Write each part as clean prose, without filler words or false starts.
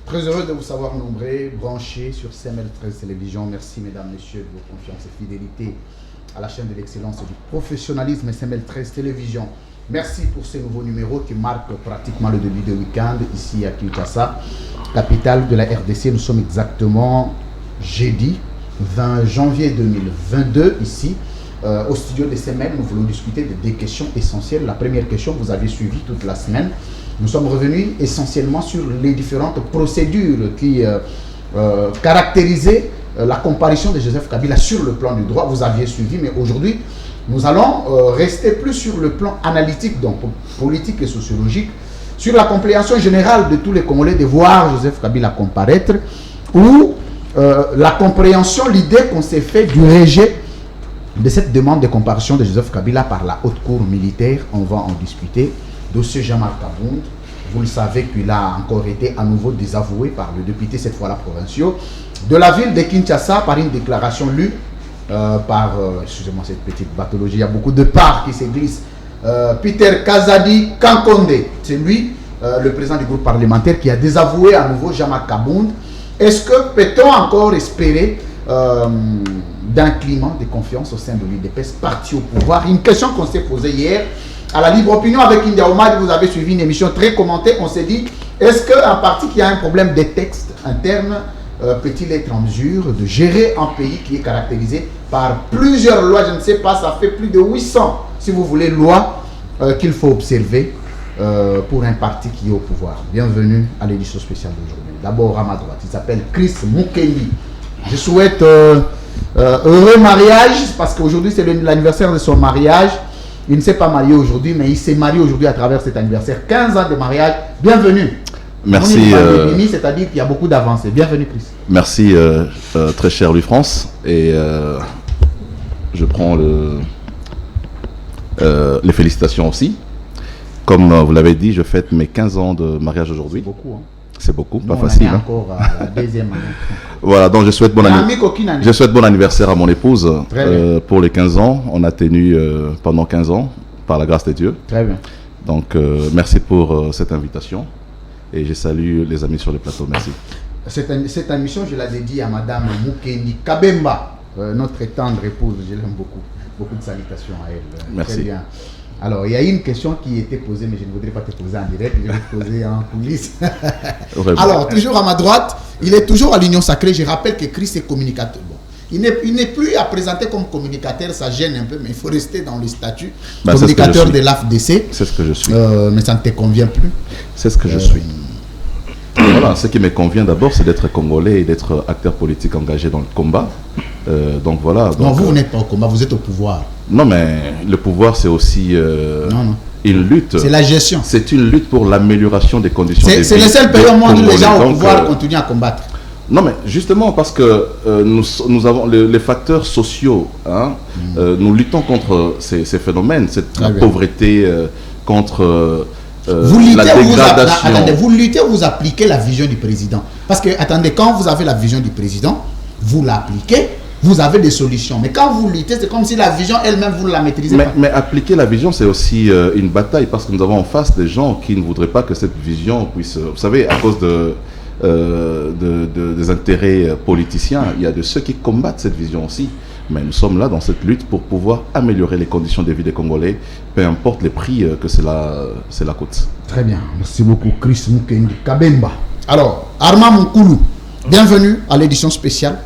Très heureux de vous savoir nombreux, branchés sur CML13 Télévision. Merci mesdames, messieurs de votre confiance et fidélité à la chaîne de l'excellence et du professionnalisme CML13 Télévision. Merci pour ces nouveaux numéros qui marquent pratiquement le début de week-end ici à Kinshasa, capitale de la RDC. Nous sommes exactement jeudi 20 janvier 2022 ici. Au studio de CML, nous voulons discuter de deux questions essentielles. La première question, vous avez suivi toute la semaine. Nous sommes revenus essentiellement sur les différentes procédures qui caractérisaient la comparution de Joseph Kabila sur le plan du droit. Vous aviez suivi, mais aujourd'hui, nous allons rester plus sur le plan analytique, donc politique et sociologique, sur la compréhension générale de tous les Congolais de voir Joseph Kabila comparaître, ou la compréhension, l'idée qu'on s'est fait du rejet de cette demande de comparution de Joseph Kabila par la haute cour militaire. On va en discuter. Dossier Jean-Marc Kabound, vous le savez qu'il a encore été à nouveau désavoué par le député, cette fois-là provincial, de la ville de Kinshasa par une déclaration lue par, excusez-moi cette petite pathologie, il y a beaucoup de parts qui se glissent, Peter Kazadi Kankonde, c'est lui, le président du groupe parlementaire, qui a désavoué à nouveau Jean-Marc Kabound. Est-ce que peut-on encore espérer d'un climat de confiance au sein de l'UDPS, parti au pouvoir? Une question qu'on s'est posée hier à la Libre Opinion avec India Omar. Vous avez suivi une émission très commentée. On s'est dit, est-ce qu'un parti qui a un problème de texte interne peut-il être en mesure de gérer un pays qui est caractérisé par plusieurs lois? Je ne sais pas, ça fait plus de 800, si vous voulez, lois qu'il faut observer pour un parti qui est au pouvoir. Bienvenue à l'édition spéciale d'aujourd'hui. D'abord à ma droite, il s'appelle Chris Mukendi. Je souhaite heureux mariage, parce qu'aujourd'hui c'est l'anniversaire de son mariage. Il ne s'est pas marié aujourd'hui, mais il s'est marié aujourd'hui à travers cet anniversaire. 15 ans de mariage. Bienvenue. Merci. C'est-à-dire qu'il y a beaucoup d'avancées. Bienvenue, Chris. Merci, très cher Louis-France. Et je prends les félicitations aussi. Comme vous l'avez dit, je fête mes 15 ans de mariage aujourd'hui. C'est beaucoup, hein. C'est beaucoup, pas facile. On est encore à la deuxième année. Voilà, donc je souhaite bon anniversaire à mon épouse pour les 15 ans. On a tenu pendant 15 ans, par la grâce de Dieu. Très bien. Donc, merci pour cette invitation. Et je salue les amis sur le plateau. Merci. Cette émission, je la dédie à Madame Mukendi Kabemba, notre tendre épouse. Je l'aime beaucoup. Beaucoup de salutations à elle. Merci. Très bien. Alors, il y a une question qui était posée, mais je ne voudrais pas te poser en direct, je vais te poser en coulisses. Alors, toujours à ma droite, il est toujours à l'Union Sacrée. Je rappelle que Chris est communicateur. Bon, il n'est plus à présenter comme communicateur, ça gêne un peu, mais il faut rester dans le statut. Communicateur de l'AFDC. C'est ce que je suis. Mais ça ne te convient plus. C'est ce que je suis. Voilà, ce qui me convient d'abord, c'est d'être congolais et d'être acteur politique engagé dans le combat. Donc voilà. Non, vous n'êtes pas au combat, vous êtes au pouvoir. Non, mais le pouvoir, c'est aussi une lutte. C'est la gestion. C'est une lutte pour l'amélioration des conditions de vie. C'est le seul pays au monde où les gens au pouvoir continuent à combattre. Non, mais justement parce que nous avons les facteurs sociaux. Nous luttons contre ces phénomènes, cette pauvreté, contre la dégradation. Vous luttez ou vous appliquez la vision du président? Parce que, attendez, quand vous avez la vision du président, vous l'appliquez. Vous avez des solutions. Mais quand vous luttez, c'est comme si la vision elle-même, vous la maîtrisez pas. Mais appliquer la vision, c'est aussi une bataille, parce que nous avons en face des gens qui ne voudraient pas que cette vision puisse... Vous savez, à cause des intérêts politiciens, il y a de ceux qui combattent cette vision aussi. Mais nous sommes là dans cette lutte pour pouvoir améliorer les conditions de vie des Congolais, peu importe les prix que cela coûte. Très bien. Merci beaucoup, Chris Mukendi Kabemba. Alors, Armand Moukoulou, bienvenue à l'édition spéciale.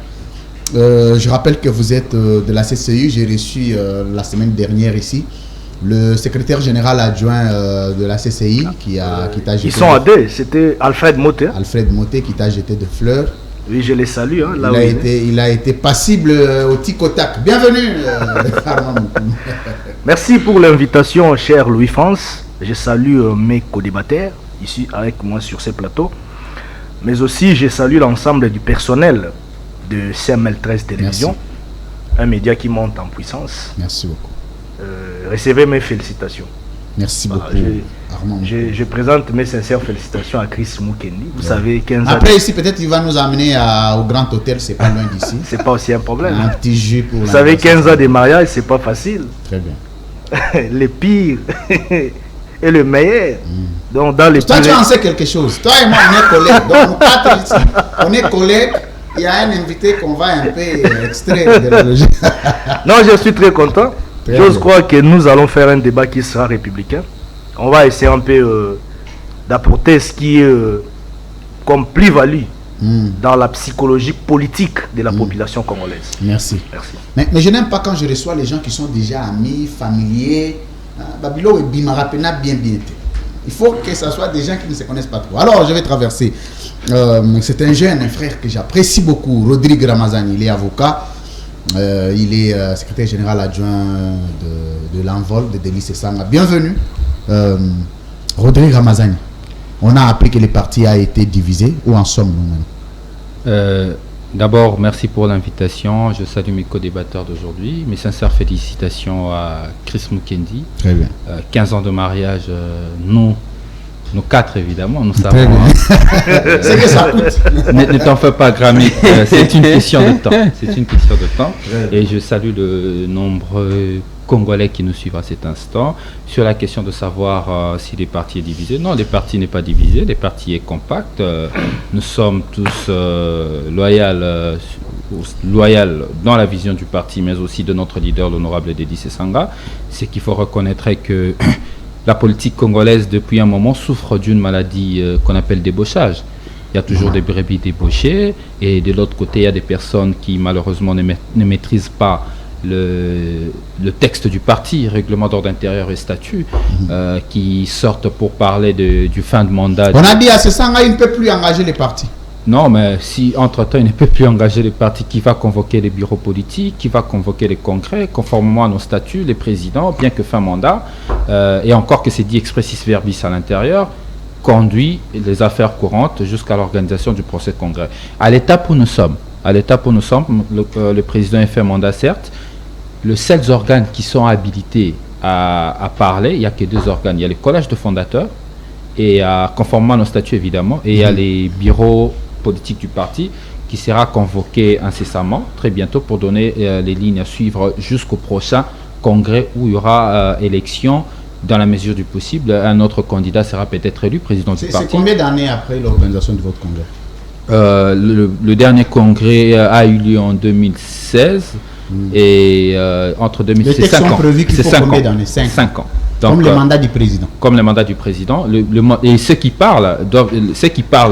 Je rappelle que vous êtes de la CCI. J'ai reçu la semaine dernière ici le secrétaire général adjoint de la CCI qui t'a jeté... Ils sont à deux, c'était Alfred Moté. Alfred Moté qui t'a jeté de fleurs. Oui, je les salue. Hein, là il a été passible au tic-au-tac. Bienvenue, Merci pour l'invitation, cher Louis-France. Je salue mes co-débatteurs ici avec moi sur ce plateau. Mais aussi, je salue l'ensemble du personnel de CML13 Télévision. Merci. Un média qui monte en puissance. Merci beaucoup. Recevez mes félicitations. Merci beaucoup, Armand. Je présente mes sincères félicitations à Chris Mukendi. Vous savez, 15 ans. Après, ici, peut-être il va nous amener au Grand Hôtel, c'est pas loin d'ici. C'est pas aussi un problème. Un petit jus pour... Vous savez, 15 ans de mariage, c'est pas facile. Très bien. Les pires est le meilleur. Donc, dans les toi, tu en sais quelque chose. Toi et moi, on est collègues. Donc, nous quatre ici, on est collègues. Il y a un invité qu'on va un peu extraire de la logique. Non, je suis très content. J'ose croire que nous allons faire un débat qui sera républicain. On va essayer un peu d'apporter ce qui est comme plus-value dans la psychologie politique de la population congolaise. Merci. Mais je n'aime pas quand je reçois les gens qui sont déjà amis, familiers. Babilo et Bimarapena bien été. Il faut que ce soit des gens qui ne se connaissent pas trop. Alors, je vais traverser. C'est un jeune, un frère que j'apprécie beaucoup, Rodrigue Ramazani. Il est avocat. Il est secrétaire général adjoint de l'envol de Délice Sanga. Bienvenue, Rodrigue Ramazani. On a appris que le parti a été divisé. Où en sommes-nous maintenant? D'abord, merci pour l'invitation. Je salue mes co-débatteurs d'aujourd'hui. Mes sincères félicitations à Chris Mukendi. Très bien. 15 ans de mariage, nous quatre évidemment, nous savons. C'est que ça coûte. Ne t'en fais pas, Grammy. C'est une question de temps. C'est une question de temps. Et je salue le nombreux Congolais qui nous suivent à cet instant. Sur la question de savoir si les partis est divisé. Non, les partis n'est pas divisé. Les partis est compact. Nous sommes tous loyal dans la vision du parti, mais aussi de notre leader, l'honorable Délice Sanga. C'est qu'il faut reconnaître que la politique congolaise, depuis un moment, souffre d'une maladie qu'on appelle débauchage. Il y a toujours des brebis débauchées, et de l'autre côté, il y a des personnes qui, malheureusement, ne maîtrisent pas le texte du parti, règlement d'ordre intérieur et statut, qui sortent pour parler du fin de mandat. On a dit à ce Sanga, il ne peut plus engager les partis. Non, mais si entre-temps, il ne peut plus engager les partis, qui va convoquer les bureaux politiques, qui va convoquer les congrès, conformément à nos statuts, les présidents, bien que fin mandat, et encore que c'est dit expressis verbis à l'intérieur, conduit les affaires courantes jusqu'à l'organisation du procès de congrès. À l'étape où nous sommes, le président est fait mandat, certes. Les seuls organes qui sont habilités à parler, il n'y a que deux organes. Il y a le collège de fondateurs, et conformément à nos statuts évidemment, et il y a les bureaux politiques du parti qui sera convoqué incessamment, très bientôt, pour donner les lignes à suivre jusqu'au prochain congrès où il y aura élection. Dans la mesure du possible, un autre candidat sera peut-être élu président du parti. C'est combien d'années après l'organisation de votre congrès? Le dernier congrès a eu lieu en 2016 et entre 2016 et 5 ans. C'est 5 ans. Donc, comme le mandat du président. Comme le mandat du président. Et ceux qui parlent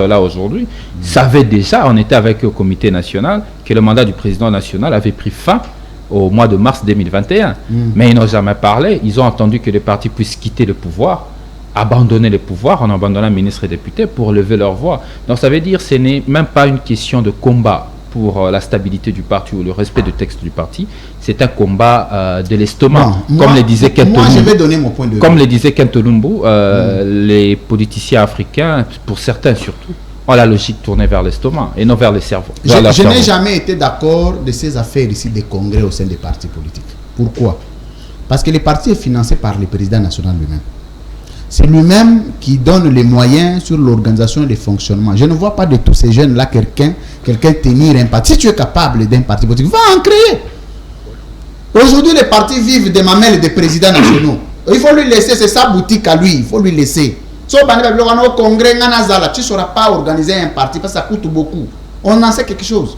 là aujourd'hui savaient déjà, on était avec eux au comité national, que le mandat du président national avait pris fin au mois de mars 2021. Mais ils n'ont jamais parlé. Ils ont entendu que les partis puissent quitter le pouvoir, abandonner le pouvoir en abandonnant ministres et députés pour lever leur voix. Donc ça veut dire que ce n'est même pas une question de combat pour la stabilité du parti ou le respect du texte du parti. C'est un combat de l'estomac. Comme le disait Kento Lumbu. Je vais donner mon point de vue. Comme le disait Kento Lumbu, les politiciens africains, pour certains surtout, ont la logique tournée vers l'estomac et non vers le cerveau. Je n'ai jamais été d'accord de ces affaires ici des congrès au sein des partis politiques. Pourquoi? Parce que le parti est financé par le président national lui-même. C'est lui-même qui donne les moyens sur l'organisation et le fonctionnement. Je ne vois pas de tous ces jeunes-là quelqu'un tenir un parti. Si tu es capable d'un parti politique, va en créer. Aujourd'hui, les partis vivent des mamelles des présidents nationaux. Il faut lui laisser, c'est sa boutique à lui, il faut lui laisser. Sauf au congrès, tu ne sauras pas organiser un parti parce que ça coûte beaucoup. On en sait quelque chose.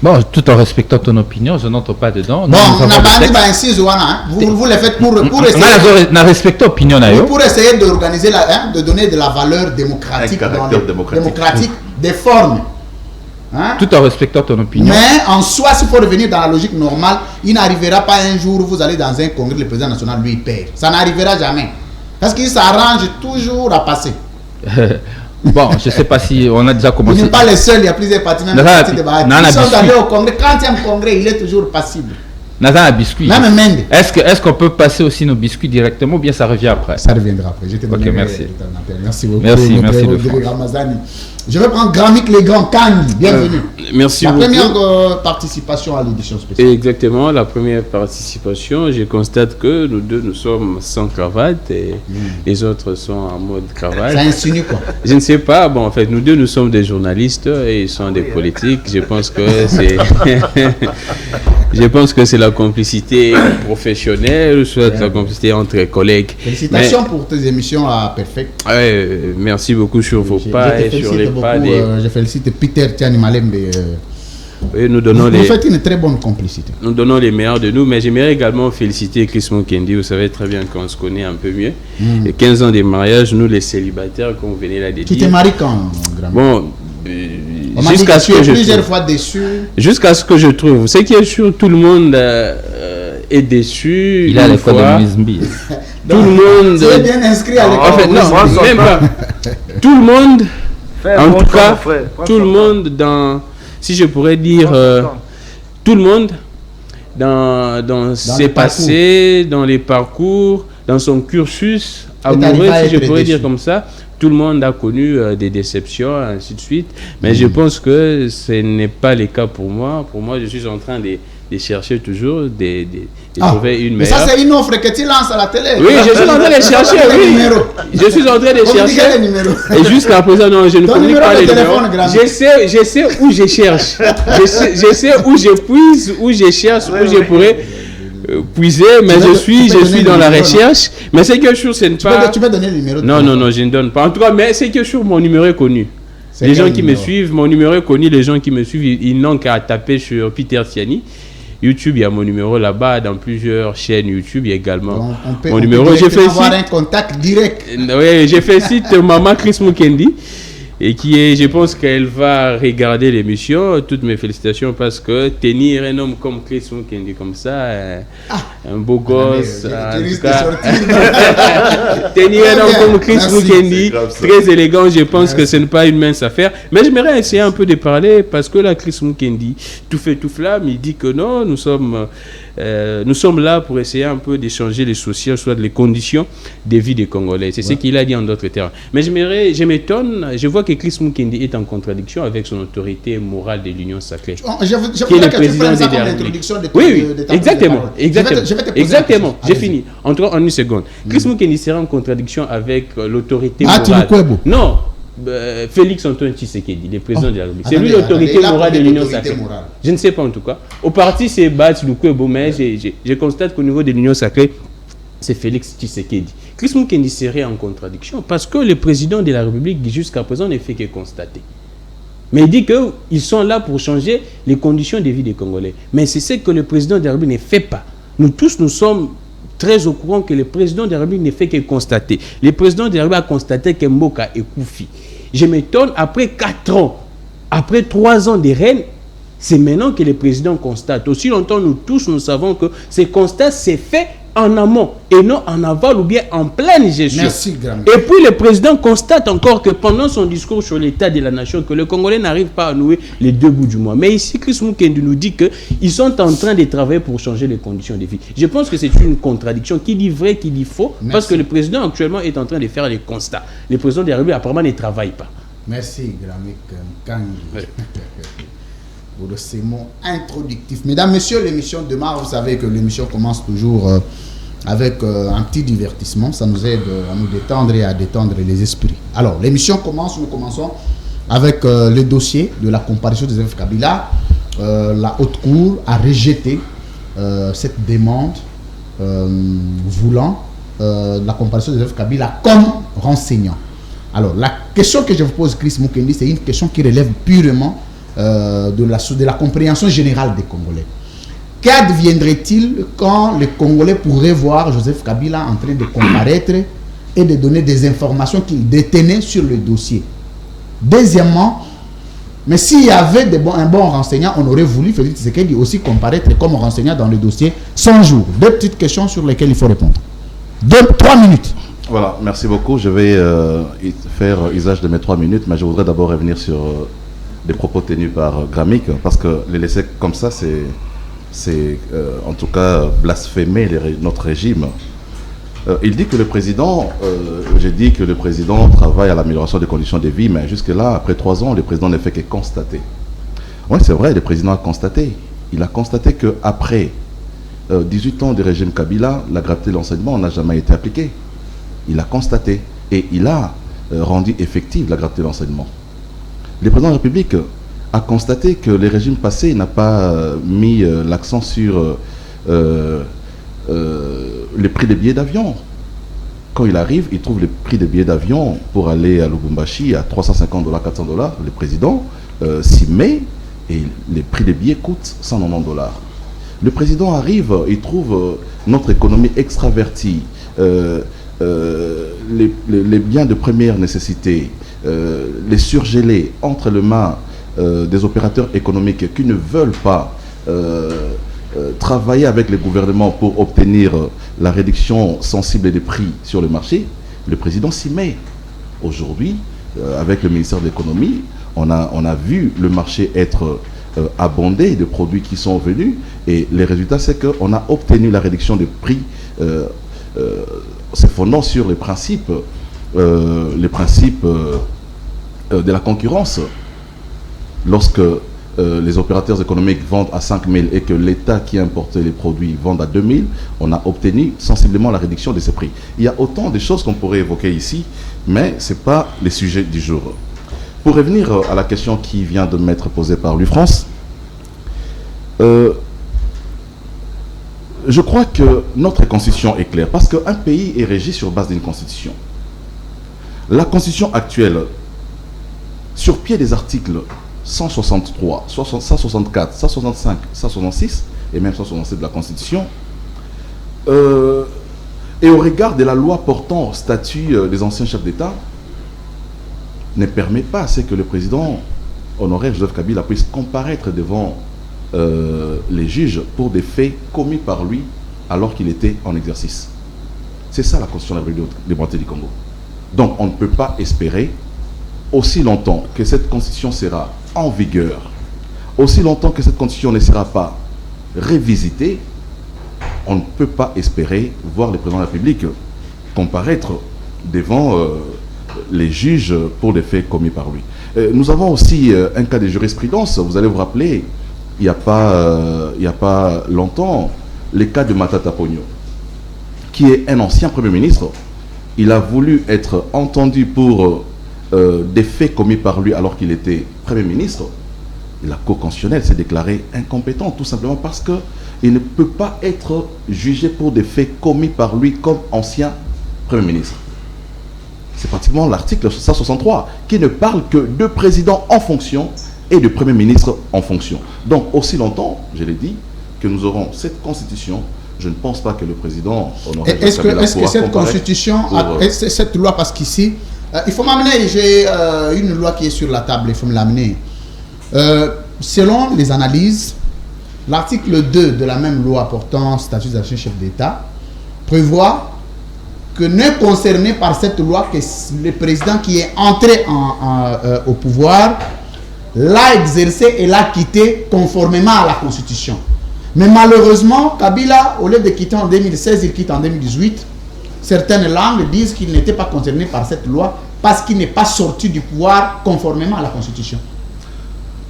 Bon, tout en respectant ton opinion, je n'entre pas dedans. Bon, on n'a pas dit ainsi, vous le faites pour essayer. On respecte l'opinion. Pour essayer d'organiser, de donner de la valeur démocratique, démocratique des formes. Tout en respectant ton opinion. Mais en soi, s'il faut revenir dans la logique normale, il n'arrivera pas un jour où vous allez dans un congrès, le président national lui perd. Ça n'arrivera jamais. Parce qu'il s'arrange toujours à passer. Bon, je ne sais pas si on a déjà commencé. Vous n'êtes pas les seuls, il y a plusieurs partis, même partis de Bahati. Ils sont allés au congrès. 30e congrès, il est toujours passible. Nathan a biscuit. Même Mende. Est-ce qu'on peut passer aussi nos biscuits directement ou bien ça revient après? Ça reviendra après. Je te donne merci. Merci beaucoup. Merci de Ramazani. Je vais prendre Gramik les grands Kani. Bienvenue. Merci beaucoup. La première participation à l'édition spéciale. Exactement, la première participation. Je constate que nous deux, nous sommes sans cravate et les autres sont en mode cravate. Ça insinue quoi? Je ne sais pas. Bon, en fait, nous deux, nous sommes des journalistes et ils sont des politiques. Je pense que c'est... Je pense que c'est la complicité professionnelle, soit la complicité entre collègues. Félicitations pour tes émissions à Perfect. Merci beaucoup sur vos pas et sur les pas des... Je félicite Peter Tiani Malembe. Oui, vous faites une très bonne complicité. Nous donnons les meilleurs de nous, mais j'aimerais également féliciter Chris Mukendi. Vous savez très bien qu'on se connaît un peu mieux. Et 15 ans de mariage, nous les célibataires, comme vous venez là de dire. Tu t'es marié quand, grand? Bon, jusqu'à ce que je plusieurs fois déçu. Jusqu'à ce que je trouve. Ce qui est sûr, tout le monde est déçu. Il a l'école de Mizmbi. Tout le monde. Tu es bien inscrit à l'école. En fait, non, même pas. Tout le monde. En tout cas, tout le monde dans. Si je pourrais dire, tout le monde dans ses passés, dans les parcours, dans son cursus amoureux, si je pourrais dire comme ça, tout le monde a connu des déceptions, ainsi de suite. Mais je pense que ce n'est pas le cas pour moi. Pour moi, je suis en train de chercher toujours, de trouver une meilleure. Mais ça, c'est une offre que tu lances à la télé. Oui, je suis en train de chercher. Je suis en train de chercher. Et jusqu'à présent, non, je ne connais pas les numéros. Je sais où je cherche. Je sais où je puise, où je cherche, où je pourrais puiser, mais je suis dans la recherche. Mais c'est que sûr, ce n'est pas... Tu peux donner le numéro? Non, je ne donne pas. En tout cas, mais c'est que sûr, mon numéro est connu. Les gens qui me suivent, mon numéro est connu. Les gens qui me suivent, ils n'ont qu'à taper sur Peter Tiani. YouTube, il y a mon numéro là-bas, dans plusieurs chaînes YouTube, il y a également mon numéro. Je fais avoir un contact direct. Oui, j'ai fait site Maman Chris Mukendi. Et je pense qu'elle va regarder l'émission. Toutes mes félicitations parce que tenir un homme comme Chris Mukendi comme ça, un beau gosse, en tout cas, tenir un homme comme Chris Mukendi, très élégant, je pense que ce n'est pas une mince affaire. Mais j'aimerais essayer un peu de parler parce que là, Chris Mukendi, tout fait tout flamme, il dit que non, nous sommes là pour essayer un peu d'échanger les sociaux, soit les conditions de vie des Congolais. C'est ce qu'il a dit en d'autres termes. Mais je m'étonne, je vois que Chris Mukendi est en contradiction avec son autorité morale de l'Union sacrée. Je voudrais que tu prennes ça comme l'introduction de ta exactement. J'ai fini. En une seconde. Chris Mukendi sera en contradiction avec l'autorité morale. Non. Félix Antoine Tshisekedi, le président de la République. C'est lui l'autorité morale de l'Union sacrée. Je ne sais pas en tout cas. Au parti, c'est Bats Lukwebo, mais je constate qu'au niveau de l'Union sacrée, c'est Félix Tshisekedi. Chris Mukendi serait en contradiction parce que le président de la République, jusqu'à présent, ne fait que constater. Mais il dit qu'ils sont là pour changer les conditions de vie des Congolais. Mais c'est ce que le président de la République ne fait pas. Nous tous, nous sommes très au courant que le président de la République ne fait que constater. Le président de la République a constaté que Mboka est Koufi. Je m'étonne, après 4 ans, après 3 ans de règne, c'est maintenant que le président constate. Aussi longtemps, nous tous, nous savons que ce constat s'est fait en amont et non en aval ou bien en pleine gestion. Merci, grand. Et puis le président constate encore que pendant son discours sur l'état de la nation, que le Congolais n'arrive pas à nouer les deux bouts du mois. Mais ici, Chris Mukendi nous dit qu'ils sont en train de travailler pour changer les conditions de vie. Je pense que c'est une contradiction. Qui dit vrai, qui dit faux. Merci. Parce que le président actuellement est en train de faire les constats. Le président de la République apparemment ne travaille pas. Merci, Gramik Kangi. Pour ces mots introductifs. Mesdames, Messieurs, l'émission demain, vous savez que l'émission commence toujours avec un petit divertissement. Ça nous aide à nous détendre et à détendre les esprits. Alors, l'émission commence, nous commençons avec le dossier de la comparution de Joseph Kabila. La Haute Cour a rejeté cette demande voulant la comparution de Joseph Kabila comme renseignant. Alors, la question que je vous pose, Chris Mukendi, c'est une question qui relève purement de la compréhension générale des Congolais. Qu'adviendrait-il quand les Congolais pourraient voir Joseph Kabila en train de comparaître et de donner des informations qu'il détenait sur le dossier? Deuxièmement, mais s'il y avait un bon renseignant, on aurait voulu Félix Tshisekedi aussi comparaître comme renseignant dans le dossier 100 jours. 2 petites questions sur lesquelles il faut répondre. 3 minutes. Voilà, merci beaucoup. Je vais faire usage de mes 3 minutes, mais je voudrais d'abord revenir sur des propos tenus par Gramik, parce que les laisser comme ça, c'est en tout cas blasphémer notre régime. Il dit que le président, j'ai dit que le président travaille à l'amélioration des conditions de vie, mais jusque-là, après 3 ans, le président ne fait que constater. Oui, c'est vrai, le président a constaté. Il a constaté qu'après 18 ans de régime Kabila, la gratuité de l'enseignement n'a jamais été appliquée. Il a constaté et il a rendu effective la gratuité de l'enseignement. Le président de la République a constaté que les régimes passés n'ont pas mis l'accent sur les prix des billets d'avion. Quand il arrive, il trouve les prix des billets d'avion pour aller à Lubumbashi à $350, $400. Le président s'y met et les prix des billets coûtent $190. Le président arrive, il trouve notre économie extravertie, les biens de première nécessité, les surgelés entre les mains des opérateurs économiques qui ne veulent pas travailler avec les gouvernements pour obtenir la réduction sensible des prix sur le marché. Le président s'y met. Aujourd'hui, avec le ministère de l'économie, on a vu le marché être abondé de produits qui sont venus, et les résultats, c'est qu'on a obtenu la réduction des prix se fondant sur les principes de la concurrence. Lorsque les opérateurs économiques vendent à 5 000 et que l'État qui a importé les produits vend à 2 000, on a obtenu sensiblement la réduction de ces prix. Il y a autant de choses qu'on pourrait évoquer ici, mais ce n'est pas les sujets du jour. Pour revenir à la question qui vient de m'être posée par Louis-France, je crois que notre constitution est claire, parce qu'un pays est régi sur base d'une constitution. La constitution actuelle, sur pied des articles 163, 164, 165, 166 et même 167 de la Constitution, et au regard de la loi portant statut des anciens chefs d'État, ne permet pas à ce que le président honoraire Joseph Kabila puisse comparaître devant les juges pour des faits commis par lui alors qu'il était en exercice. C'est ça la Constitution de la République démocratique du Congo. Donc on ne peut pas espérer, aussi longtemps que cette Constitution sera en vigueur, aussi longtemps que cette Constitution ne sera pas révisitée, on ne peut pas espérer voir le président de la République comparaître devant les juges pour des faits commis par lui. Nous avons aussi un cas de jurisprudence. Vous allez vous rappeler, il n'y a pas longtemps, le cas de Matata Ponyo, qui est un ancien Premier ministre. Il a voulu être entendu pour des faits commis par lui alors qu'il était Premier ministre. Et la Cour constitutionnelle s'est déclarée incompétente, tout simplement parce qu'il ne peut pas être jugé pour des faits commis par lui comme ancien Premier ministre. C'est pratiquement l'article 163 qui ne parle que de président en fonction et de Premier ministre en fonction. Donc, aussi longtemps, je l'ai dit, que nous aurons cette constitution, je ne pense pas que le président... Est-ce que cette constitution, cette loi, parce qu'ici, il faut m'amener, j'ai une loi qui est sur la table, il faut me l'amener. Selon les analyses, l'article 2 de la même loi portant statut d'ancien chef d'État prévoit que n'est concerné par cette loi que le président qui est entré au pouvoir l'a exercé et l'a quitté conformément à la Constitution. Mais malheureusement, Kabila, au lieu de quitter en 2016, il quitte en 2018. Certaines langues disent qu'il n'était pas concerné par cette loi parce qu'il n'est pas sorti du pouvoir conformément à la Constitution.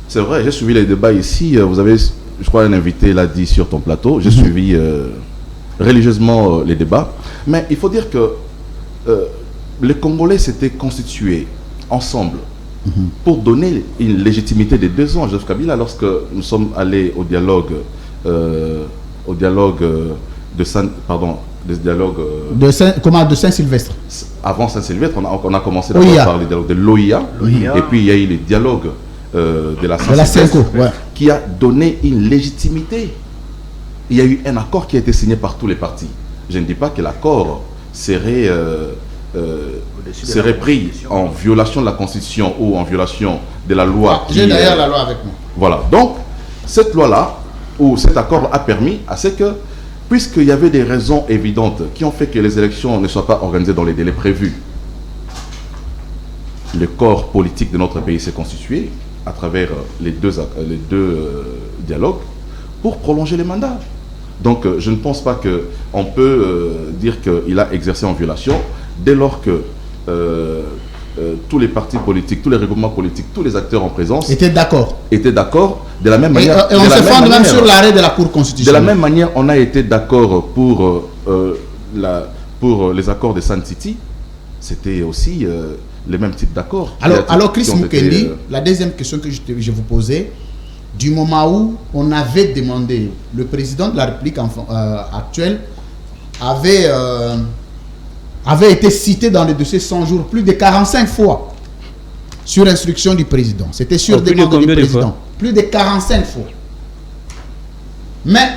C'est vrai, j'ai suivi les débats ici. Vous avez, je crois, un invité l'a dit sur ton plateau. J'ai suivi religieusement les débats. Mais il faut dire que les Congolais s'étaient constitués ensemble pour donner une légitimité de 2 ans à Joseph Kabila lorsque nous sommes allés au dialogue de Saint-Sylvestre. Avant Saint-Sylvestre, on a commencé d'abord par le dialogue de l'OIA, et puis il y a eu le dialogue de la Saint-Sylvestre, qui a donné une légitimité. Il y a eu un accord qui a été signé par tous les partis. Je ne dis pas que l'accord serait pris en violation de la Constitution ou en violation de la loi. J'ai d'ailleurs la loi avec moi. Voilà. Donc, cette loi-là, ou cet accord a permis à ce que, puisqu'il y avait des raisons évidentes qui ont fait que les élections ne soient pas organisées dans les délais prévus, le corps politique de notre pays s'est constitué à travers les deux dialogues pour prolonger les mandats. Donc, je ne pense pas qu'on peut dire qu'il a exercé en violation dès lors que tous les partis politiques, tous les regroupements politiques, tous les acteurs en présence étaient d'accord de la même manière. Et on se fonde même sur l'arrêt de la Cour constitutionnelle. De la même manière, on a été d'accord pour les accords de Sun City. C'était aussi les mêmes types d'accords. Alors Chris Mukendi, la deuxième question que je vous posais, du moment où on avait demandé, le président de la République actuel avait été cité dans le dossier 100 jours plus de 45 fois sur instruction du président. C'était sur demande du président. Plus de 45 fois. Mais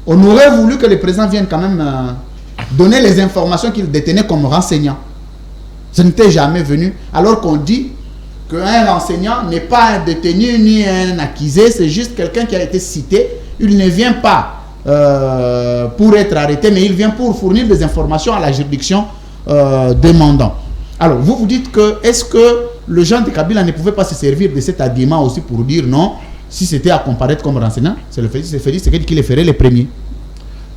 on aurait voulu que le président vienne quand même donner les informations qu'il détenait comme renseignant. Ce n'était jamais venu. Alors qu'on dit qu'un renseignant n'est pas un détenu ni un accusé, c'est juste quelqu'un qui a été cité. Il ne vient pas pour être arrêté, mais il vient pour fournir des informations à la juridiction demandant. Alors, vous dites que, est-ce que le Jean de Kabila ne pouvait pas se servir de cet argument aussi pour dire non, si c'était à comparaître comme renseignant, c'est le Félix Tshisekedi qui les ferait les premiers.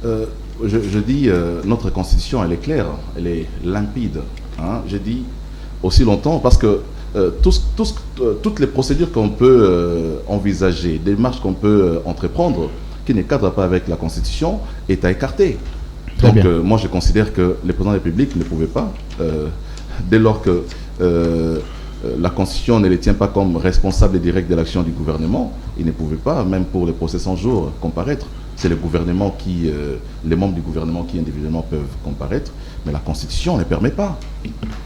Je dis, notre constitution, elle est claire, elle est limpide. Hein. J'ai dit aussi longtemps, parce que toutes les procédures qu'on peut envisager, des démarches qu'on peut entreprendre, qui ne cadrent pas avec la constitution, est à écarter. Donc moi je considère que le président de la République ne pouvait pas, dès lors que la constitution ne les tient pas comme responsables directs de l'action du gouvernement, il ne pouvait pas, même pour les procès 100 jours, comparaître. C'est le gouvernement les membres du gouvernement qui individuellement peuvent comparaître, mais la constitution ne permet pas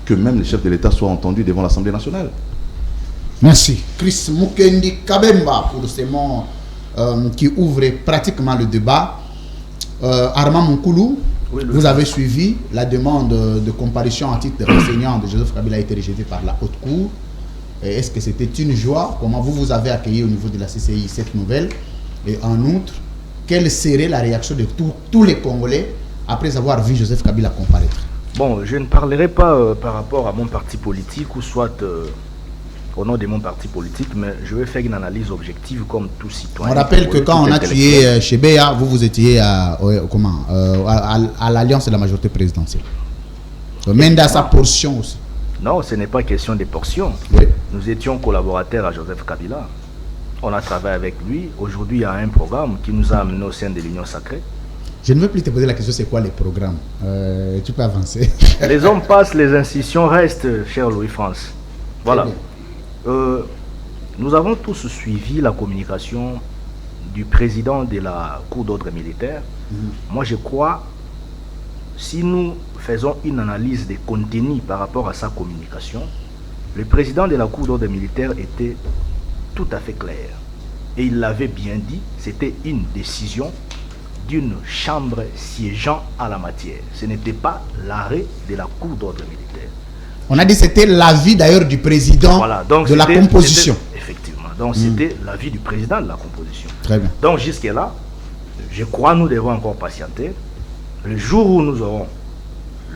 que même les chefs de l'État soient entendus devant l'Assemblée nationale. Merci. Chris Mukendi Kabemba pour ces mots qui ouvrent pratiquement le débat. Armand Moukoulou, vous avez suivi la demande de comparution en titre de renseignant de Joseph Kabila a été rejetée par la Haute Cour. Est-ce que c'était une joie? Comment vous avez accueilli au niveau de la CCI cette nouvelle? Et en outre, quelle serait la réaction de tous les Congolais après avoir vu Joseph Kabila comparaître? Bon, je ne parlerai pas par rapport à mon parti politique ou soit au nom de mon parti politique, mais je vais faire une analyse objective comme tout citoyen. On rappelle que quand on a tué Chebeya, vous étiez à l'alliance de la majorité présidentielle. Même dans sa portion aussi. Non, ce n'est pas question de portion. Oui. Nous étions collaborateurs à Joseph Kabila. On a travaillé avec lui. Aujourd'hui, il y a un programme qui nous a amenés au sein de l'Union sacrée. Je ne veux plus te poser la question, c'est quoi les programmes? Tu peux avancer. Les hommes passent, les institutions restent, cher Louis-France. Voilà. Nous avons tous suivi la communication du président de la Cour d'ordre militaire. Moi, je crois, si nous faisons une analyse des contenus par rapport à sa communication, le président de la Cour d'ordre militaire était tout à fait clair. Et il l'avait bien dit, c'était une décision d'une chambre siégeant à la matière. Ce n'était pas l'arrêt de la Cour d'ordre militaire. On a dit que c'était l'avis d'ailleurs du président de la composition. Effectivement. Donc c'était l'avis du président de la composition. Très bien. Donc jusque-là, je crois que nous devons encore patienter. Le jour où nous aurons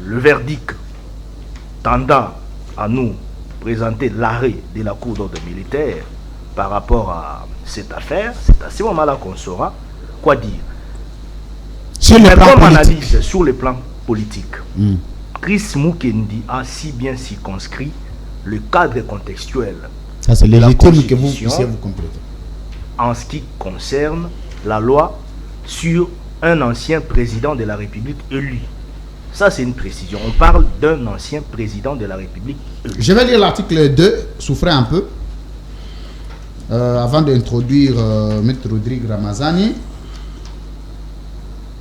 le verdict tendant à nous présenter l'arrêt de la Cour d'ordre militaire par rapport à cette affaire, c'est à ce moment-là qu'on saura quoi dire. Comme analyse sur le plan politique, Chris Mukendi a si bien circonscrit le cadre contextuel. Ça, c'est légitime que vous puissiez vous compléter. En ce qui concerne la loi sur un ancien président de la République élu. Ça, c'est une précision. On parle d'un ancien président de la République élu. Je vais lire l'article 2, souffrez un peu, avant d'introduire M. Rodrigue Ramazani.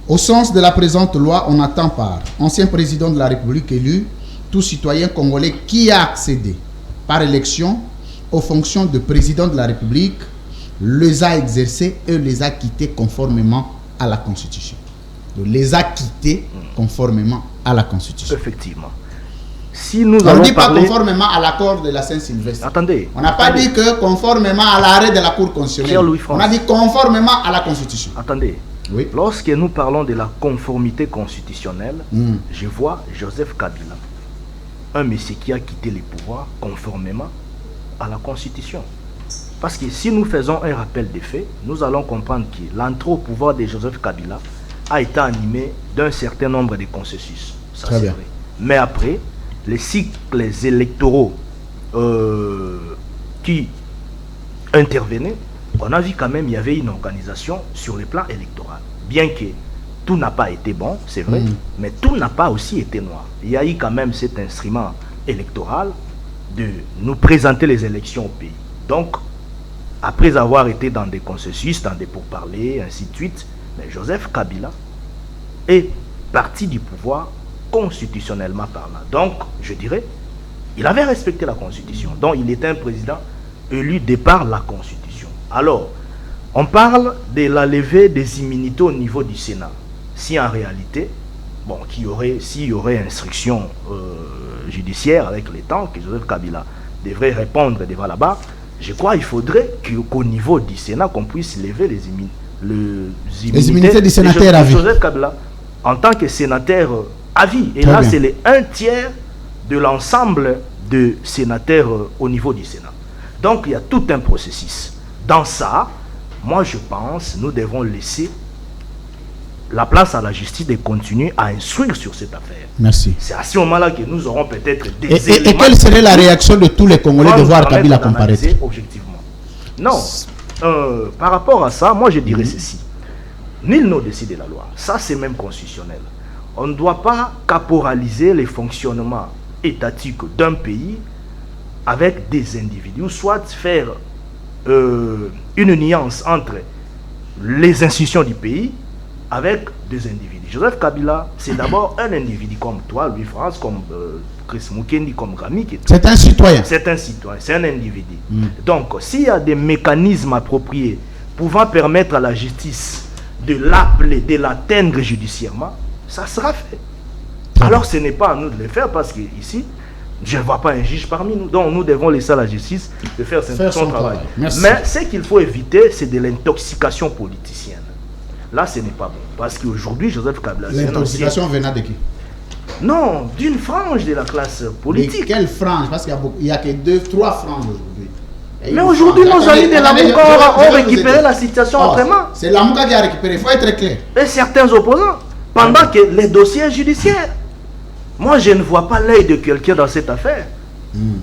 Au sens de la présente loi, on attend par ancien président de la République élu, tout citoyen congolais qui a accédé par élection aux fonctions de président de la République, les a exercés et les a quittés conformément à la Constitution. Donc, les a quittés conformément à la Constitution. Effectivement. Si nous on ne dit pas conformément à l'accord de la Saint-Sylvestre. Attendez. On n'a pas dit que conformément à l'arrêt de la Cour constitutionnelle. On a dit conformément à la Constitution. Attendez. Oui. Lorsque nous parlons de la conformité constitutionnelle, je vois Joseph Kabila, un monsieur qui a quitté le pouvoir conformément à la Constitution. Parce que si nous faisons un rappel des faits, nous allons comprendre que l'entrée au pouvoir de Joseph Kabila a été animée d'un certain nombre de consensus. Ça, c'est vrai. Mais après, les cycles électoraux qui intervenaient, on a vu quand même qu'il y avait une organisation sur le plan électoral. Bien que tout n'a pas été bon, c'est vrai, mais tout n'a pas aussi été noir. Il y a eu quand même cet instrument électoral de nous présenter les élections au pays. Donc, après avoir été dans des consensus, dans des pourparlers, ainsi de suite, mais Joseph Kabila est parti du pouvoir constitutionnellement parlant. Donc, je dirais, il avait respecté la Constitution. Donc, il était un président élu de par la Constitution. Alors, on parle de la levée des immunités au niveau du Sénat. Si en réalité, bon, s'il y aurait instruction judiciaire avec les temps, que Joseph Kabila devrait répondre devant la barre, je crois qu'il faudrait qu'au niveau du Sénat, qu'on puisse lever les immunités du sénateur à vie. Joseph Kabila, en tant que sénateur à vie. Et là, c'est les 1/3 de l'ensemble de sénateurs au niveau du Sénat. Donc, il y a tout un processus. Dans ça, moi, je pense nous devons laisser la place à la justice de continuer à instruire sur cette affaire. Merci. C'est à ce moment-là que nous aurons peut-être des éléments. Et quelle serait la réaction de tous les Congolais de voir Kabila comparaître? Objectivement. Non. Par rapport à ça, moi je dirais ceci. Nul n'a décidé la loi. Ça, c'est même constitutionnel. On ne doit pas caporaliser les fonctionnements étatiques d'un pays avec des individus, ou soit faire une nuance entre les institutions du pays avec des individus. Joseph Kabila, c'est d'abord un individu comme toi, Louis France, comme Chris Mukendi, comme Rami. C'est un citoyen. C'est un citoyen, c'est un individu. Donc, s'il y a des mécanismes appropriés pouvant permettre à la justice de l'appeler, de l'atteindre judiciairement, ça sera fait. Alors, ce n'est pas à nous de le faire parce qu'ici, je ne vois pas un juge parmi nous. Donc, nous devons laisser à la justice de faire son travail. Mais ce qu'il faut éviter, c'est de l'intoxication politicienne. Là, ce n'est pas bon. Parce qu'aujourd'hui, Joseph Kabila... L'intoxication venant de qui? Non, d'une frange de la classe politique. Mais quelle frange? Parce qu'il n'y a que 2-3 franges aujourd'hui. Mais aujourd'hui, nos amis de Lamuka ont récupéré la situation autrement. C'est Lamuka qui a récupéré, il faut être clair. Et certains opposants, pendant que les dossiers judiciaires. Moi, je ne vois pas l'œil de quelqu'un dans cette affaire.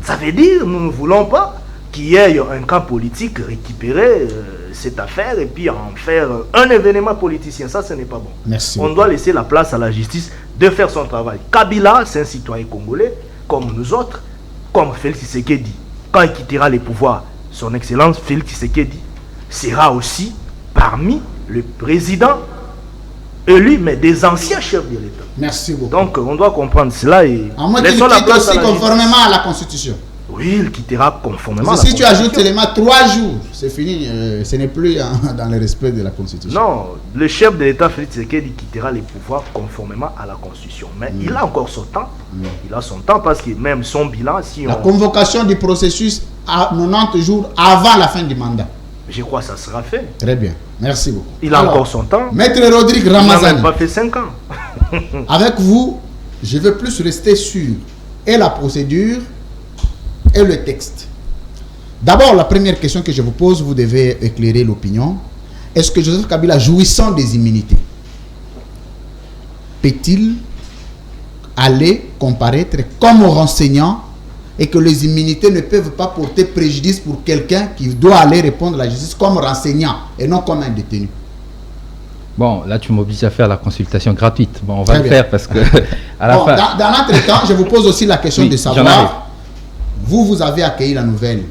Ça veut dire, nous ne voulons pas qu'il y ait un camp politique récupérer cette affaire et puis en faire un événement politicien. Ça, ce n'est pas bon. Merci. On doit laisser la place à la justice de faire son travail. Kabila, c'est un citoyen congolais, comme nous autres, comme Félix Tshisekedi. Quand il quittera les pouvoirs, son Excellence Félix Tshisekedi sera aussi parmi le président élu, mais des anciens chefs de l'État. Merci beaucoup. Donc, on doit comprendre cela et laissons la place aussi conformément à la Constitution. Oui, il quittera conformément à la Constitution. Si tu ajoutes seulement 3 jours, c'est fini. Ce n'est plus dans le respect de la Constitution. Non, le chef de l'État, Félix Tshisekedi, quittera les pouvoirs conformément à la Constitution. Mais il a encore son temps. Il a son temps parce que même son bilan... La convocation du processus à 90 jours avant la fin du mandat. Je crois que ça sera fait. Très bien. Merci beaucoup. Il a encore son temps. Maître Rodrigue Ramazani. Il n'a même pas fait 5 ans. Avec vous, je veux plus rester sur et la procédure et le texte. D'abord, la première question que je vous pose, vous devez éclairer l'opinion. Est-ce que Joseph Kabila, jouissant des immunités, peut-il aller comparaître comme renseignant et que les immunités ne peuvent pas porter préjudice pour quelqu'un qui doit aller répondre à la justice comme renseignant et non comme un détenu? Bon, là, tu m'obliges à faire la consultation gratuite. Bon, on va le faire parce que... à la fin... Dans notre temps, je vous pose aussi la question de savoir... Vous avez accueilli la nouvelle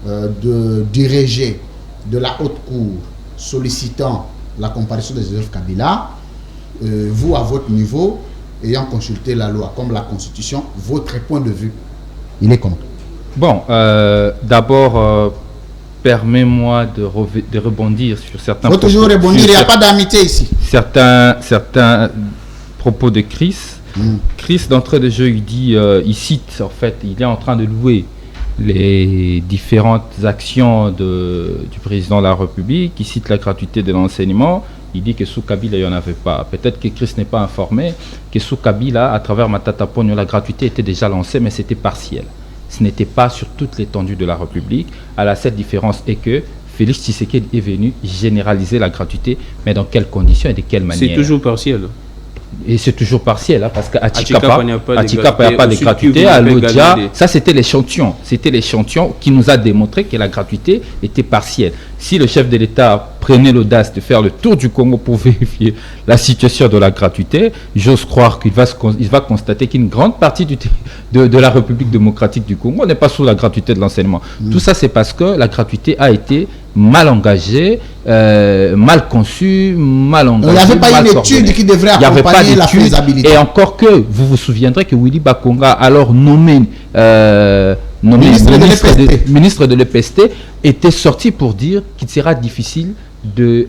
de diriger de la haute cour sollicitant la comparution de Joseph Kabila. Vous, à votre niveau, ayant consulté la loi comme la Constitution, votre point de vue, il est comment? Bon, d'abord, permets-moi de rebondir sur certains... Il faut toujours rebondir, il n'y a pas d'amitié ici. Certains propos de Chris. Chris, d'entrée de jeu, il dit, il cite, en fait, il est en train de louer les différentes actions du président de la République, il cite la gratuité de l'enseignement, il dit que sous Kabila, il n'y en avait pas. Peut-être que Chris n'est pas informé que sous Kabila, à travers Matata Ponyo, la gratuité était déjà lancée, mais c'était partiel. Ce n'était pas sur toute l'étendue de la République. Alors, cette différence est que Félix Tshisekedi est venu généraliser la gratuité, mais dans quelles conditions et de quelle manière? C'est toujours partiel. Et c'est toujours partiel, hein, parce qu'à Tchikapa, il n'y a pas de gratuité. À Lodja, ça c'était l'échantillon. C'était l'échantillon qui nous a démontré que la gratuité était partielle. Si le chef de l'État prenait l'audace de faire le tour du Congo pour vérifier la situation de la gratuité, j'ose croire qu'il va constater qu'une grande partie de la République démocratique du Congo n'est pas sous la gratuité de l'enseignement. Tout ça, c'est parce que la gratuité a été mal engagée, mal conçue, mal engagée. Il n'y avait pas une étude qui devrait accompagner la faisabilité. Et encore que, vous vous souviendrez que Willy Bakonga, alors nommé ministre de l'EPST, était sorti pour dire qu'il sera difficile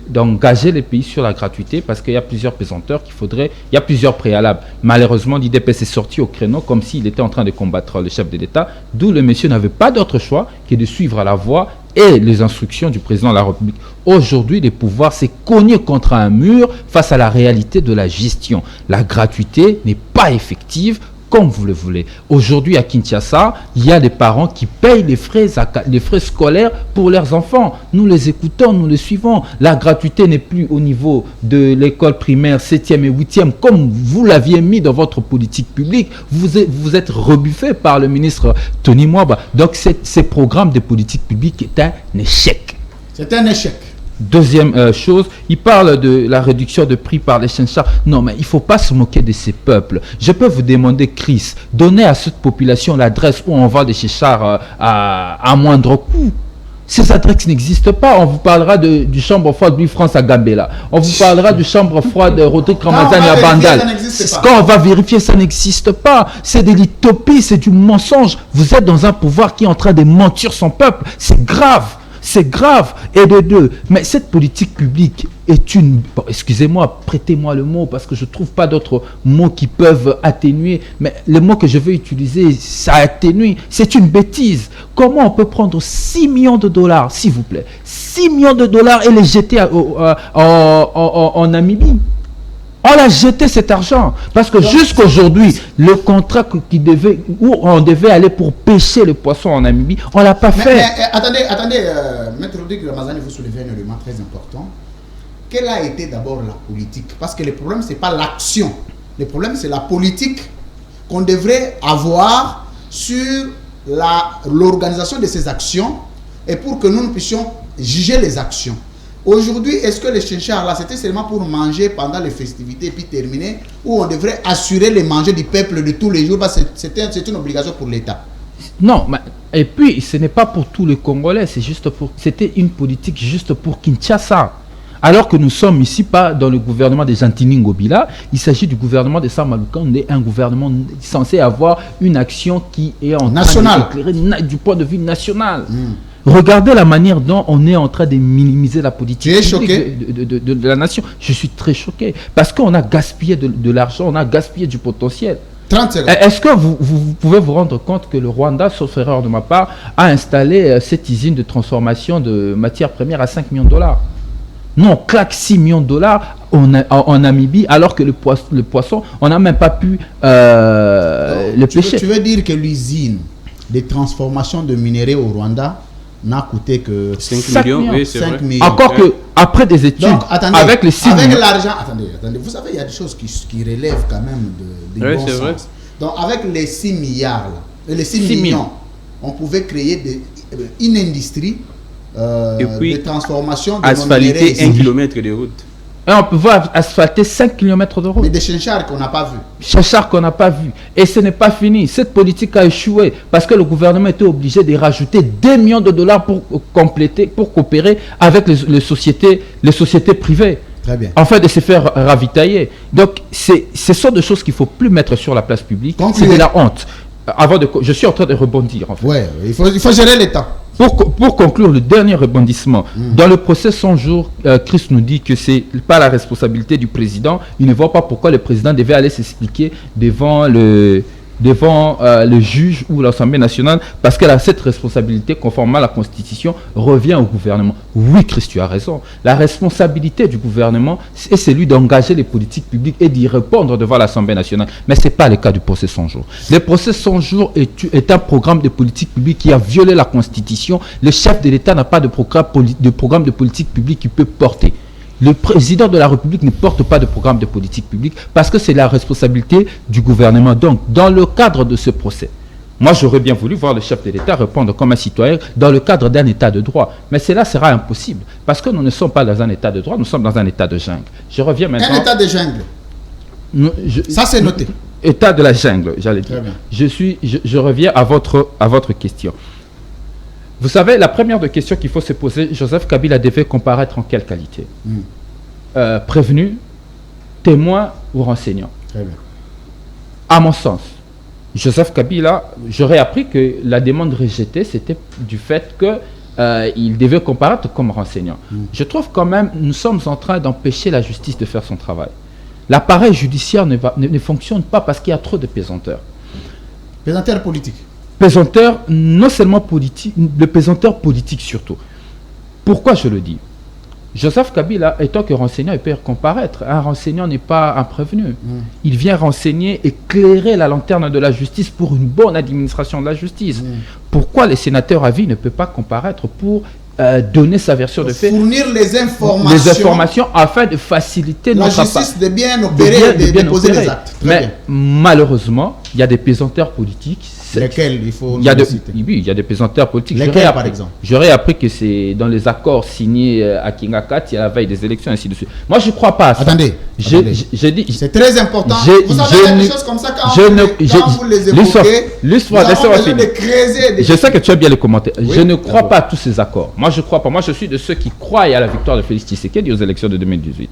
d'engager les pays sur la gratuité parce qu'il y a plusieurs pesanteurs il y a plusieurs préalables. Malheureusement, l'IDPS est sorti au créneau comme s'il était en train de combattre le chef de l'État, d'où le monsieur n'avait pas d'autre choix que de suivre la voie et les instructions du président de la République. Aujourd'hui, le pouvoir s'est cogné contre un mur face à la réalité de la gestion. La gratuité n'est pas effective comme vous le voulez. Aujourd'hui, à Kinshasa, il y a des parents qui payent les frais scolaires pour leurs enfants. Nous les écoutons, nous les suivons. La gratuité n'est plus au niveau de l'école primaire 7e et 8e, comme vous l'aviez mis dans votre politique publique. Vous êtes rebuffé par le ministre Tony Mwaba. Donc, ces programmes de politique publique est un échec. C'est un échec. Deuxième chose, il parle de la réduction de prix par les chinchards. Non, mais il ne faut pas se moquer de ces peuples. Je peux vous demander, Chris, donnez à cette population l'adresse où on vend des chinchards à moindre coût. Ces adresses n'existent pas. On vous parlera du chambre froide Louis France à Gambela. On vous parlera du chambre froide Rodrigue Ramazani à Bandal. Quand on va vérifier, ça n'existe pas. C'est de l'utopie, c'est du mensonge. Vous êtes dans un pouvoir qui est en train de mentir son peuple. C'est grave. C'est grave. Et de deux, mais cette politique publique est une... Bon, excusez-moi, prêtez-moi le mot parce que je ne trouve pas d'autres mots qui peuvent atténuer. Mais le mot que je vais utiliser, ça atténue. C'est une bêtise. Comment on peut prendre 6 millions de dollars, s'il vous plaît, 6 millions de dollars et les jeter en Namibie? On a jeté cet argent parce que jusqu'aujourd'hui, le contrat où on devait aller pour pêcher le poisson en Namibie, on ne l'a pas fait. Mais attendez, Maître Rodrigue Ramazani, vous soulevez un élément très important. Quelle a été d'abord la politique? Parce que le problème, ce n'est pas l'action. Le problème, c'est la politique qu'on devrait avoir sur l'organisation de ces actions et pour que nous puissions juger les actions. Aujourd'hui, est-ce que les chinchards là, c'était seulement pour manger pendant les festivités et puis terminer, ou on devrait assurer les manger du peuple de tous les jours parce que c'est une obligation pour l'État? Non, mais, et puis ce n'est pas pour tous les Congolais, c'était une politique juste pour Kinshasa. Alors que nous sommes ici pas dans le gouvernement de Jantini Ngobila, il s'agit du gouvernement de Sam Maloukan, un gouvernement censé avoir une action qui est en train d'éclairer du point de vue national. Regardez la manière dont on est en train de minimiser la politique de la nation. Je suis très choqué. Parce qu'on a gaspillé de l'argent, on a gaspillé du potentiel. 30 secondes. Est-ce que vous pouvez vous rendre compte que le Rwanda, sauf erreur de ma part, a installé cette usine de transformation de matières premières à 5 millions de dollars? Nous, on claque 6 millions de dollars en Namibie, alors que le poisson, on n'a même pas pu le pêcher. Tu veux dire que l'usine de transformation de minerais au Rwanda n'a coûté que 5 millions. Oui, c'est vrai. Millions. Encore que, après des études, donc, attendez, avec les 6 millions. Avec l'argent, attendez, vous savez, il y a des choses qui relèvent quand même de bon sens. Vrai. Donc, avec les 6 milliards, là, les 6 millions, on pouvait créer une industrie de transformation de asphalter 1 km de route. Et on peut voir asphalter 5 km de route. Mais des chinchards qu'on n'a pas vu. Chinchards qu'on n'a pas vu. Et ce n'est pas fini. Cette politique a échoué parce que le gouvernement était obligé de rajouter 2 millions de dollars pour compléter, pour coopérer avec les sociétés privées. Très bien. Afin de se faire ravitailler. Donc, ce sont des choses qu'il ne faut plus mettre sur la place publique. C'est de la honte. Je suis en train de rebondir. En fait. Ouais, il faut gérer l'État. Pour conclure le dernier rebondissement, dans le procès 100 jours, Chris nous dit que ce n'est pas la responsabilité du président. Il ne voit pas pourquoi le président devait aller s'expliquer devant le juge ou l'Assemblée nationale, parce qu'elle a cette responsabilité, conformément à la Constitution, revient au gouvernement. Oui, Chris, tu as raison. La responsabilité du gouvernement est celui d'engager les politiques publiques et d'y répondre devant l'Assemblée nationale. Mais ce n'est pas le cas du procès 100 jours. Le procès 100 jours est un programme de politique publique qui a violé la Constitution. Le chef de l'État n'a pas de programme de politique publique qu'il peut porter. Le président de la République ne porte pas de programme de politique publique parce que c'est la responsabilité du gouvernement. Donc, dans le cadre de ce procès, moi, j'aurais bien voulu voir le chef de l'État répondre comme un citoyen dans le cadre d'un état de droit. Mais cela sera impossible parce que nous ne sommes pas dans un état de droit, nous sommes dans un état de jungle. Je reviens maintenant... Un état de jungle. Ça, c'est noté. État de la jungle, j'allais dire. Je reviens à votre question. Vous savez, la première des questions qu'il faut se poser, Joseph Kabila devait comparaître en quelle qualité? Prévenu, témoin ou renseignant? Très bien. À mon sens, Joseph Kabila, j'aurais appris que la demande rejetée, c'était du fait qu'il devait comparaître comme renseignant. Je trouve quand même, nous sommes en train d'empêcher la justice de faire son travail. L'appareil judiciaire ne fonctionne pas parce qu'il y a trop de pesanteurs. Pesanteurs politiques. Pesanteurs, non seulement politiques, le pesanteur politique surtout. Pourquoi je le dis? Joseph Kabila, étant que renseignant, il peut comparaître. Un renseignant n'est pas un prévenu. Il vient renseigner, éclairer la lanterne de la justice pour une bonne administration de la justice. Pourquoi les sénateurs à vie ne peuvent pas comparaître pour donner sa version de fait, fournir les informations afin de faciliter la justice de bien opérer, de bien poser les actes. Mais malheureusement, il y a des pesanteurs politiques. Lesquels il faut citer. Oui, il y a des pesanteurs politiques. Lesquels, par exemple? J'aurais appris que c'est dans les accords signés à Kingakat, il y a la veille des élections, ainsi de suite. Moi, je ne crois pas à ça. Attendez. C'est très important. Vous savez, des choses comme ça, quand vous les évoquez, je sais que tu as bien les commentaires. Oui, je ne crois pas à tous ces accords. Moi, je crois pas. Moi, je suis de ceux qui croient à la victoire de Félix Tshisekedi aux élections de 2018.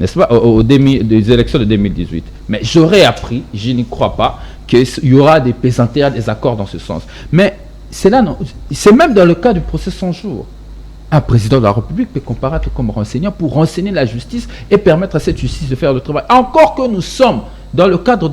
N'est-ce pas? Des élections de 2018. Mais j'aurais appris, je n'y crois pas, qu'il y aura des pesanteurs, des accords dans ce sens. Mais c'est là, non. C'est même dans le cas du procès 100 jours. Un président de la République peut comparaître comme renseignant pour renseigner la justice et permettre à cette justice de faire le travail. Encore que nous sommes dans le cadre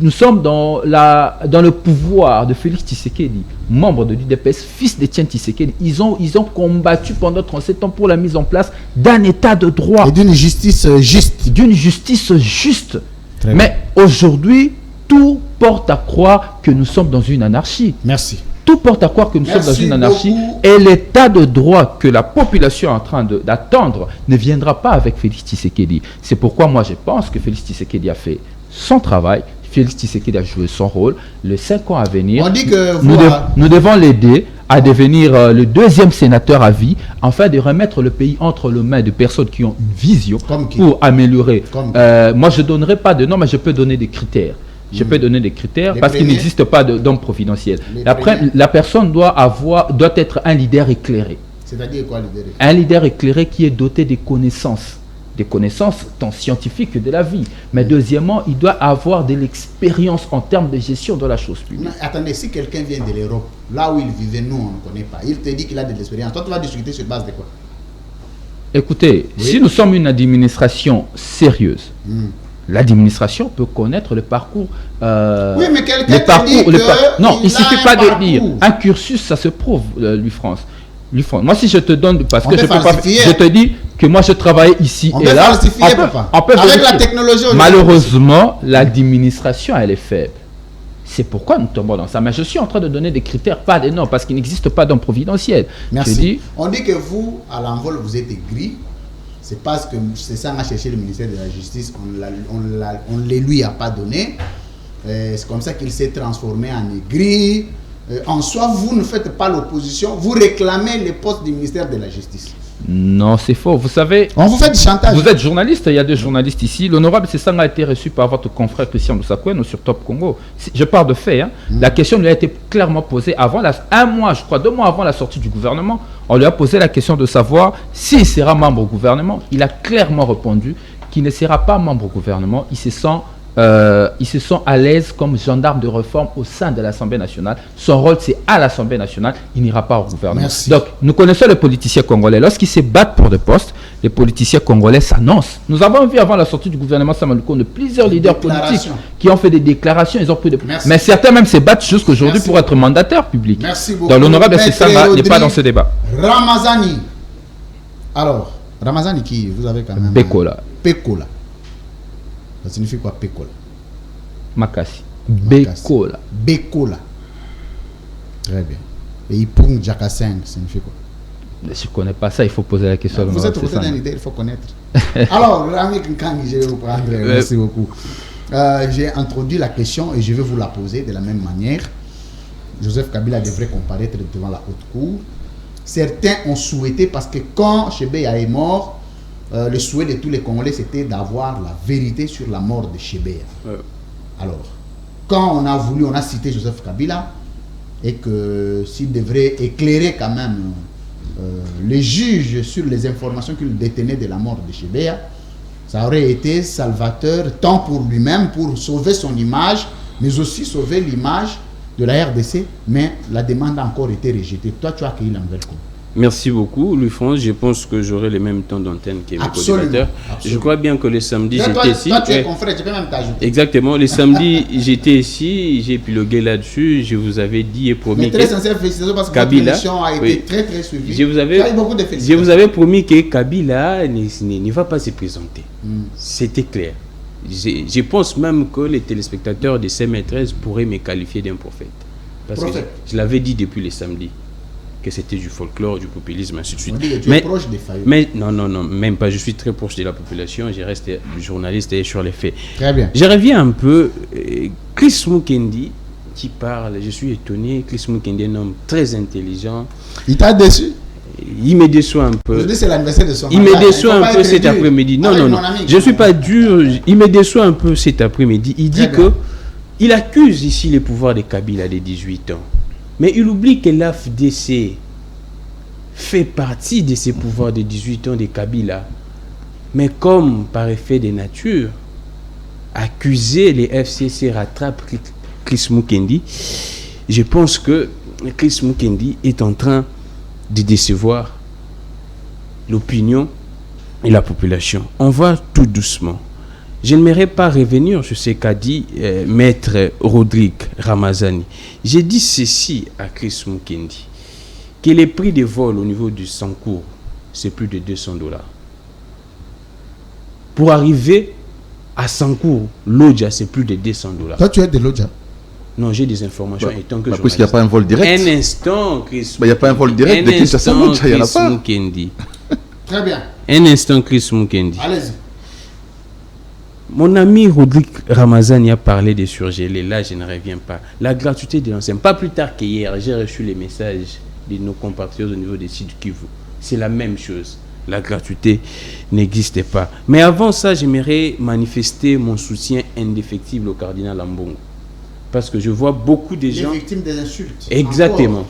nous sommes dans le pouvoir de Félix Tshisekedi, membre de l'UDPS, fils d'Etienne Tshisekedi. Ils ont combattu pendant 37 ans pour la mise en place d'un état de droit. Et d'une justice juste. D'une justice juste. Mais aujourd'hui, tout porte à croire que nous sommes dans une anarchie. Merci. Tout porte à croire que nous sommes dans une anarchie. Beaucoup. Et l'état de droit que la population est en train d'attendre ne viendra pas avec Félix Tshisekedi. C'est pourquoi moi je pense que Félix Tshisekedi a fait son travail. Félix Tshisekedi a joué son rôle. Les 5 ans à venir, on dit que nous devons l'aider à devenir le 2e sénateur à vie, afin de remettre le pays entre les mains de personnes qui ont une vision pour améliorer. Moi, je ne donnerai pas de nom, mais je peux donner des critères. Je peux donner des critères parce qu'il n'existe pas d'homme providentiel. La personne doit être un leader éclairé. C'est-à-dire quoi, leader éclairé? Un leader éclairé qui est doté des connaissances tant scientifiques que de la vie. Mais deuxièmement, il doit avoir de l'expérience en termes de gestion de la chose publique. Mais attendez, si quelqu'un vient de l'Europe, là où il vivait, nous, on ne connaît pas, il te dit qu'il a de l'expérience. Toi, tu vas discuter sur base de quoi? Écoutez, si nous sommes une administration sérieuse, l'administration peut connaître le parcours. Oui, mais quelqu'un te dit que non, il ne suffit pas de dire. Un cursus, ça se prouve, l'UFrance. Moi, si je te donne, parce que je peux pas, je te dis que moi je travaille ici et là. On peut avec la technologie. Malheureusement, l'administration, elle est faible. C'est pourquoi nous tombons dans ça. Mais je suis en train de donner des critères, pas des noms, parce qu'il n'existe pas d'homme providentiel. Merci. On dit que vous, à l'envol, vous êtes gris. C'est parce que c'est ça, on a cherché le ministère de la Justice, on ne lui a pas donné. C'est comme ça qu'il s'est transformé en aigri. En soi, vous ne faites pas l'opposition, vous réclamez les postes du ministère de la Justice. Non, c'est faux. Vous savez, on vous fait du chantage. Vous êtes journaliste, il y a 2 journalistes ici. L'honorable Sessanga a été reçu par votre confrère Christian Lusakoueno sur Top Congo. Je parle de fait. La question lui a été clairement posée avant 1 mois, je crois, 2 mois avant la sortie du gouvernement. On lui a posé la question de savoir s'il sera membre au gouvernement. Il a clairement répondu qu'il ne sera pas membre au gouvernement. Il se sent à l'aise comme gendarme de réforme au sein de l'Assemblée nationale. Son rôle, c'est à l'Assemblée nationale. Il n'ira pas au gouvernement. Merci. Donc, nous connaissons les politiciens congolais. Lorsqu'ils se battent pour des postes, les politiciens congolais s'annoncent. Nous avons vu avant la sortie du gouvernement Samalukonde plusieurs leaders politiques qui ont fait des déclarations. Ils ont pris mais certains même se battent jusqu'aujourd'hui pour être mandataires publics. Merci beaucoup. Donc, l'honorable Sessanga n'est pas dans ce débat. Ramazani. Alors, Ramazani qui vous avez quand même... Pekola. Ça signifie quoi, Pekola? Makassi. Bekola. Bekola. Très bien. Et Ipung Jaka 5, ça signifie quoi? Je ne connais pas ça, il faut poser la question. Vous êtes au côté d'un leader, il faut connaître. Alors, Rami Kinkangi, je vais vous prendre. Merci beaucoup. J'ai introduit la question et je vais vous la poser de la même manière. Joseph Kabila devrait comparaître devant la haute cour. Certains ont souhaité, parce que quand Chebeya est mort, le souhait de tous les Congolais, c'était d'avoir la vérité sur la mort de Chebeya. Alors, quand on a voulu, on a cité Joseph Kabila, et que s'il devrait éclairer quand même les juges sur les informations qu'il détenait de la mort de Chebeya, ça aurait été salvateur tant pour lui-même, pour sauver son image, mais aussi sauver l'image de la RDC, mais la demande a encore été rejetée. Toi, tu as accueilli la nouvelle cour. Merci beaucoup, Louis-France. Je pense que j'aurai le même temps d'antenne que mes co-débatteurs. Je crois bien que le samedi, j'étais ici. Toi, tu es confrère, je peux même t'ajouter. Exactement. Le samedi, j'étais ici, j'ai épilogué là-dessus. Je vous avais dit et promis que... Mais très sincère félicitations parce que Kabila, votre émission a été très très suivie. Je vous avais promis que Kabila ne va pas se présenter. C'était clair. Je pense même que les téléspectateurs de CM13 pourraient me qualifier d'un prophète. Parce que je l'avais dit depuis le samedi. Que c'était du folklore, du populisme, ainsi de suite. Tu es proche des faillots. Mais non, même pas. Je suis très proche de la population. Je reste journaliste et sur les faits. Très bien. Je reviens un peu. Chris Mukendi qui parle, je suis étonné. Chris Mukendi est un homme très intelligent. Il t'a déçu? Il me déçoit un peu. Aujourd'hui, c'est l'anniversaire de son Il me déçoit un peu cet après-midi. Non. Je ne suis pas dur. Il me déçoit un peu cet après-midi. Il dit que il accuse ici les pouvoirs de Kabila de 18 ans. Mais il oublie que l'AFDC fait partie de ces pouvoirs de 18 ans de Kabila. Mais comme par effet de nature, accuser les FCC rattrape Chris Mukendi, je pense que Chris Mukendi est en train de décevoir l'opinion et la population. On va tout doucement. Je n'aimerais pas revenir sur ce qu'a dit Maître Rodrigue Ramazani. J'ai dit ceci à Chris Mukendi, que les prix de vol au niveau du Sankour, c'est plus de $200. Pour arriver à Sankour, Lodja, c'est plus de $200. Toi, tu es de Lodja? Non, j'ai des informations étant que puisqu'il n'y a pas un vol direct. Un instant, Chris. Il n'y a pas un vol direct de Kinshasa à Lodja, il n'y en a pas. Mukendi. Très bien. Un instant, Chris Mukendi. Allez-y. Mon ami Rodrigue Ramazani a parlé des surgelés. Là, je ne reviens pas. La gratuité de l'enseigne. Pas plus tard qu'hier, j'ai reçu les messages de nos compatriotes au niveau des sites Kivu. C'est la même chose. La gratuité n'existait pas. Mais avant ça, j'aimerais manifester mon soutien indéfectible au cardinal Ambongo. Parce que je vois beaucoup de gens... Les victimes des insultes. Exactement. Encore.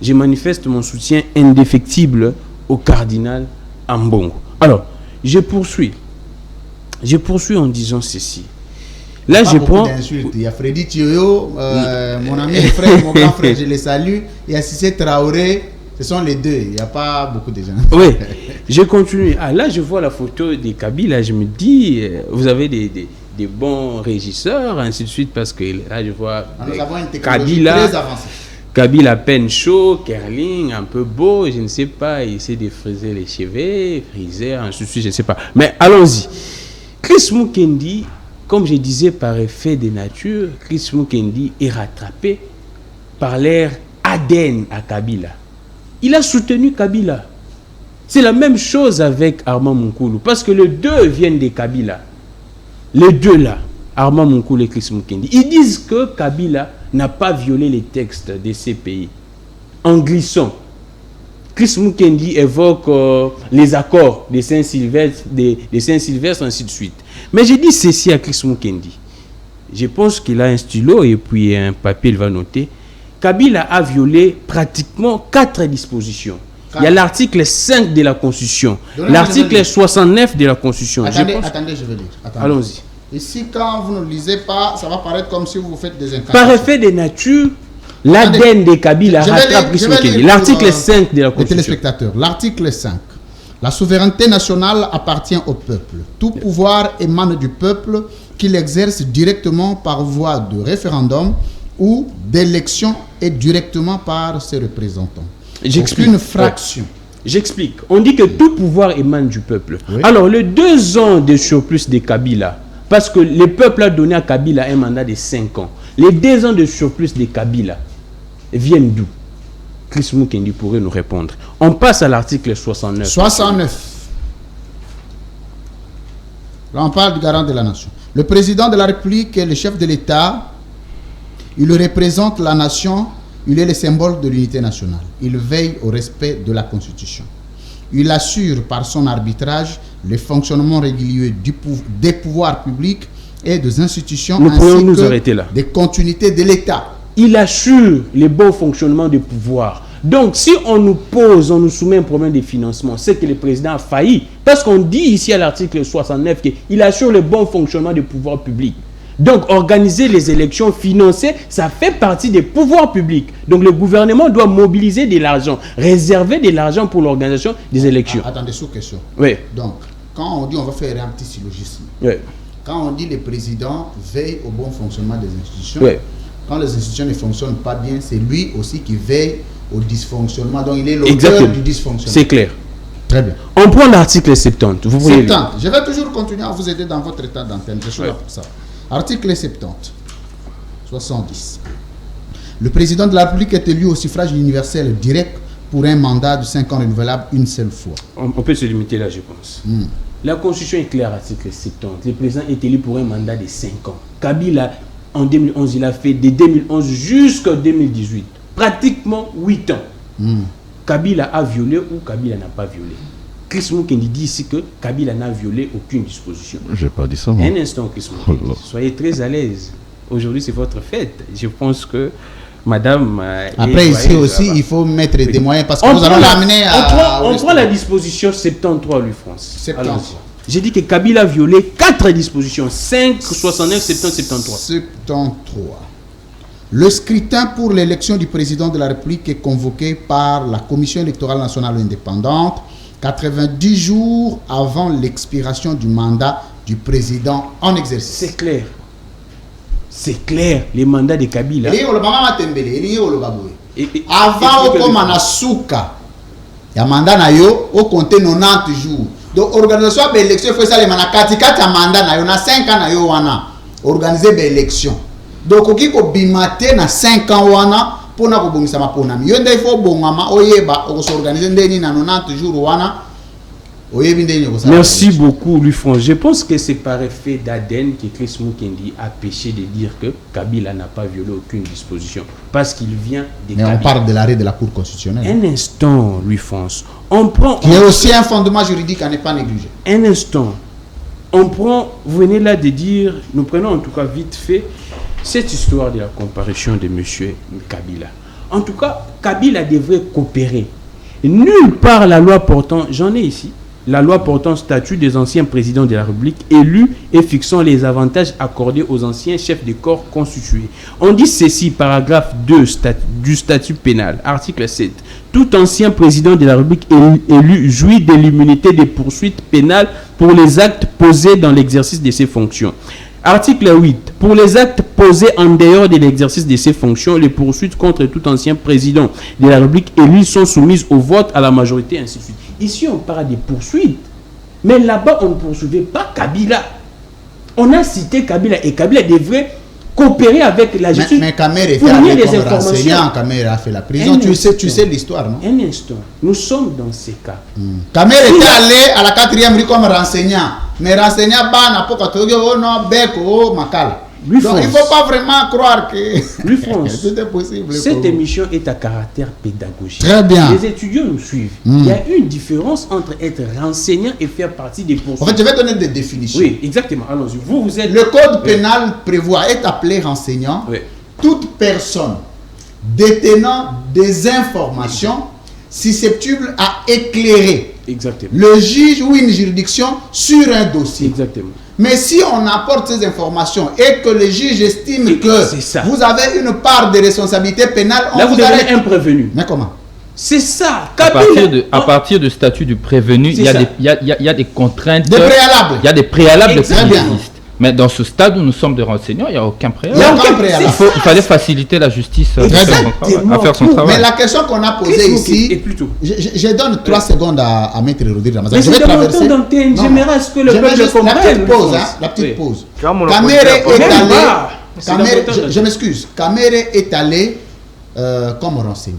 Je manifeste mon soutien indéfectible au cardinal Ambongo. Alors, je poursuis en disant ceci. Là, je prends... Il y a Freddy Thioyo, mon ami frère, mon grand frère, je les salue. Il y a Cissé Traoré, ce sont les deux. Il n'y a pas beaucoup de gens. Oui, je continue. Ah, là, je vois la photo de Kabila. Je me dis, vous avez des bons régisseurs, ainsi de suite, parce que là, je vois nous avons une technologie très avancée. Kabila peine chaud, curling, un peu beau, je ne sais pas, il essaie de friser les cheveux, friser, ainsi de suite, je ne sais pas. Mais allons-y. Chris Mukendi, comme je disais par effet de nature, Chris Mukendi est rattrapé par l'air ADN à Kabila. Il a soutenu Kabila. C'est la même chose avec Armand Moukoulou, parce que les deux viennent de Kabila. Les deux là, Armand Moukoulou et Chris Mukendi, ils disent que Kabila n'a pas violé les textes de ces pays. En glissant, Chris Mukendi évoque les accords de Saint-Sylvestre, ainsi de suite. Mais j'ai dit ceci à Chris Mukendi. Je pense qu'il a un stylo et puis un papier, il va noter. Kabila a violé pratiquement 4 dispositions. Il y a l'article 5 de la Constitution, l'article 69 de la Constitution. Attendez, je vais lire. Allons-y. Ici, quand vous ne lisez pas, ça va paraître comme si vous faites des incantations. Par effet de nature, l'ADN de Kabila rattrape Chris Mukendi. L'article 5 de la Constitution. Les téléspectateurs, l'article 5. La souveraineté nationale appartient au peuple. Tout pouvoir émane du peuple qu'il exerce directement par voie de référendum ou d'élection et directement par ses représentants. J'explique. Aucune fraction. J'explique. On dit que tout pouvoir émane du peuple. Oui. Alors, les 2 ans de surplus de Kabila, parce que le peuple a donné à Kabila un mandat de 5 ans, les 2 ans de surplus de Kabila viennent d'où? Chris Mukendi pourrait nous répondre. On passe à l'article 69. 69. Là, on parle du garant de la nation. Le président de la République est le chef de l'État. Il représente la nation. Il est le symbole de l'unité nationale. Il veille au respect de la Constitution. Il assure par son arbitrage le fonctionnement régulier des pouvoirs publics et des institutions ainsi que des continuités de l'État. Il assure le bon fonctionnement du pouvoir. Donc, si on nous soumet un problème de financement, c'est que le président a failli. Parce qu'on dit ici à l'article 69 qu'il assure le bon fonctionnement du pouvoir public. Donc, organiser les élections, financer, ça fait partie des pouvoirs publics. Donc, le gouvernement doit mobiliser de l'argent, réserver de l'argent pour l'organisation des élections. Attendez, sous-question. Oui. Donc, quand on dit, on va faire un petit syllogisme. Oui. Quand on dit le président veille au bon fonctionnement des institutions, oui. Quand les institutions ne fonctionnent pas bien, c'est lui aussi qui veille au dysfonctionnement. Donc, il est l'auteur du dysfonctionnement. C'est clair. Très bien. On prend l'article 70. Vous voyez 70. Je vais toujours continuer à vous aider dans votre état d'antenne. Je suis là pour ça. Article 70. 70. Le président de la République est élu au suffrage universel direct pour un mandat de 5 ans renouvelable une seule fois. On peut se limiter là, je pense. La Constitution est claire, article 70. Le président est élu pour un mandat de 5 ans. Kabila, en 2011, il a fait de 2011 jusqu'en 2018. Pratiquement 8 ans. Kabila a violé ou Kabila n'a pas violé. Chris Mukendi dit ici que Kabila n'a violé aucune disposition. Je n'ai pas dit ça. Moi. Un instant, Chris Mukendi. Soyez très à l'aise. Aujourd'hui, c'est votre fête. Je pense que Madame... Après, ici aussi, il faut mettre des moyens parce que nous allons l'amener à... On prend la disposition 73, lui, France. 73. J'ai dit que Kabila a violé 4 dispositions. 5, 69, 70, 73. 73. Le scrutin pour l'élection du président de la République est convoqué par la Commission électorale nationale indépendante 90 jours avant l'expiration du mandat du président en exercice. C'est clair. C'est clair. Les mandats de Kabila... Avant au Manasuka, il y a mandat na yo au compter 90 jours. Donc organisation de l'élection il faut ça les manakati 4 mandat na yo na 5 ans na yo wana organiser des élections. Donc oki ko bimate na 5 ans wana pona ko bongisa mapona mi yo ndai fo bongama oyeba o s'organiser ndeni na 90 jours wana. Merci beaucoup, Lufran. Je pense que c'est par effet d'Aden que Chris Mukendi a péché de dire que Kabila n'a pas violé aucune disposition. Parce qu'il vient de Kabila. On parle de l'arrêt de la Cour constitutionnelle. Un instant, Lufran. On prend... Il y a aussi un fondement juridique à ne pas négliger. Un instant. On prend... Vous venez là de dire... Nous prenons en tout cas vite fait cette histoire de la comparution de M. Kabila. En tout cas, Kabila devrait coopérer. Nulle part la loi portant... J'en ai ici. La loi portant statut des anciens présidents de la République élus et fixant les avantages accordés aux anciens chefs de corps constitués. On dit ceci, paragraphe 2 du statut pénal, article 7. Tout ancien président de la République élu jouit de l'immunité des poursuites pénales pour les actes posés dans l'exercice de ses fonctions. Article 8. Pour les actes posés en dehors de l'exercice de ses fonctions, les poursuites contre tout ancien président de la République élu sont soumises au vote à la majorité, ainsi de suite. Ici, on parle des poursuites. Mais là-bas, on ne poursuivait pas Kabila. On a cité Kabila et Kabila devrait coopérer avec la justice. Mais Kamere était allé comme renseignant, Kamere a fait la prison. Tu sais l'histoire, non? Un instant. Nous sommes dans ces cas. Kamere était allé à la 4e rue comme renseignant. Mais renseignant, n'a pas de Makala. Donc il ne faut pas vraiment croire que tout est possible. Cette émission est à caractère pédagogique. Très bien. Les étudiants nous suivent. Il y a une différence entre être renseignant et faire partie des poursuites. En fait, je vais donner des définitions. Oui, exactement. Allons-y. Vous êtes... Le code pénal prévoit, est appelé renseignant, toute personne détenant des informations susceptibles à éclairer le juge ou une juridiction sur un dossier. Exactement. Mais si on apporte ces informations et que le juge estime que vous avez une part de responsabilité pénale, là vous devenez un prévenu. Mais comment? C'est ça. À partir du statut du prévenu, il y a des contraintes. Des préalables. Il y a des préalables qui existent. Mais dans ce stade où nous sommes de renseignants, il n'y a aucun préalable. Il fallait faciliter la justice à faire son travail. Mais la question qu'on a posée ici, je donne 3 secondes à Maître Rodrigue Ramazan. Je vais traverser. J'aimerais ce que le peuple comprenne. La petite pause. Kamere est allé, je m'excuse, Kamere est allé comme renseignant.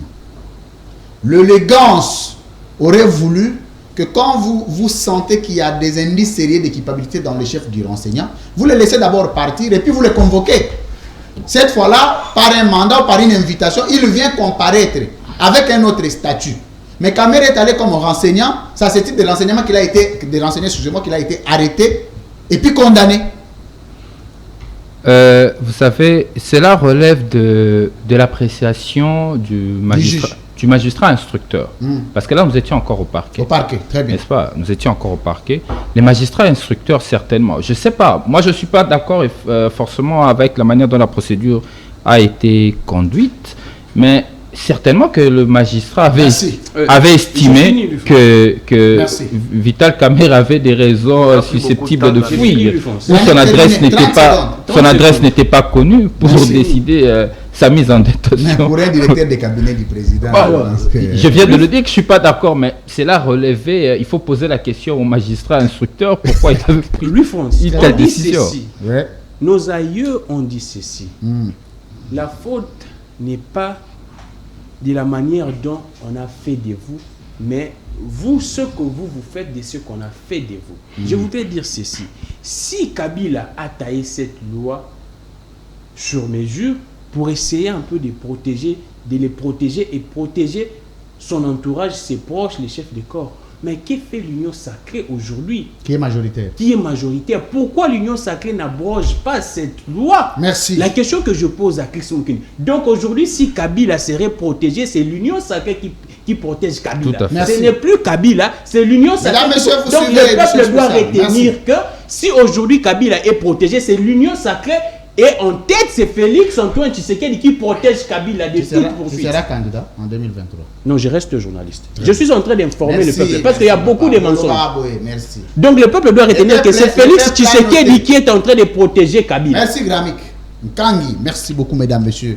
l'élégance aurait voulu que quand vous sentez qu'il y a des indices sérieux d'équipabilité dans les chefs du renseignement, vous les laissez d'abord partir et puis vous les convoquez. Cette fois-là, par un mandat ou par une invitation, il vient comparaître avec un autre statut. Mais Kamer est allé comme renseignant, ça c'est titre de l'enseignement qu'il a été, qu'il a été arrêté et puis condamné. Vous savez, cela relève de l'appréciation du magistrat instructeur. Parce que là, nous étions encore au parquet. Au parquet, très bien. N'est-ce pas? Nous étions encore au parquet. Les magistrats instructeurs, certainement. Je ne sais pas. Moi, je ne suis pas d'accord forcément avec la manière dont la procédure a été conduite. Mais certainement que le magistrat avait estimé que Vital Kamer avait des raisons susceptibles de fuir. Son adresse n'était pas connue pour décider sa mise en détention. Mais pour un directeur de cabinet du président, je viens de le dire que je ne suis pas d'accord, mais c'est là relevé. Il faut poser la question au magistrat instructeur pourquoi il avait pris une telle décision. Nos aïeux ont dit ceci. La faute n'est pas de la manière dont on a fait de vous, mais vous, ce que vous faites de ce qu'on a fait de vous. Je voudrais dire ceci. Si Kabila a taillé cette loi sur mesure pour essayer un peu de les protéger et protéger son entourage, ses proches, les chefs de corps. Mais que fait l'Union sacrée aujourd'hui? Qui est majoritaire. Pourquoi l'Union sacrée n'abroge pas cette loi? Merci. La question que je pose à Chris Moukeni. Donc aujourd'hui, si Kabila serait protégé, c'est l'Union sacrée qui protège Kabila. Ce n'est plus Kabila, c'est l'Union sacrée. Donc le peuple doit retenir que si aujourd'hui Kabila est protégé, c'est l'Union sacrée. Et en tête, c'est Félix Antoine Tshisekedi qui protège Kabila de toute poursuite. Tu seras candidat en 2023? Non, je reste journaliste. Je suis en train d'informer le peuple parce qu'il y a beaucoup de mensonges. Merci. Donc le peuple doit retenir que c'est Félix Tshisekedi qui est en train de protéger Kabila. Merci Gramik. Nkangi, merci beaucoup mesdames, messieurs.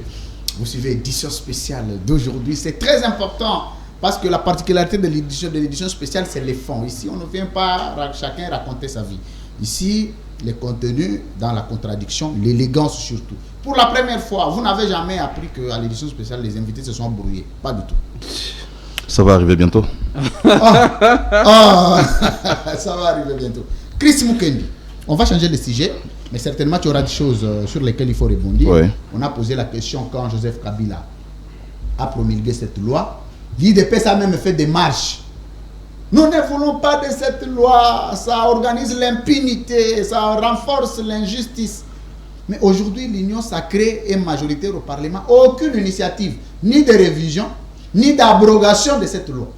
Vous suivez l'édition spéciale d'aujourd'hui. C'est très important parce que la particularité de l'édition spéciale, c'est les fonds. Ici, on ne vient pas chacun raconter sa vie. Ici, les contenus dans la contradiction, l'élégance surtout. Pour la première fois, vous n'avez jamais appris qu'à l'édition spéciale, les invités se sont brouillés. Pas du tout. Ça va arriver bientôt. Ça va arriver bientôt. Chris Moukeni, on va changer de sujet, mais certainement tu auras des choses sur lesquelles il faut rebondir. Oui. On a posé la question quand Joseph Kabila a promulgué cette loi. L'IDPS a même fait des marches. Nous ne voulons pas de cette loi, ça organise l'impunité, ça renforce l'injustice. Mais aujourd'hui, l'Union sacrée est majoritaire au Parlement. Aucune initiative, ni de révision, ni d'abrogation de cette loi.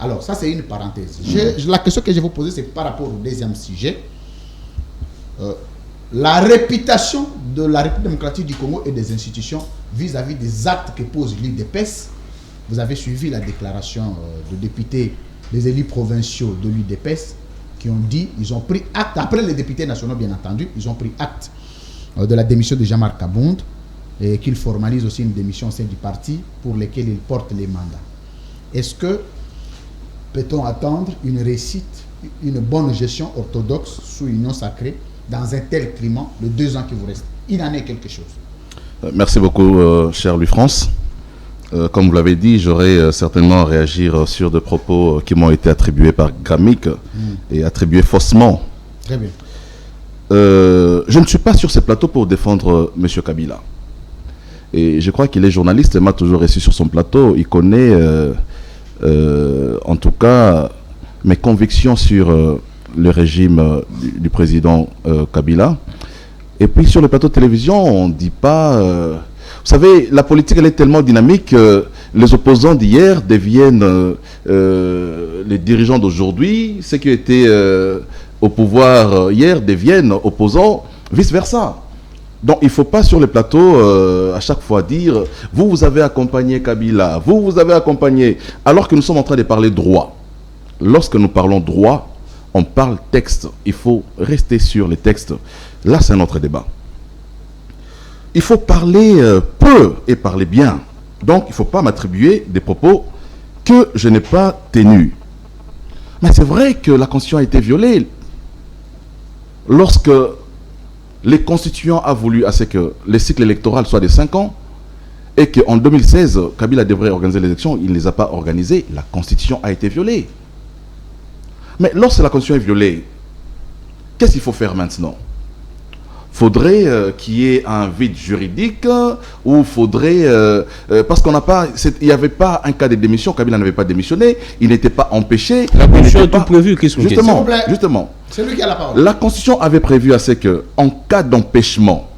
Alors, ça c'est une parenthèse. La question que je vais vous poser, c'est par rapport au deuxième sujet. La réputation de la République démocratique du Congo et des institutions vis-à-vis des actes que pose l'UDPS. Vous avez suivi la déclaration de députés, les élus provinciaux de l'UDPS qui ont dit, ils ont pris acte, après les députés nationaux bien entendu, ils ont pris acte de la démission de Jean-Marc Abound et qu'ils formalisent aussi une démission au sein du parti pour lesquels ils portent les mandats. Est-ce que peut-on attendre une réussite, une bonne gestion orthodoxe sous union sacrée dans un tel climat, les 2 ans qui vous restent? Il en est quelque chose. Merci beaucoup, cher Louis-France. Comme vous l'avez dit, j'aurais certainement réagir sur des propos qui m'ont été attribués par Gramik et attribués faussement. Très bien. Je ne suis pas sur ce plateau pour défendre M. Kabila. Et je crois qu'il est journaliste, il m'a toujours reçu sur son plateau. Il connaît, en tout cas, mes convictions sur le régime du président Kabila. Et puis sur le plateau de télévision, on ne dit pas... vous savez, la politique, elle est tellement dynamique que les opposants d'hier deviennent les dirigeants d'aujourd'hui. Ceux qui étaient au pouvoir hier deviennent opposants, vice-versa. Donc, il ne faut pas sur le plateau à chaque fois dire « vous avez accompagné Kabila, vous avez accompagné », alors que nous sommes en train de parler droit. Lorsque nous parlons droit, on parle texte. Il faut rester sur les textes. Là, c'est notre débat. Il faut parler peu et parler bien. Donc, il ne faut pas m'attribuer des propos que je n'ai pas tenus. Mais c'est vrai que la Constitution a été violée. Lorsque les constituants ont voulu à ce que le cycle électoral soit de 5 ans, et qu'en 2016, Kabila devrait organiser les élections, il ne les a pas organisées, la Constitution a été violée. Mais lorsque la Constitution est violée, qu'est-ce qu'il faut faire maintenant? Faudrait qu'il y ait un vide juridique ou faudrait... parce qu'on n'a pas... Il n'y avait pas un cas de démission, Kabila n'avait pas démissionné, il n'était pas empêché. La Constitution a tout prévu, qu'est-ce que vous dites? Justement. C'est lui qui a la parole. La Constitution avait prévu assez que, en cas d'empêchement,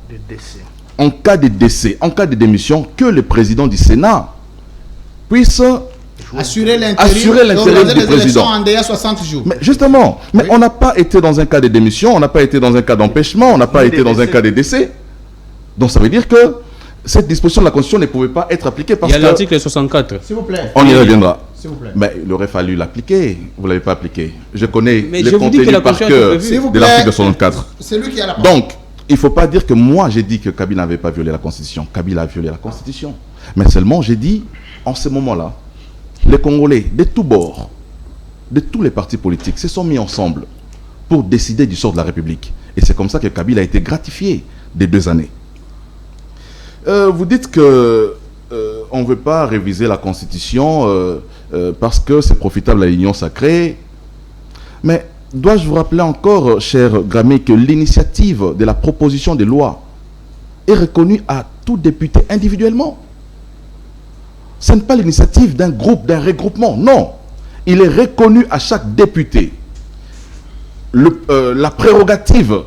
en cas de décès, en cas de démission, que le président du Sénat puisse... Assurer l'intérim du président en délai 60 jours. Mais justement, mais on n'a pas été dans un cas de démission, on n'a pas été dans un cas d'empêchement, on n'a pas été dans un cas de décès. Donc ça veut dire que cette disposition de la Constitution ne pouvait pas être appliquée parce que... Il y a l'article 64. S'il vous plaît. On y reviendra. S'il vous plaît. Mais il aurait fallu l'appliquer. Vous ne l'avez pas appliqué. Je connais mais le contenu par cœur de l'article 64. C'est lui qui a la parole. Donc, il ne faut pas dire que moi j'ai dit que Kabila n'avait pas violé la Constitution. Kabila a violé la Constitution. Mais seulement j'ai dit, en ce moment-là, les Congolais, de tous bords, de tous les partis politiques, se sont mis ensemble pour décider du sort de la République. Et c'est comme ça que Kabila a été gratifié des 2 années. Vous dites que on ne veut pas réviser la Constitution parce que c'est profitable à l'Union sacrée. Mais dois-je vous rappeler encore, cher Gramé, que l'initiative de la proposition de loi est reconnue à tout député individuellement. Ce n'est pas l'initiative d'un groupe, d'un regroupement. Non. Il est reconnu à chaque député la prérogative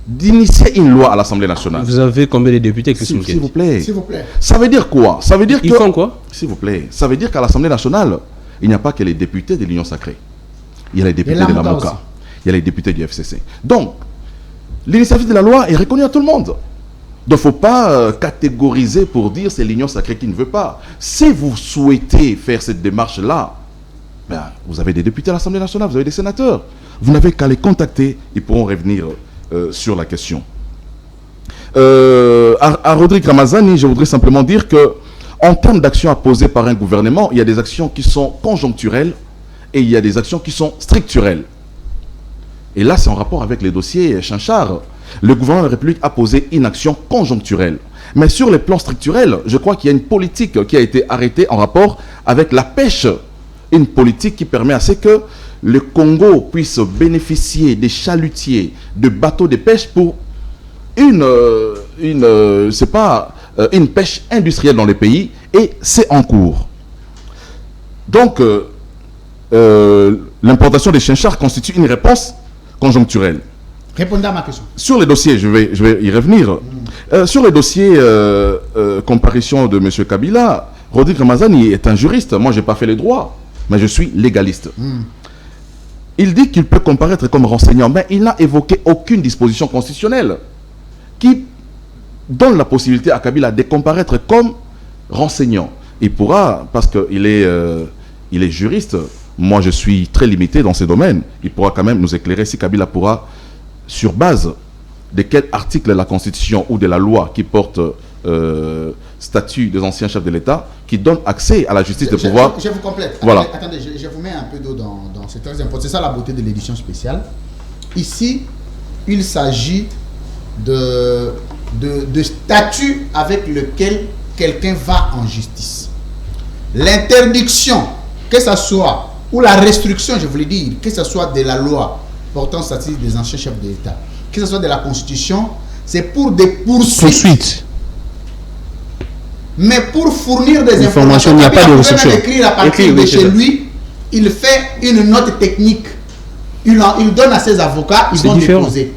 d'initier une loi à l'Assemblée nationale. Vous avez combien de députés qui sont... S'il vous plaît. S'il vous plaît. Ça veut dire quoi? Ça veut dire Ils font quoi? S'il vous plaît. Ça veut dire qu'à l'Assemblée nationale, il n'y a pas que les députés de l'Union sacrée. Il y a les députés de la MOCA. Il y a les députés du FCC. Donc, l'initiative de la loi est reconnue à tout le monde. Donc, il ne faut pas catégoriser pour dire c'est l'Union sacrée qui ne veut pas. Si vous souhaitez faire cette démarche-là, ben, vous avez des députés à l'Assemblée nationale, vous avez des sénateurs. Vous n'avez qu'à les contacter, ils pourront revenir sur la question. À Rodrigue Ramazani, je voudrais simplement dire que en termes d'actions à poser par un gouvernement, il y a des actions qui sont conjoncturelles et il y a des actions qui sont structurelles. Et là, c'est en rapport avec les dossiers Chinchard. Le gouvernement de la République a posé une action conjoncturelle. Mais sur les plans structurels, je crois qu'il y a une politique qui a été arrêtée en rapport avec la pêche. Une politique qui permet à ce que le Congo puisse bénéficier des chalutiers, de bateaux de pêche pour une pêche industrielle dans les pays. Et c'est en cours. Donc, l'importation des chinchards constitue une réponse conjoncturelle. Répondez à ma question. Sur les dossiers, je vais y revenir. Sur les dossiers comparution de M. Kabila, Rodrigue Ramazani est un juriste. Moi, je n'ai pas fait les droits, mais je suis légaliste. Il dit qu'il peut comparaître comme renseignant, mais il n'a évoqué aucune disposition constitutionnelle qui donne la possibilité à Kabila de comparaître comme renseignant. Il pourra, parce qu'il est juriste, moi je suis très limité dans ces domaines, il pourra quand même nous éclairer si Kabila pourra, sur base de quel article de la Constitution ou de la loi qui porte statut des anciens chefs de l'État, qui donne accès à la justice de pouvoir... Je vous complète. Voilà. Attendez, je vous mets un peu d'eau dans ce très important. C'est ça la beauté de l'édition spéciale. Ici, il s'agit de statut avec lequel quelqu'un va en justice. L'interdiction, que ce soit, ou la restriction, je voulais dire, que ce soit de la loi portant statut des anciens chefs de l'État, que ce soit de la Constitution, c'est pour des poursuites. Mais pour fournir des informations, il n'y a pas de restriction. Écrire à partir de chez lui, il fait une note technique. Il donne à ses avocats, ils vont déposer.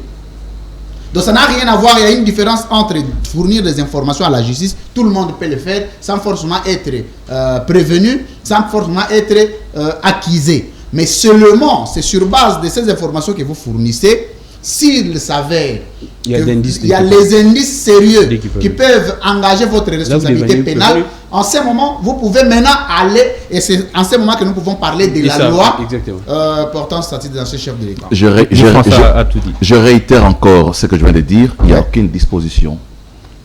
Donc ça n'a rien à voir, il y a une différence entre fournir des informations à la justice, tout le monde peut le faire sans forcément être prévenu, sans forcément être accusé. Mais seulement, c'est sur base de ces informations que vous fournissez, s'il s'avère il y a les indices sérieux qui peuvent engager votre responsabilité pénale, en ce moment, vous pouvez maintenant aller, et c'est en ce moment que nous pouvons parler de la loi portant statut des anciens chefs de l'État. Je réitère encore ce que je viens de dire, il n'y a aucune disposition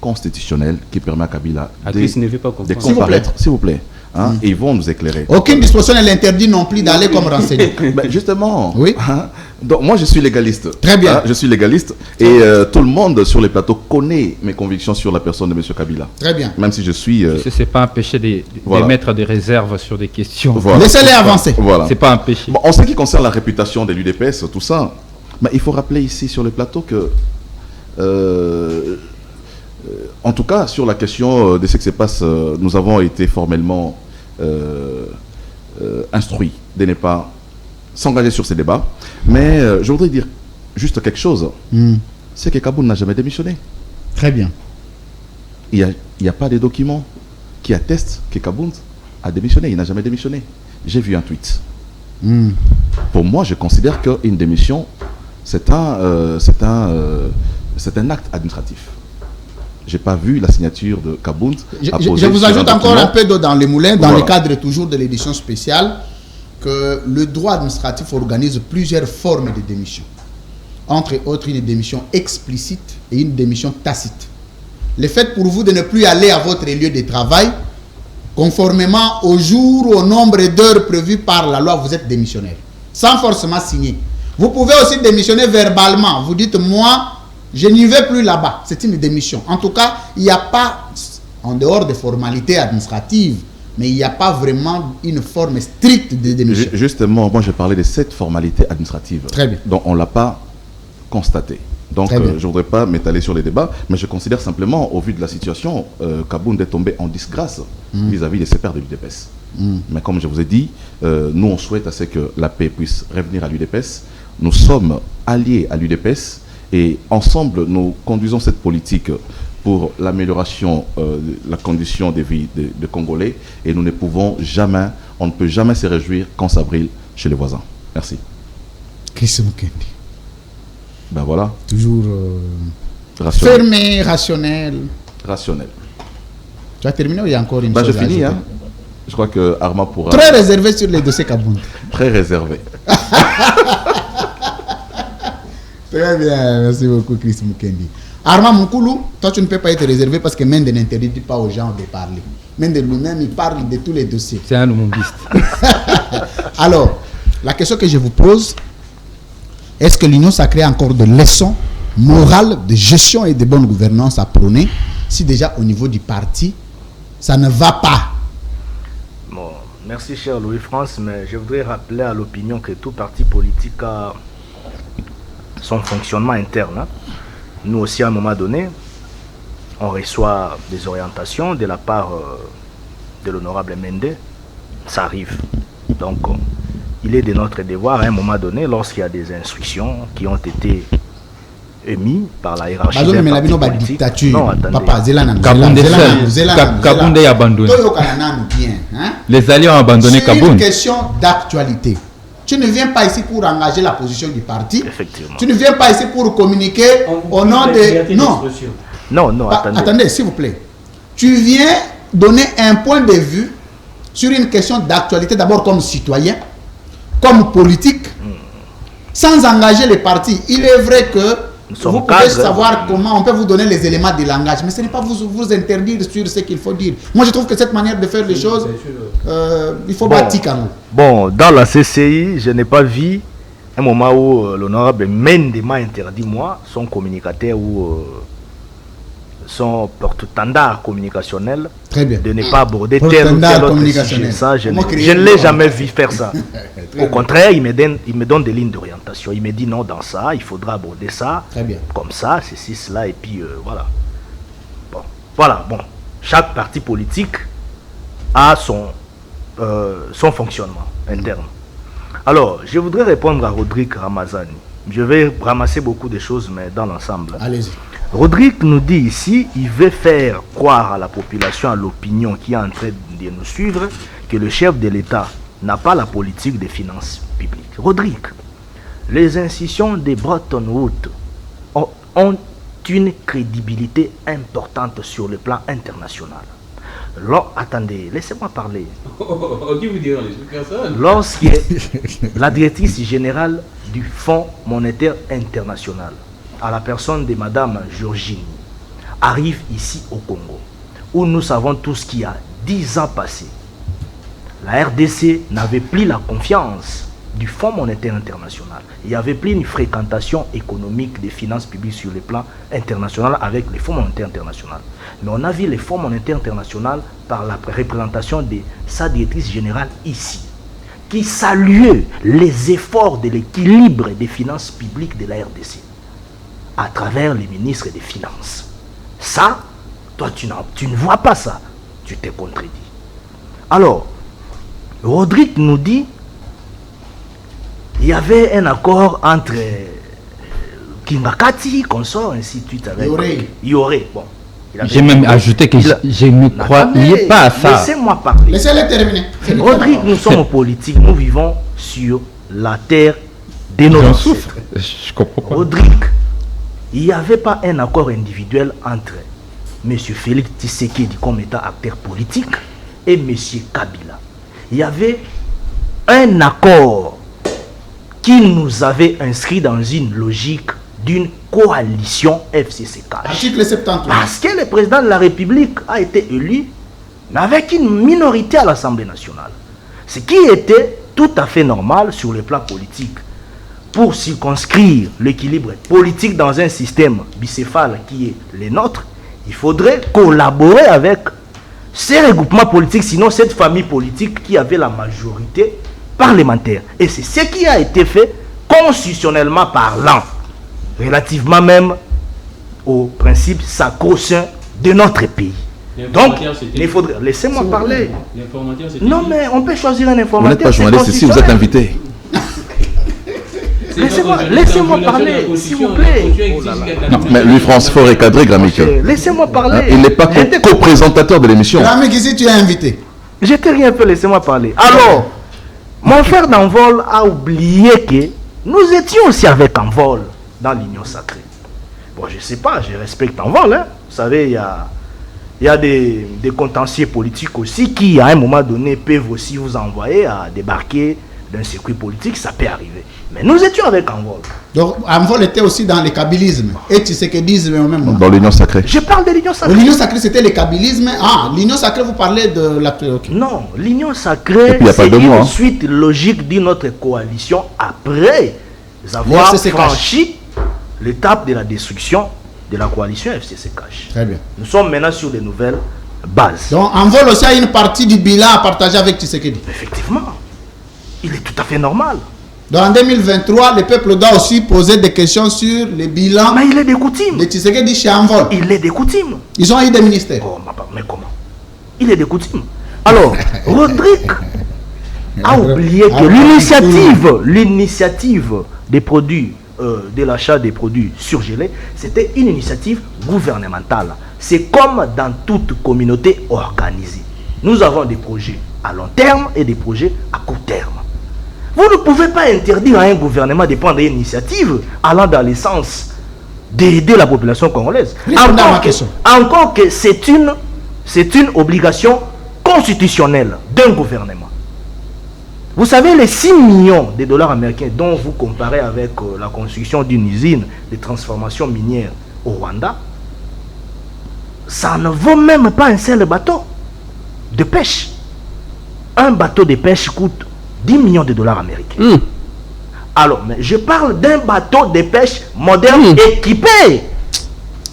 constitutionnelle qui permet à Kabila de comparaître, s'il vous plaît, hein, et ils vont nous éclairer. Aucune disposition ne l'interdit non plus d'aller comme renseigné. Ben justement, oui. Hein, donc moi je suis légaliste. Très bien. Hein, je suis légaliste et tout le monde sur les plateaux connaît mes convictions sur la personne de M. Kabila. Très bien. Même si je suis... C'est pas un péché d'émettre des réserves sur des questions. Voilà. Laissez-les avancer. Voilà. C'est pas un péché. Bon, en ce qui concerne la réputation de l'UDPS, tout ça, ben, il faut rappeler ici sur le plateau que... en tout cas, sur la question de ce qui se passe, nous avons été formellement instruits de ne pas s'engager sur ces débats. Mais je voudrais dire juste quelque chose. C'est que Kaboun n'a jamais démissionné. Très bien. Il n'y a pas de documents qui attestent que Kaboun a démissionné. Il n'a jamais démissionné. J'ai vu un tweet. Pour moi, je considère qu'une démission, c'est un acte administratif. Je n'ai pas vu la signature de Kaboun. Je vous ajoute encore un peu d'eau dans les moulins, dans le cadre toujours de l'édition spéciale, que le droit administratif organise plusieurs formes de démission. Entre autres, une démission explicite et une démission tacite. Le fait pour vous de ne plus aller à votre lieu de travail, conformément au jour ou au nombre d'heures prévues par la loi, vous êtes démissionnaire, sans forcément signer. Vous pouvez aussi démissionner verbalement. Vous dites, moi, je n'y vais plus là-bas. C'est une démission. En tout cas, il n'y a pas, en dehors des formalités administratives, mais il n'y a pas vraiment une forme stricte de démission. Justement, moi, je parlais de cette formalité administrative. Très bien. Donc, on ne l'a pas constaté. Donc, je ne voudrais pas m'étaler sur les débats, mais je considère simplement, au vu de la situation, Kaboun est tombé en disgrâce vis-à-vis de ses pairs de l'UDPS. Mais comme je vous ai dit, nous, on souhaite à ce que la paix puisse revenir à l'UDPS. Nous sommes alliés à l'UDPS et ensemble, nous conduisons cette politique pour l'amélioration de la condition de vie des Congolais et nous ne pouvons jamais, on ne peut jamais se réjouir quand ça brille chez les voisins. Merci. Chris Mukendi. Ben voilà. Toujours rationnel. Fermé, rationnel. Rationnel. Tu as terminé ou il y a encore une chose je finis, hein. Je crois que Arma pourra... Très réservé sur les dossiers Kaboun. Très réservé. Très bien, merci beaucoup Chris Mukendi. Arma Moukoulou, toi tu ne peux pas être réservé parce que Mende n'interdit pas aux gens de parler. Mende lui-même, il parle de tous les dossiers. C'est un lumumbiste. Alors, la question que je vous pose, est-ce que l'Union sacrée a encore de leçons morales de gestion et de bonne gouvernance à prôner si déjà au niveau du parti, ça ne va pas? Bon, merci cher Louis-France, mais je voudrais rappeler à l'opinion que tout parti politique a son fonctionnement interne. Nous aussi, à un moment donné, on reçoit des orientations de la part de l'honorable Mende. Ça arrive. Donc, il est de notre devoir, à un moment donné, lorsqu'il y a des instructions qui ont été émises par la hiérarchie d'un parti politique. Non, attendez. Kaboun est abandonné. Les alliés ont abandonné Kaboun. C'est une question d'actualité. Tu ne viens pas ici pour engager la position du parti. Effectivement. Tu ne viens pas ici pour communiquer au nom de... Non, attendez. Attendez, s'il vous plaît. Tu viens donner un point de vue sur une question d'actualité, d'abord comme citoyen, comme politique, sans engager les partis. Il est vrai que vous pouvez savoir comment on peut vous donner les éléments de langage, mais ce n'est pas vous interdire sur ce qu'il faut dire. Moi, je trouve que cette manière de faire les choses, il faut bâtir quand même. Bon, dans la CCI, je n'ai pas vu un moment où l'honorable Mende m'a interdit, moi, son communicateur ou son porte-étendard communicationnel, de ne pas aborder tel ou tel autre sujet. Ça, je ne l'ai jamais vu faire ça. Au contraire, il me donne des lignes d'orientation. Il me dit non, dans ça, il faudra aborder ça, comme ça, ceci, cela, et puis voilà. Bon, voilà, bon. Chaque parti politique a son fonctionnement interne. Alors, je voudrais répondre à Rodrigue Ramazani. Je vais ramasser beaucoup de choses, mais dans l'ensemble. Allez-y. Rodrigue nous dit ici, il veut faire croire à la population, à l'opinion qui est en train de nous suivre, que le chef de l'État n'a pas la politique des finances publiques. Rodrigue, les institutions de Bretton Woods ont une crédibilité importante sur le plan international. Attendez, laissez-moi parler. Lorsque la directrice générale du Fonds monétaire international, à la personne de Madame Georgine, arrive ici au Congo, où nous savons tous qu'il y a 10 ans passés, la RDC n'avait plus la confiance du Fonds monétaire international. Il n'y avait plus une fréquentation économique des finances publiques sur le plan international avec le Fonds monétaire international. Mais on a vu le Fonds monétaire international par la représentation de sa directrice générale ici, qui saluait les efforts de l'équilibre des finances publiques de la RDC à travers les ministres des Finances. Ça, toi, tu ne vois pas ça. Tu t'es contredit. Alors, Rodrigue nous dit il y avait un accord entre Kingakati, consort, ainsi de suite, avec Yoré. Bon, j'ai même ajouté que je ne croyais pas à ça. Laissez-moi parler. Laissez-le terminer. Rodrigue, nous sommes politiques, nous vivons sur la terre de nos ancêtres. Je comprends pas. Rodrigue, il n'y avait pas un accord individuel entre M. Félix Tshisekedi comme étant acteur politique et M. Kabila. Il y avait un accord qui nous avait inscrit dans une logique d'une coalition FCC-CACH. Article 78. Parce que le président de la République a été élu, mais avec une minorité à l'Assemblée nationale. Ce qui était tout à fait normal sur le plan politique. Pour circonscrire l'équilibre politique dans un système bicéphale qui est le nôtre, il faudrait collaborer avec ces regroupements politiques, sinon cette famille politique qui avait la majorité parlementaire. Et c'est ce qui a été fait constitutionnellement parlant, relativement même au principe sacro-saint de notre pays. Donc, il faudrait... Laissez-moi parler. Non, mais on peut choisir un informateur. Vous n'êtes pas journaliste ici, vous êtes invité. Laissez-moi parler, s'il vous plaît. Non, mais Louis-France, il faut recadrer Grammic. Laissez-moi parler. Il n'est pas co-présentateur de l'émission. Grammic, ici, tu es invité. Je t'ai rien fait, laissez-moi parler. Alors, mon frère d'Envol a oublié que nous étions aussi avec Envol dans l'Union sacrée. Bon, je ne sais pas, je respecte Envol. Hein. Vous savez, il y a des contentieux politiques aussi qui, à un moment donné, peuvent aussi vous envoyer à débarquer d'un circuit politique, ça peut arriver. Mais nous étions avec Envol. Donc, Envol était aussi dans le kabylisme. Et tu sais que disent au même moment. Dans l'Union sacrée. Je parle de l'Union sacrée. L'Union sacrée, c'était le kabylisme. Ah, l'Union sacrée, vous parlez de la... Okay. Non, l'Union sacrée, c'est une suite logique d'une autre coalition après avoir franchi l'étape de la destruction de la coalition FCC-CACH. Très bien. Nous sommes maintenant sur de nouvelles bases. Donc, Envol aussi a une partie du bilan à partager avec Tshisekedi. Effectivement. Il est tout à fait normal. Donc en 2023, le peuple doit aussi poser des questions sur le bilan. Mais il est des coutumes. De Tshisekedi chez Envol. Il est des coutumes. Ils ont eu des ministères. Oh, mais comment? Il est des coutumes. Alors, Rodrigue a oublié que l'initiative des produits, de l'achat des produits surgelés, c'était une initiative gouvernementale. C'est comme dans toute communauté organisée. Nous avons des projets à long terme et des projets à court terme. Vous ne pouvez pas interdire à un gouvernement de prendre une initiative allant dans le sens d'aider la population congolaise. Encore que c'est une obligation constitutionnelle d'un gouvernement. Vous savez, les 6 millions de dollars américains dont vous comparez avec la construction d'une usine de transformation minière au Rwanda, ça ne vaut même pas un seul bateau de pêche. Un bateau de pêche coûte 10 millions de dollars américains. Alors, mais je parle d'un bateau de pêche moderne équipé.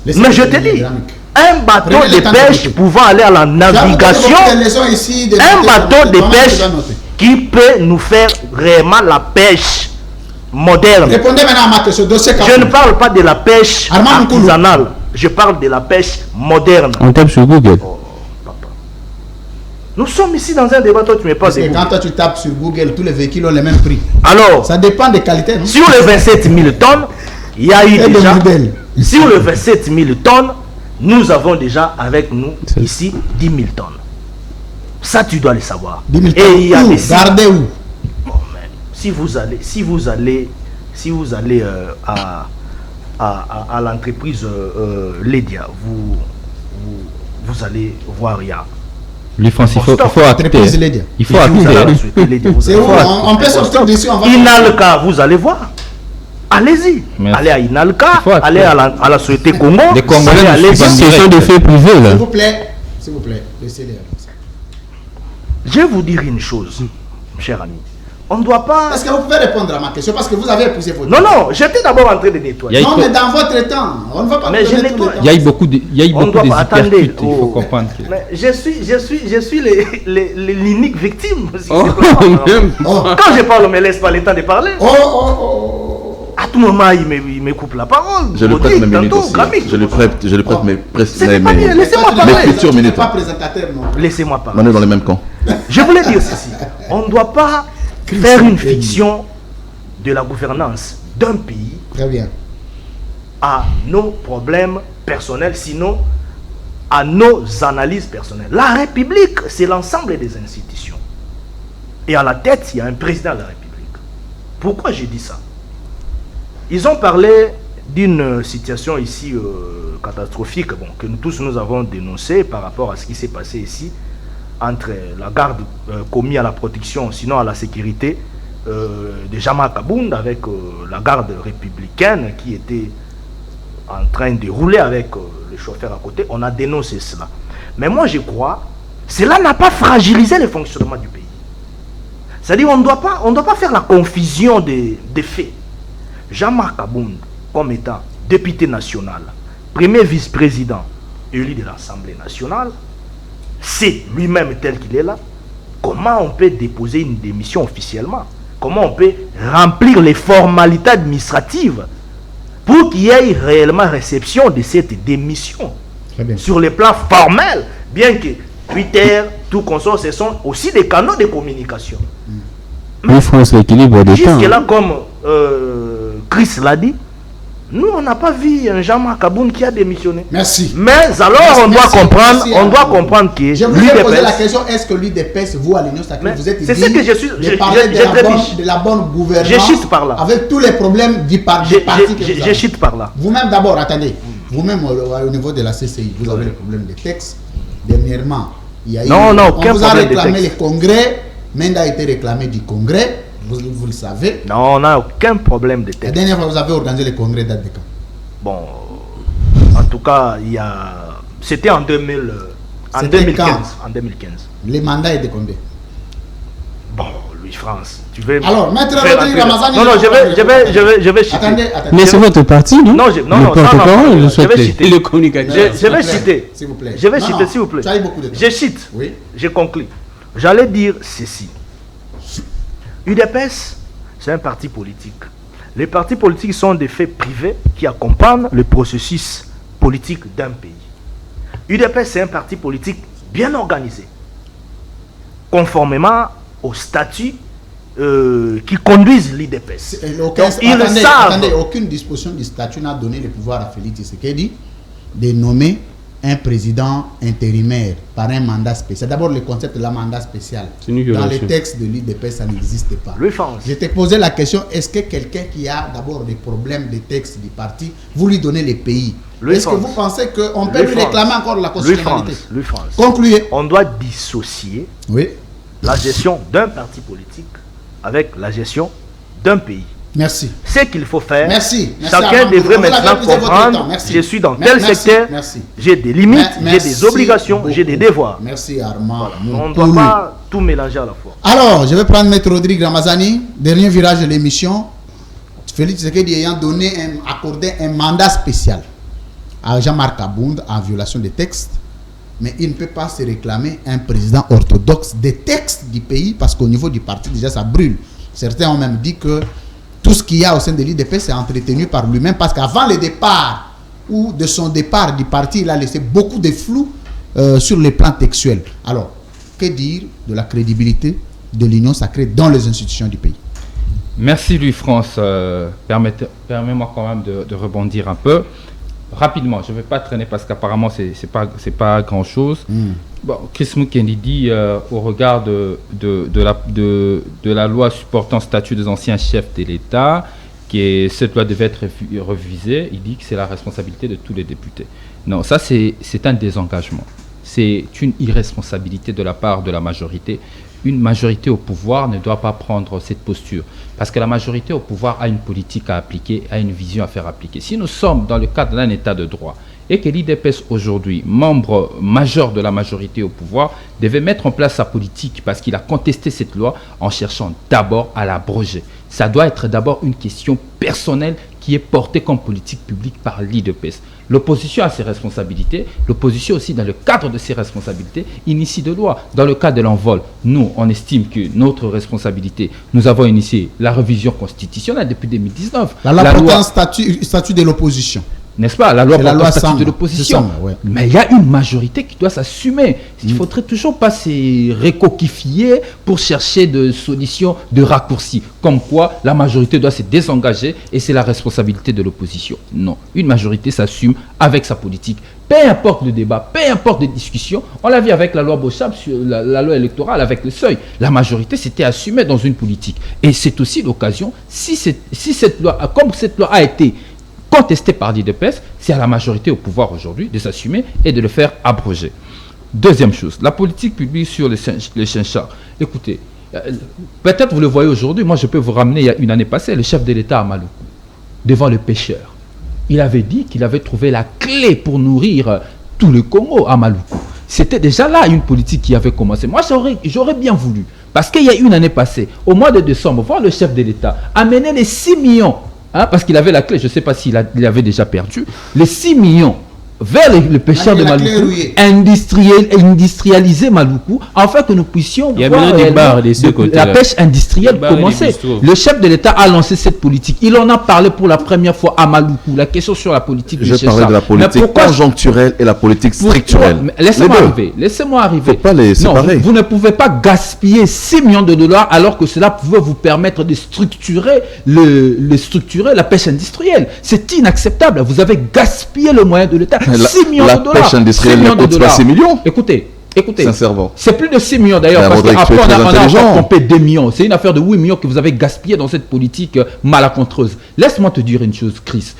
Mais je te dis, un bateau de pêche pouvant aller à la navigation, un bateau de pêche qui peut nous faire vraiment la pêche moderne. Répondez maintenant à ma question. Je ne parle pas de la pêche artisanale, je parle de la pêche moderne. On tape sur Google. Nous sommes ici dans un débat, toi tu mets pas des quand toi tu tapes sur Google, tous les véhicules ont le même prix. Alors, ça dépend des qualités. Non? Sur les 27 000 tonnes, il y a eu déjà... Sur les 27 000 tonnes, nous avons déjà avec nous ici 10 000 tonnes. Ça tu dois le savoir. 10 000 tonnes. Et il y a des... Gardez où? Oh, si vous allez à l'entreprise Ledia, vous allez voir, il y a... Il faut acter. Il faut acter. On peut sortir d'ici. Inalka, vous allez voir. Allez-y. Allez à Inalka, allez à la Société Congo. Les Congolais, ce sont des faits privés là. S'il vous plaît, laissez-les. Je vais vous dire une chose, cher ami. On ne doit pas... Est-ce que vous pouvez répondre à ma question? Parce que vous avez épousé votre... Non, j'étais d'abord en train de nettoyer. Non, mais dans votre temps, on ne va pas... Mais je nettoie. Il y a eu beaucoup d'hypercutes, il faut comprendre. Mais je suis l'unique victime. Quand je parle, on ne me laisse pas le temps de parler. À tout moment, il me coupe la parole. Je lui prête mes minutes aussi. Je lui prête mes futures minutes. Pas présentateur, non. Laissez-moi parler. On est dans le même camp. Je voulais dire ceci. On ne doit pas faire une fiction de la gouvernance d'un pays à nos problèmes personnels, sinon à nos analyses personnelles. La République, c'est l'ensemble des institutions. Et à la tête, il y a un président de la République. Pourquoi j'ai dit ça? Ils ont parlé d'une situation ici catastrophique, que nous tous nous avons dénoncé par rapport à ce qui s'est passé ici entre la garde commis à la protection, sinon à la sécurité de Jean-Marc Abound avec la garde républicaine qui était en train de rouler avec le chauffeur à côté. On a dénoncé cela. Mais moi je crois, cela n'a pas fragilisé le fonctionnement du pays. C'est-à-dire on ne doit pas faire la confusion des faits. Jean-Marc Abound, comme étant député national, premier vice-président élu de l'Assemblée nationale, c'est lui-même tel qu'il est là. Comment on peut déposer une démission officiellement? Comment on peut remplir les formalités administratives pour qu'il y ait réellement réception de cette démission? Sur le plan formel, bien que Twitter, tout consort, ce sont aussi des canaux de communication. Mais France, l'équilibre des temps. Jusque là, comme Chris l'a dit, nous, on n'a pas vu un Jean-Marc Abound qui a démissionné. Merci. Mais alors, on doit comprendre que... Je voulais poser la question, est-ce que l'UDPS, vous, à l'Union sacrée, vous êtes c'est ce que je suis... de la bonne gouvernance. Je chute par là. Avec tous les problèmes du parti. Je chute par là. Vous-même, d'abord, attendez. Vous-même, au niveau de la CCI, vous avez le problème des textes. Dernièrement, il y a eu... Non, on vous a réclamé les congrès. Menda a été réclamé du congrès. Vous le savez. Non, on n'a aucun problème de texte. La dernière fois, vous avez organisé les congrès date de quand? Bon, en tout cas, c'était en 2015. En 2015. Les mandats étaient combien? Bon, Louis-France, tu veux... Alors, maître Rodrigue Ramazani... Non, je vais citer. Attendez. Mais c'est votre parti, non? Non, je vais citer. Le communicateur. Je vais citer. S'il vous plaît. Je vais citer, s'il vous plaît. Tu as eu beaucoup de temps. Je cite. Oui. Je conclue. J'allais dire ceci. UDPS, c'est un parti politique. Les partis politiques sont des faits privés qui accompagnent le processus politique d'un pays. UDPS, c'est un parti politique bien organisé, conformément aux statuts qui conduisent l'UDPS. Attendez, aucune disposition du statut n'a donné le pouvoir à Félix Tshisekedi de nommer un président intérimaire par un mandat spécial. D'abord, le concept de la mandat spécial. Dans les textes de l'UDPS, ça n'existe pas. Je t'ai posé la question, est-ce que quelqu'un qui a d'abord des problèmes de texte du parti, vous lui donnez les pays? Est-ce que vous pensez qu'on peut lui réclamer encore la constitutionnalité? Concluez. On doit dissocier la gestion d'un parti politique avec la gestion d'un pays. Merci. Ce qu'il faut faire, merci. Chacun devrait maintenant comprendre, je suis dans tel secteur, j'ai des limites, j'ai des obligations, j'ai des devoirs. Merci Armand. Voilà. On ne doit pas tout mélanger à la fois. Alors, je vais prendre Maître Rodrigue Ramazani, dernier virage de l'émission. Félix Tshisekedi ayant accordé un mandat spécial à Jean-Marc Abound en violation des textes, mais il ne peut pas se réclamer un président orthodoxe des textes du pays parce qu'au niveau du parti, déjà, ça brûle. Certains ont même dit que tout ce qu'il y a au sein de l'UDPS est entretenu par lui-même parce qu'avant le départ ou de son départ du parti, il a laissé beaucoup de flou sur les plans textuels. Alors, que dire de la crédibilité de l'Union sacrée dans les institutions du pays? Merci Louis-France. Permets-moi quand même de rebondir un peu. Rapidement, je ne vais pas traîner parce qu'apparemment, c'est pas grand-chose. Bon, Chris Mukendi dit au regard de la loi supportant statut des anciens chefs de l'État, cette loi devait être revisée, il dit que c'est la responsabilité de tous les députés. Non, ça c'est un désengagement. C'est une irresponsabilité de la part de la majorité. Une majorité au pouvoir ne doit pas prendre cette posture. Parce que la majorité au pouvoir a une politique à appliquer, a une vision à faire appliquer. Si nous sommes dans le cadre d'un état de droit et que l'IDPS aujourd'hui, membre majeur de la majorité au pouvoir, devait mettre en place sa politique parce qu'il a contesté cette loi en cherchant d'abord à l'abroger. Ça doit être d'abord une question personnelle qui est portée comme politique publique par l'IDPS. L'opposition a ses responsabilités, l'opposition aussi dans le cadre de ses responsabilités initie de loi. Dans le cas de l'envol, nous on estime que notre responsabilité, nous avons initié la révision constitutionnelle depuis 2019. La loi statut de l'opposition. N'est-ce pas? La loi portant statut de l'opposition. Ouais. Mais il y a une majorité qui doit s'assumer. Il ne faudrait toujours pas se recoquiller pour chercher des solutions de raccourcis. Comme quoi, la majorité doit se désengager et c'est la responsabilité de l'opposition. Non. Une majorité s'assume avec sa politique. Peu importe le débat, peu importe les discussions. On l'a vu avec la loi Beauchamp, sur la loi électorale, avec le seuil. La majorité s'était assumée dans une politique. Et c'est aussi l'occasion, si cette loi, comme cette loi a été contesté par l'IDPS, c'est à la majorité au pouvoir aujourd'hui de s'assumer et de le faire abroger. Deuxième chose, la politique publique sur les chinchards. Écoutez, peut-être vous le voyez aujourd'hui, moi je peux vous ramener il y a une année passée, le chef de l'État à Maluku, devant le pêcheur. Il avait dit qu'il avait trouvé la clé pour nourrir tout le Congo à Maluku. C'était déjà là une politique qui avait commencé. Moi j'aurais bien voulu, parce qu'il y a une année passée, au mois de décembre, voir le chef de l'État amener les 6 millions, parce qu'il avait la clé, je ne sais pas s'il avait déjà perdu, les 6 millions vers le pêcheur de Maluku, industrialiser Maluku, afin que nous puissions voir la pêche industrielle commencer. Le chef de l'État a lancé cette politique. Il en a parlé pour la première fois à Maluku. La question sur la politique du Je parlais de la politique conjoncturelle et la politique structurelle. Laissez-moi arriver. Faut pas les séparer. Non, vous ne pouvez pas gaspiller 6 millions de dollars alors que cela pouvait vous permettre de structurer la pêche industrielle. C'est inacceptable. Vous avez gaspillé le moyen de l'État. 6 millions de dollars. La pêche industrielle ne coûte pas 6 millions. Écoutez. Sincèrement. C'est plus de 6 millions d'ailleurs, parce qu'après on a encore pompé 2 millions. C'est une affaire de 8 millions que vous avez gaspillé dans cette politique malacontreuse. Laisse-moi te dire une chose, Chris.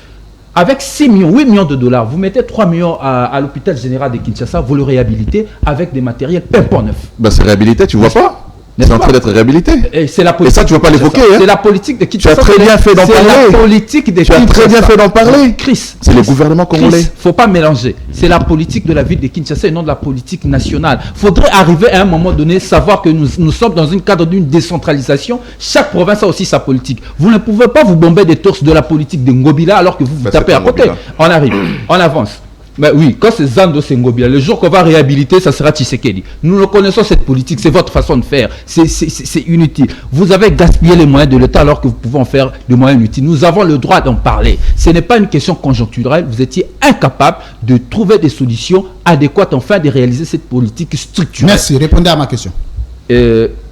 Avec 6 millions, 8 millions de dollars, vous mettez 3 millions à l'hôpital général de Kinshasa, vous le réhabilitez avec des matériels pimpant neufs. C'est réhabilité, tu vois pas? C'est en train d'être réhabilité. Et ça, tu ne veux pas l'évoquer. C'est la politique de Kinshasa. Tu as très bien fait d'en parler. C'est la politique de Kinshasa. Tu as très bien fait d'en parler. Chris. C'est le gouvernement congolais. Il ne faut pas mélanger. C'est la politique de la ville de Kinshasa et non de la politique nationale. Il faudrait arriver à un moment donné, savoir que nous sommes dans un cadre d'une décentralisation. Chaque province a aussi sa politique. Vous ne pouvez pas vous bomber des torses de la politique de Ngobila alors que vous vous tapez à côté. On arrive. On avance. Mais oui, quand c'est Zando Sengobila, le jour qu'on va réhabiliter, ça sera Tshisekedi. Nous connaissons cette politique, c'est votre façon de faire. C'est inutile. Vous avez gaspillé les moyens de l'État alors que vous pouvez en faire des moyens inutiles. Nous avons le droit d'en parler. Ce n'est pas une question conjoncturelle. Vous étiez incapable de trouver des solutions adéquates afin de réaliser cette politique structurelle. Merci, répondez à ma question.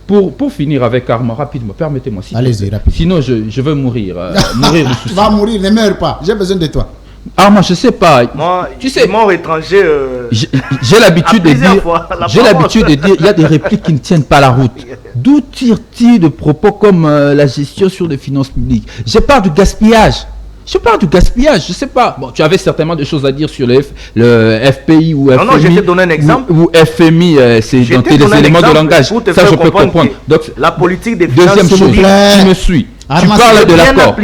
Pour finir avec Armand, rapidement, permettez-moi. Allez-y, rapidement. Sinon, je veux mourir. Mourir de souci. Tu vas mourir, ne meurs pas. J'ai besoin de toi. Moi je sais pas. Moi, tu sais, mort étranger. J'ai l'habitude de dire. Il y a des répliques qui ne tiennent pas la route. D'où tire-t-il de propos comme la gestion sur les finances publiques? Je parle du gaspillage. Je sais pas. Bon, tu avais certainement des choses à dire sur le FPI ou FMI. Non, je vais te donner un exemple. Ou FMI, c'est dans tes éléments de langage. Ça, je peux comprendre. Donc, la politique des finances publiques. Deuxième chose, tu me suis. Tu parles de l'accord.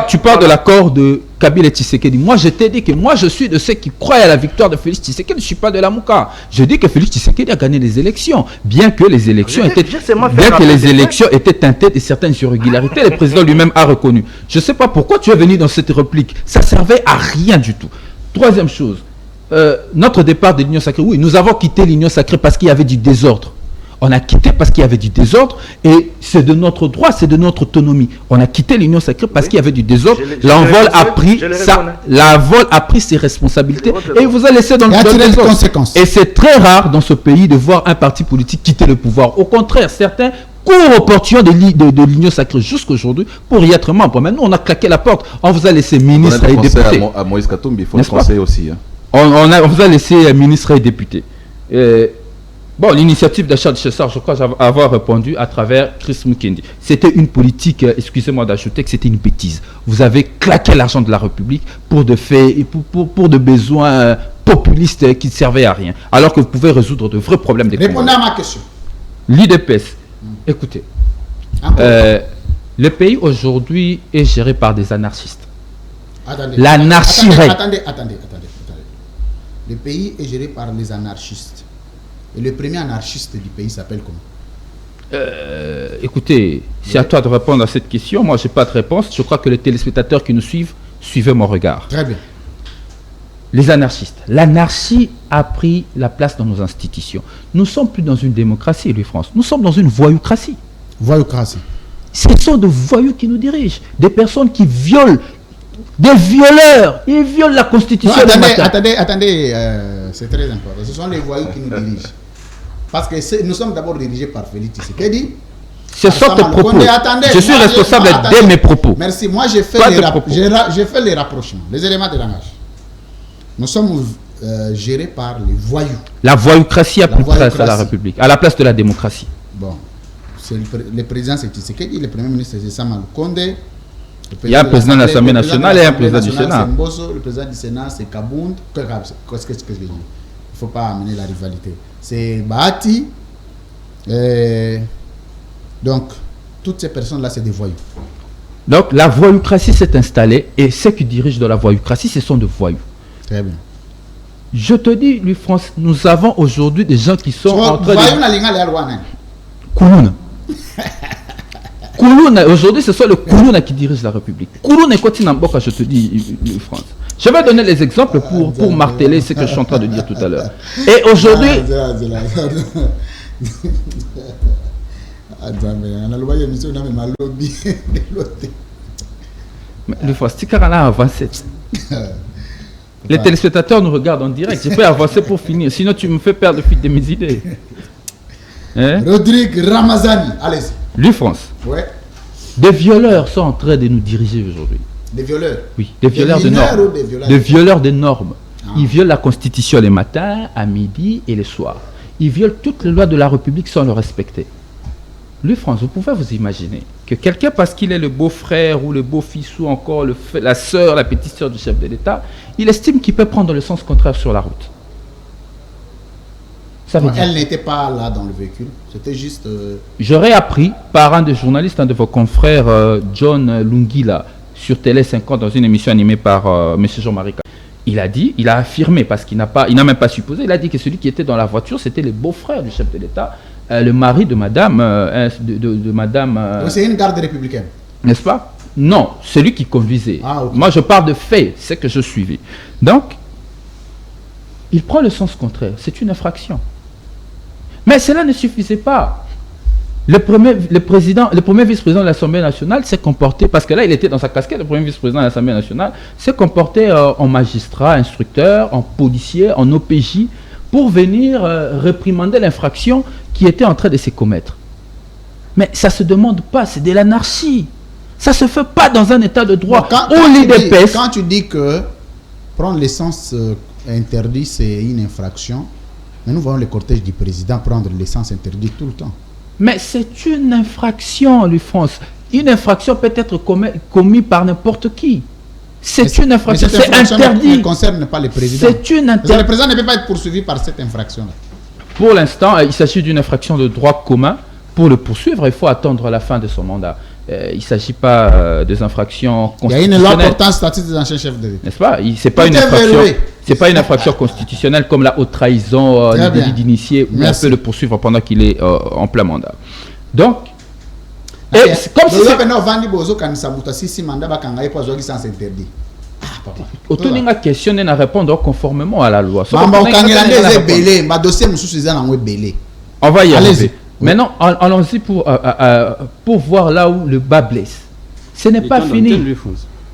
Tu parles de l'accord de Kabila et Tshisekedi. Moi, je t'ai dit que moi, je suis de ceux qui croient à la victoire de Félix Tshisekedi. Je ne suis pas de la Mouka. Je dis que Félix Tshisekedi a gagné les élections. Bien que les élections étaient teintées de certaines irrégularités, le président lui-même a reconnu. Je ne sais pas pourquoi tu es venu dans cette réplique. Ça ne servait à rien du tout. Troisième chose, notre départ de l'Union sacrée. Oui, nous avons quitté l'Union sacrée parce qu'il y avait du désordre. On a quitté parce qu'il y avait du désordre et c'est de notre droit, c'est de notre autonomie. On a quitté l'Union sacrée parce qu'il y avait du désordre. L'envol a pris ses responsabilités et il vous a laissé dans le désordre. Et c'est très rare dans ce pays de voir un parti politique quitter le pouvoir. Au contraire, certains courent au portillon de l'Union sacrée jusqu'aujourd'hui pour y être membre. Maintenant, on a claqué la porte. On vous a laissé ministre et député. À Moïse Katumbi, il faut le conseiller aussi. On vous a laissé ministre et député. Bon, l'initiative d'achat de Chessar, je crois avoir répondu à travers Chris Mukendi. C'était une politique, excusez-moi d'ajouter que c'était une bêtise. Vous avez claqué l'argent de la République pour de besoins populistes qui ne servaient à rien. Alors que vous pouvez résoudre de vrais problèmes des Répondez à ma question. L'IDPS, écoutez, le pays aujourd'hui est géré par des anarchistes. Attendez. L'anarchie règne. Attendez. le pays est géré par les anarchistes. Et le premier anarchiste du pays s'appelle comment? Écoutez, c'est à toi de répondre à cette question. Moi, je n'ai pas de réponse. Je crois que les téléspectateurs qui nous suivent suivaient mon regard. Très bien. Les anarchistes. L'anarchie a pris la place dans nos institutions. Nous ne sommes plus dans une démocratie, Louis-France. Nous sommes dans une voyoucratie. Voyoucratie. Ce sont des voyous qui nous dirigent. Des personnes qui violent. Des violeurs. Ils violent la Constitution. Non, attendez. C'est très important. Ce sont les voyous qui nous dirigent. Parce que nous sommes d'abord dirigés par Félix Tshisekedi. Ce sont tes propos. Je suis responsable de mes propos. Merci. Moi, j'ai fait les rapprochements, les éléments de langage. Nous sommes gérés par les voyous. La voyoucratie a pris place à la République, à la place de la démocratie. Bon. Le président, c'est Tshisekedi. Le premier ministre, c'est Sama Lukonde. Il y a un président de l'Assemblée nationale et un président du Sénat. Le président du Sénat, c'est Kabound. Qu'est-ce que je dis? Il ne faut pas amener la rivalité. C'est Bahati. Donc, toutes ces personnes-là, c'est des voyous. Donc, la voyoucratie s'est installée et ceux qui dirigent dans la voyoucratie, ce sont des voyous. Très bien. Je te dis, Louis-France, nous avons aujourd'hui des gens qui sont en train de... Koulouna. Koulouna, aujourd'hui, ce sont les Koulouna qui dirigent la République. Koulouna et Kotinamboka, je te dis, Louis-France. Je vais donner les exemples pour marteler ce que je suis en train de dire tout à l'heure. Et aujourd'hui... Les téléspectateurs nous regardent en direct. Je peux avancer pour finir. Sinon, tu me fais perdre le fil de mes idées. Hein? Rodrigue Ramazani, allez-y. Louis-France. Ouais. Des violeurs sont en train de nous diriger aujourd'hui. Des violeurs? Oui, des violeurs de normes. Des violeurs de normes. Ah. Ils violent la Constitution les matins, à midi et les soirs. Ils violent toutes les lois de la République sans le respecter. Louis-France, vous pouvez vous imaginer que quelqu'un, parce qu'il est le beau-frère ou le beau-fils ou encore la sœur, la petite sœur du chef de l'État, il estime qu'il peut prendre le sens contraire sur la route. Ça veut dire... Elle n'était pas là dans le véhicule, c'était juste... J'aurais appris par un des journalistes, un de vos confrères, John Lungila, sur Télé 50, dans une émission animée par M. Jean-Marie. Il a affirmé, parce qu'il n'a même pas supposé, il a dit que celui qui était dans la voiture, c'était le beau-frère du chef de l'État, le mari de madame... de madame c'est une garde républicaine. N'est-ce pas? Non, celui qui conduisait. Ah, okay. Moi, je parle de faits, c'est que je suivais. Donc, il prend le sens contraire. C'est une infraction. Mais cela ne suffisait pas. Le premier vice-président de l'Assemblée nationale s'est comporté, parce que là, il était dans sa casquette, le premier vice-président de l'Assemblée nationale, s'est comporté en magistrat, instructeur, en policier, en OPJ, pour venir réprimander l'infraction qui était en train de se commettre. Mais ça ne se demande pas, c'est de l'anarchie. Ça ne se fait pas dans un état de droit. Quand tu dis que prendre l'essence interdit, c'est une infraction, mais nous voyons le cortège du président prendre l'essence interdite tout le temps. Mais c'est une infraction, Louis-France. Une infraction peut être commise par n'importe qui. C'est une infraction, c'est interdit. Ne concerne pas le président. C'est une interdit. Le président ne peut pas être poursuivi par cette infraction-là. Pour l'instant, il s'agit d'une infraction de droit commun. Pour le poursuivre, il faut attendre la fin de son mandat. Il ne s'agit pas des infractions constitutionnelles. Il y a une loi portant statut des anciens chefs de l'État. N'est-ce pas? C'est pas une infraction. C'est pas une infraction constitutionnelle comme la haute trahison, le délit d'initié, où on peut le poursuivre pendant qu'il est en plein mandat. Donc, comme si Otoninga questionne à répondre conformément à la loi. On va y arriver. Maintenant, allons-y pour voir là où le bas blesse. Ce n'est pas fini.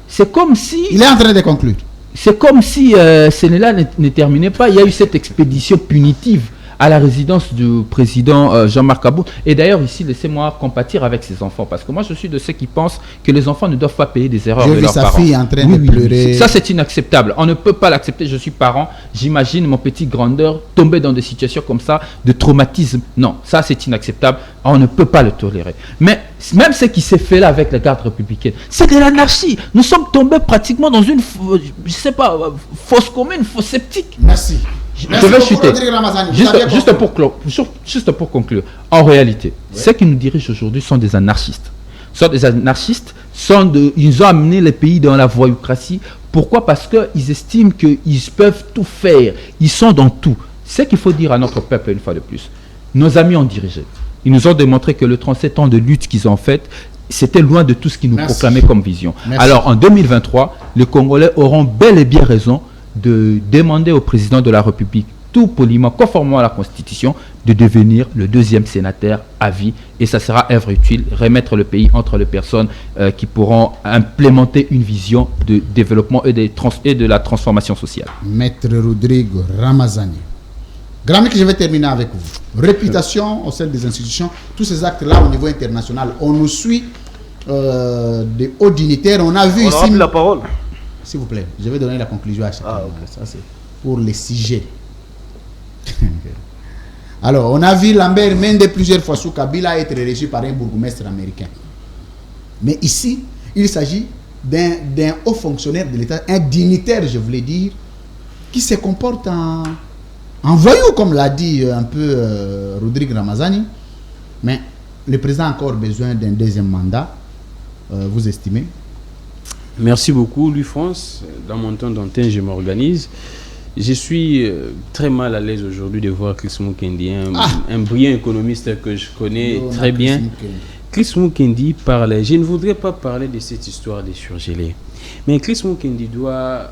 C'est comme si... Il est en train de conclure. C'est comme si cela ne terminait pas. Il y a eu cette expédition punitive à la résidence du président Jean-Marc Aboud. Et d'ailleurs, ici, laissez-moi compatir avec ses enfants. Parce que moi, je suis de ceux qui pensent que les enfants ne doivent pas payer des erreurs de leurs parents. J'ai vu sa fille en train de pleurer. Ça, c'est inacceptable. On ne peut pas l'accepter. Je suis parent. J'imagine mon petit grandeur tomber dans des situations comme ça, de traumatisme. Non, ça, c'est inacceptable. On ne peut pas le tolérer. Mais même ce qui s'est fait là avec la garde républicaine, c'est de l'anarchie. Nous sommes tombés pratiquement dans une, je sais pas, fausse commune, fausse sceptique. Merci. Je vais chuter. Juste pour conclure. En réalité, ceux qui nous dirigent aujourd'hui sont des anarchistes. Ils ont amené les pays dans la voyoucratie Pourquoi? Parce qu'ils estiment qu'ils peuvent tout faire. Ils sont dans tout. C'est ce qu'il faut dire à notre peuple une fois de plus. Nos amis ont dirigé. Ils nous ont démontré que le 37 ans de lutte qu'ils ont fait, c'était loin de tout ce qu'ils nous proclamaient comme vision. Alors en 2023, les Congolais auront bel et bien raison de demander au président de la République, tout poliment, conformément à la Constitution, de devenir le 2e sénateur à vie. Et ça sera œuvre utile, remettre le pays entre les personnes qui pourront implémenter une vision de développement et de la transformation sociale. Maître Rodrigue Ramazani. Grand Mick, je vais terminer avec vous. Réputation au sein des institutions, tous ces actes-là au niveau international, on nous suit des hauts dignitaires. On a vu ici... la parole. S'il vous plaît, je vais donner la conclusion à chacun. Ça, c'est pour les sujets. Alors, on a vu Lambert Mende plusieurs fois sous Kabila être reçu par un bourgmestre américain. Mais ici, il s'agit d'un haut fonctionnaire de l'État, un dignitaire, je voulais dire, qui se comporte en voyou, comme l'a dit un peu Rodrigue Ramazani. Mais le président a encore besoin d'un 2e mandat, vous estimez? Merci beaucoup, Louis France. Dans mon temps d'antenne, je m'organise. Je suis très mal à l'aise aujourd'hui de voir Chris Mukendi, un brillant économiste que je connais très bien. Chris Mukendi parlait, je ne voudrais pas parler de cette histoire des surgelés, mais Chris Mukendi doit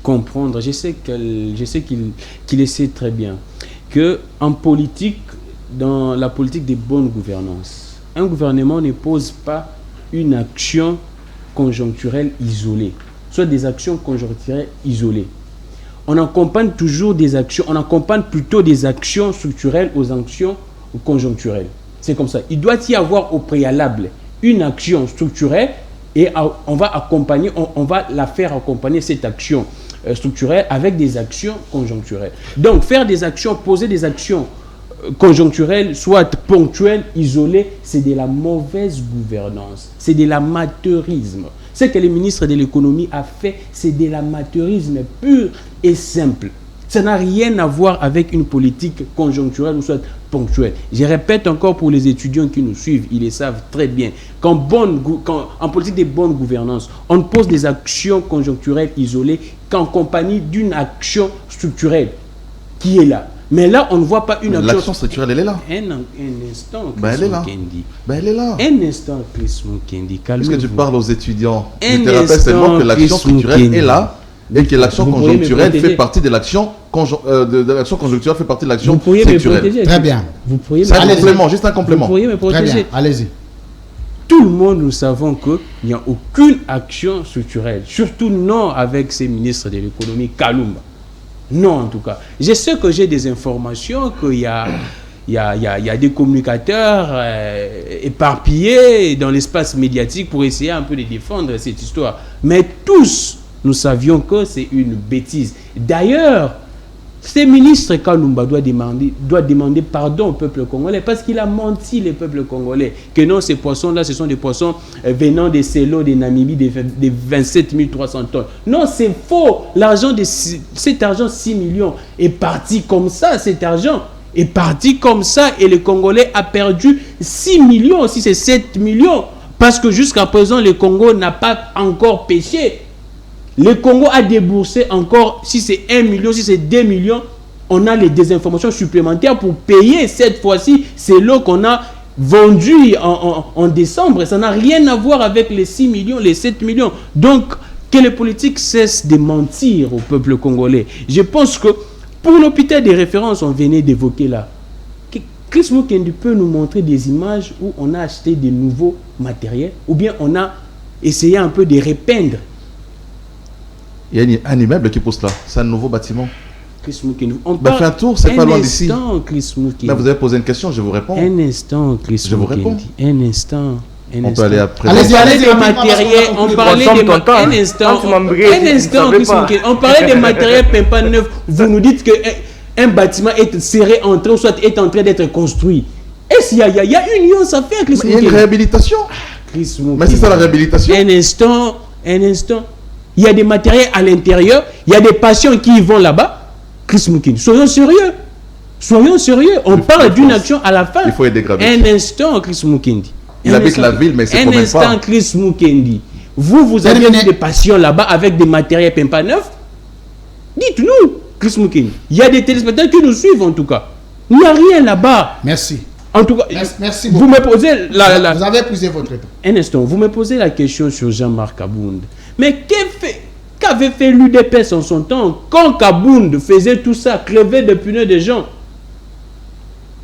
comprendre, je sais qu'il essaie très bien, qu'en politique, dans la politique de bonne gouvernance, un gouvernement ne pose pas une action conjoncturelle isolée, soit des actions conjoncturelles isolées. On accompagne toujours des actions, on accompagne plutôt des actions structurelles aux actions conjoncturelles. C'est comme ça. Il doit y avoir au préalable une action structurelle et on va accompagner, on va la faire accompagner cette action structurelle avec des actions conjoncturelles. Donc faire des actions, poser des actions conjoncturelles, soit ponctuelles, isolées, c'est de la mauvaise gouvernance, c'est de l'amateurisme. Ce que le ministre de l'économie a fait, c'est de l'amateurisme pur et simple. Ça n'a rien à voir avec une politique conjoncturelle ou soit ponctuelle. Je répète encore pour les étudiants qui nous suivent, ils le savent très bien. En politique de bonne gouvernance, on pose des actions conjoncturelles isolées qu'en compagnie d'une action structurelle qui est là. Mais là, on ne voit pas une action... L'action structurelle, elle est là. Un instant, elle est là. Elle est là. Un instant, Chris Mukendi, calmez-vous. Est-ce que tu parles aux étudiants? Je te rappelle seulement que l'action structurelle est là et que l'action conjoncturelle fait partie de l'action conjoncturelle fait partie de l'action structurelle. Très bien. C'est un complément, juste un complément. Vous pourriez me protéger. Très bien, allez-y. Tout le monde, nous savons qu'il n'y a aucune action structurelle, surtout non avec ces ministres de l'économie Kalumba. Non, en tout cas. Je sais que j'ai des informations, qu'il y a des communicateurs éparpillés dans l'espace médiatique pour essayer un peu de défendre cette histoire. Mais tous, nous savions que c'est une bêtise. D'ailleurs, ce ministre Kalumba doit demander pardon au peuple congolais parce qu'il a menti le peuple congolais. Que non, ces poissons-là, ce sont des poissons venant des Selo, des Namibie, des 27 300 tonnes. Non, c'est faux. Cet argent, 6 millions, est parti comme ça. Cet argent est parti comme ça et le Congolais a perdu 6 millions, si c'est 7 millions. Parce que jusqu'à présent, le Congo n'a pas encore pêché. Le Congo a déboursé encore, si c'est 1 million, si c'est 2 millions, on a les désinformations supplémentaires pour payer cette fois-ci. C'est l'eau qu'on a vendu en décembre. Ça n'a rien à voir avec les 6 millions, les 7 millions. Donc, que les politiques cessent de mentir au peuple congolais. Je pense que pour l'hôpital des références, on venait d'évoquer là. Chris Mukendi peut nous montrer des images où on a acheté des nouveaux matériels ou bien on a essayé un peu de repeindre. Il y a un immeuble qui pousse là. C'est un nouveau bâtiment. Chris Mukendi. On fait un tour, c'est pas loin d'ici. Chris Mukendi. Là, vous avez posé une question, je vous réponds. Un instant, Chris Mukendi. Je vous réponds. Un instant. On peut aller après. Allez-y, matériel. On parlait de un instant, Chris Mukendi. On parlait de matériel pimpant neuf. Vous nous dites que un bâtiment est serré entre ou soit est en train d'être construit. Est-ce qu'il y a une nuance à faire, Chris Mukendi? Il y a une réhabilitation. Chris Mukendi. Mais c'est ça la réhabilitation. Un instant. Il y a des matériels à l'intérieur, il y a des patients qui y vont là-bas. Chris Mukendi, soyons sérieux. On parle d'une action à la fin. Il faut être dégradé. Un instant, Chris Mukendi. Il habite la ville, mais c'est quand même pas. Un instant, Chris Mukendi. Vous avez des passions là-bas avec des matériels pas neufs. Dites-nous, Chris Moukeni. Il y a des téléspectateurs qui nous suivent en tout cas. Il n'y a rien là-bas. Merci. En tout cas, merci beaucoup. Vous me posez vous avez épuisé votre temps. Un instant, vous me posez la question sur Jean-Marc Abound. Mais qu'avait fait l'UDPS en son temps quand Kabound faisait tout ça, crevait de pneus des gens?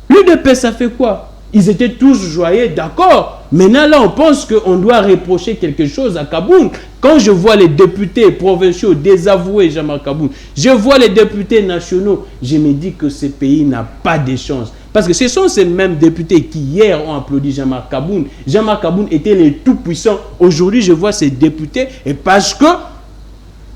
L'UDPS a fait quoi? Ils étaient tous joyeux, d'accord. Maintenant, là, on pense qu'on doit reprocher quelque chose à Kabound. Quand je vois les députés provinciaux désavouer Jean-Marc Kabound, je vois les députés nationaux, je me dis que ce pays n'a pas de chance. Parce que ce sont ces mêmes députés qui hier ont applaudi Jean-Marc Kabound. Jean-Marc Kabound était le tout-puissant. Aujourd'hui, je vois ces députés, et parce que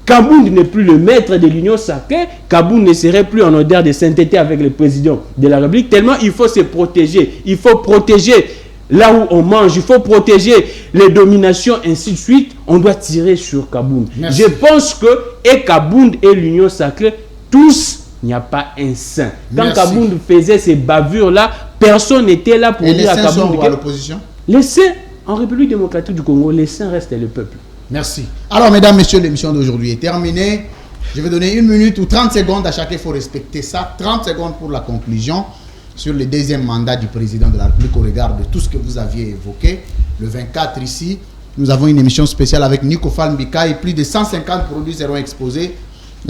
Kabound n'est plus le maître de l'Union sacrée, Kabound ne serait plus en odeur de sainteté avec le président de la République, tellement il faut se protéger. Il faut protéger là où on mange, il faut protéger les dominations, ainsi de suite. On doit tirer sur Kabound. Je pense que et Kabound et l'Union sacrée, tous, il n'y a pas un saint. Quand Kabound faisait ces bavures-là, personne n'était là pour dire à Kabound. Et les saints sont à l'opposition? Les saints, en République démocratique du Congo, les saints restent le peuple. Merci. Alors, mesdames, messieurs, l'émission d'aujourd'hui est terminée. Je vais donner 1 minute ou 30 secondes à chacun. Il faut respecter ça. 30 secondes pour la conclusion sur le deuxième mandat du président de la République au regard de tout ce que vous aviez évoqué. Le 24 ici, nous avons une émission spéciale avec Nico Falmbika et plus de 150 produits seront exposés.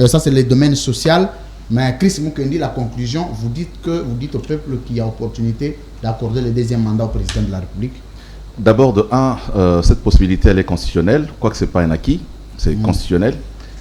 Ça, c'est le domaine social. Mais Chris Moukeni, la conclusion, vous dites au peuple qu'il y a opportunité d'accorder le deuxième mandat au président de la République. D'abord, cette possibilité, elle est constitutionnelle, quoique ce n'est pas un acquis, c'est constitutionnel.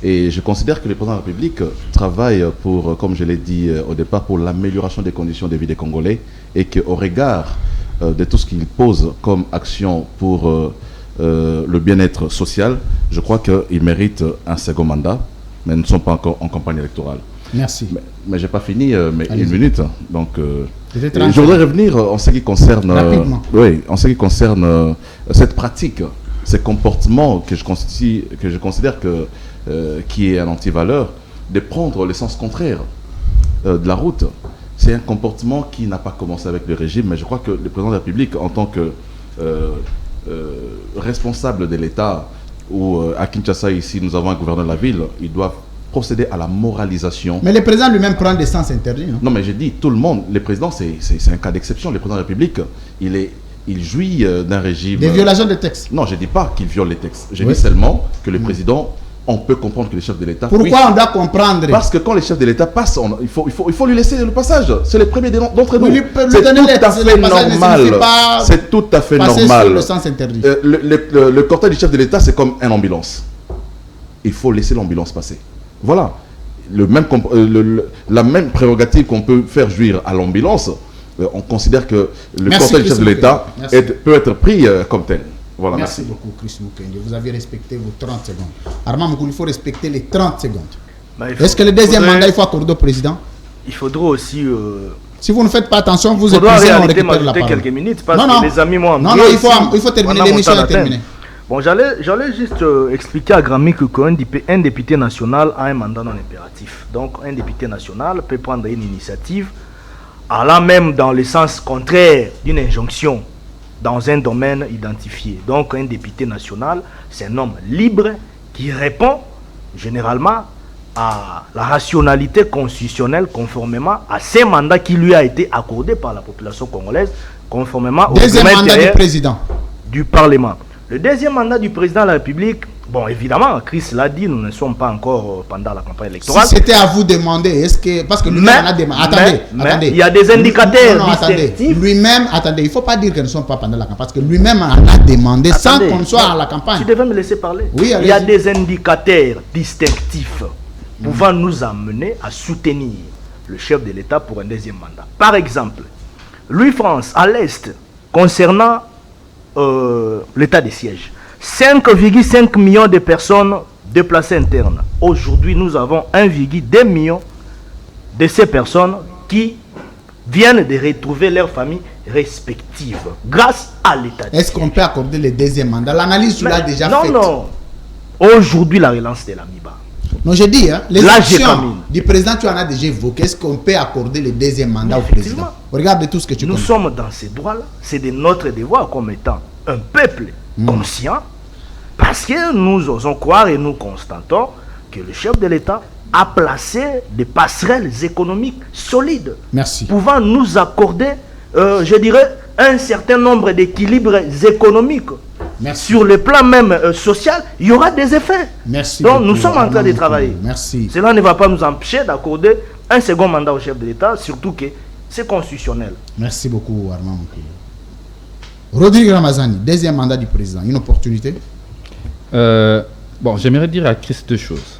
Et je considère que le président de la République travaille pour, comme je l'ai dit au départ, pour l'amélioration des conditions de vie des Congolais et qu'au regard de tout ce qu'il pose comme action pour le bien-être social, je crois qu'il mérite un second mandat, mais nous ne sommes pas encore en campagne électorale. Merci. Mais je n'ai pas fini, mais 1 minute. Donc, je voudrais revenir en ce qui concerne, en ce qui concerne cette pratique, ces comportements que je considère qui est un antivaleur, de prendre le sens contraire de la route. C'est un comportement qui n'a pas commencé avec le régime, mais je crois que le président de la République, en tant que responsable de l'État, ou à Kinshasa, ici, nous avons un gouverneur de la ville, il doit procéder à la moralisation. Mais le président lui-même prend des sens interdits. Non, mais j'ai dit, tout le monde, le président, c'est un cas d'exception. Le président de la République, il jouit d'un régime... Des violations de textes. Non, je ne dis pas qu'il viole les textes. Je dis seulement que le président, on peut comprendre que le chef de l'État... Pourquoi on doit comprendre? Parce que quand le chef de l'État passe, il faut lui laisser le passage. C'est le premier d'entre nous. C'est tout à fait normal. C'est tout à fait normal. Le sens interdit. Le cortège du chef de l'État, c'est comme une ambulance. Il faut laisser l'ambulance passer. Voilà, la même prérogative qu'on peut faire jouir à l'ambulance, on considère que le cortège du chef de l'État peut être pris comme tel. Voilà, merci beaucoup, Chris Moukeni. Vous avez respecté vos 30 secondes. Armand Moukoulou, il faut respecter les 30 secondes. Est-ce que le deuxième mandat, il faut accorder au président? Il faudra aussi... Si vous ne faites pas attention, vous épuisez, on récupère la parole. Quelques minutes, parce que les amis m'ont... Non, il faut terminer, l'émission est terminée. Bon, j'allais juste expliquer à Grammy qu'un député national a un mandat non impératif. Donc, un député national peut prendre une initiative allant même dans le sens contraire d'une injonction dans un domaine identifié. Donc, un député national, c'est un homme libre qui répond généralement à la rationalité constitutionnelle conformément à ces mandats qui lui a été accordé par la population congolaise, conformément au deuxième mandat du président du Parlement. Le deuxième mandat du président de la République, bon, évidemment, Chris l'a dit, nous ne sommes pas encore pendant la campagne électorale. Si c'était à vous demander, est-ce que... Parce que lui-même a demandé... Attendez. Il y a des indicateurs distinctifs. Lui-même, attendez, il ne faut pas dire que nous ne sommes pas pendant la campagne, parce que lui-même en a demandé sans qu'on soit à la campagne. Tu devais me laisser parler. Oui, il y a des indicateurs distinctifs pouvant nous amener à soutenir le chef de l'État pour un deuxième mandat. Par exemple, Louis France, à l'Est, concernant l'état de siège, 5,5 millions de personnes déplacées internes. Aujourd'hui, nous avons 1,2 million de ces personnes qui viennent de retrouver leurs familles respectives grâce à l'état de siège. Est-ce qu'on peut accorder le deuxième mandat? L'analyse, tu l'as déjà faite. Non. Aujourd'hui, la relance de l'AMIBA. Non, je dis, les actions du président, tu en as déjà évoqué. Est-ce qu'on peut accorder le deuxième mandat au président? Regarde tout ce que tu connais. Nous sommes dans ces droits-là. C'est de notre devoir comme étant un peuple conscient. Parce que nous osons croire et nous constatons que le chef de l'État a placé des passerelles économiques solides. Merci. Pouvant nous accorder, je dirais, un certain nombre d'équilibres économiques. Merci. Sur le plan même social, il y aura des effets. Merci. Donc nous sommes en train de travailler. Merci. Cela ne va pas nous empêcher d'accorder un second mandat au chef de l'État, surtout que c'est constitutionnel. Merci beaucoup, Armand Moukoulou. Rodrigue Ramazani, deuxième mandat du président, une opportunité? Bon, j'aimerais dire à Chris deux choses.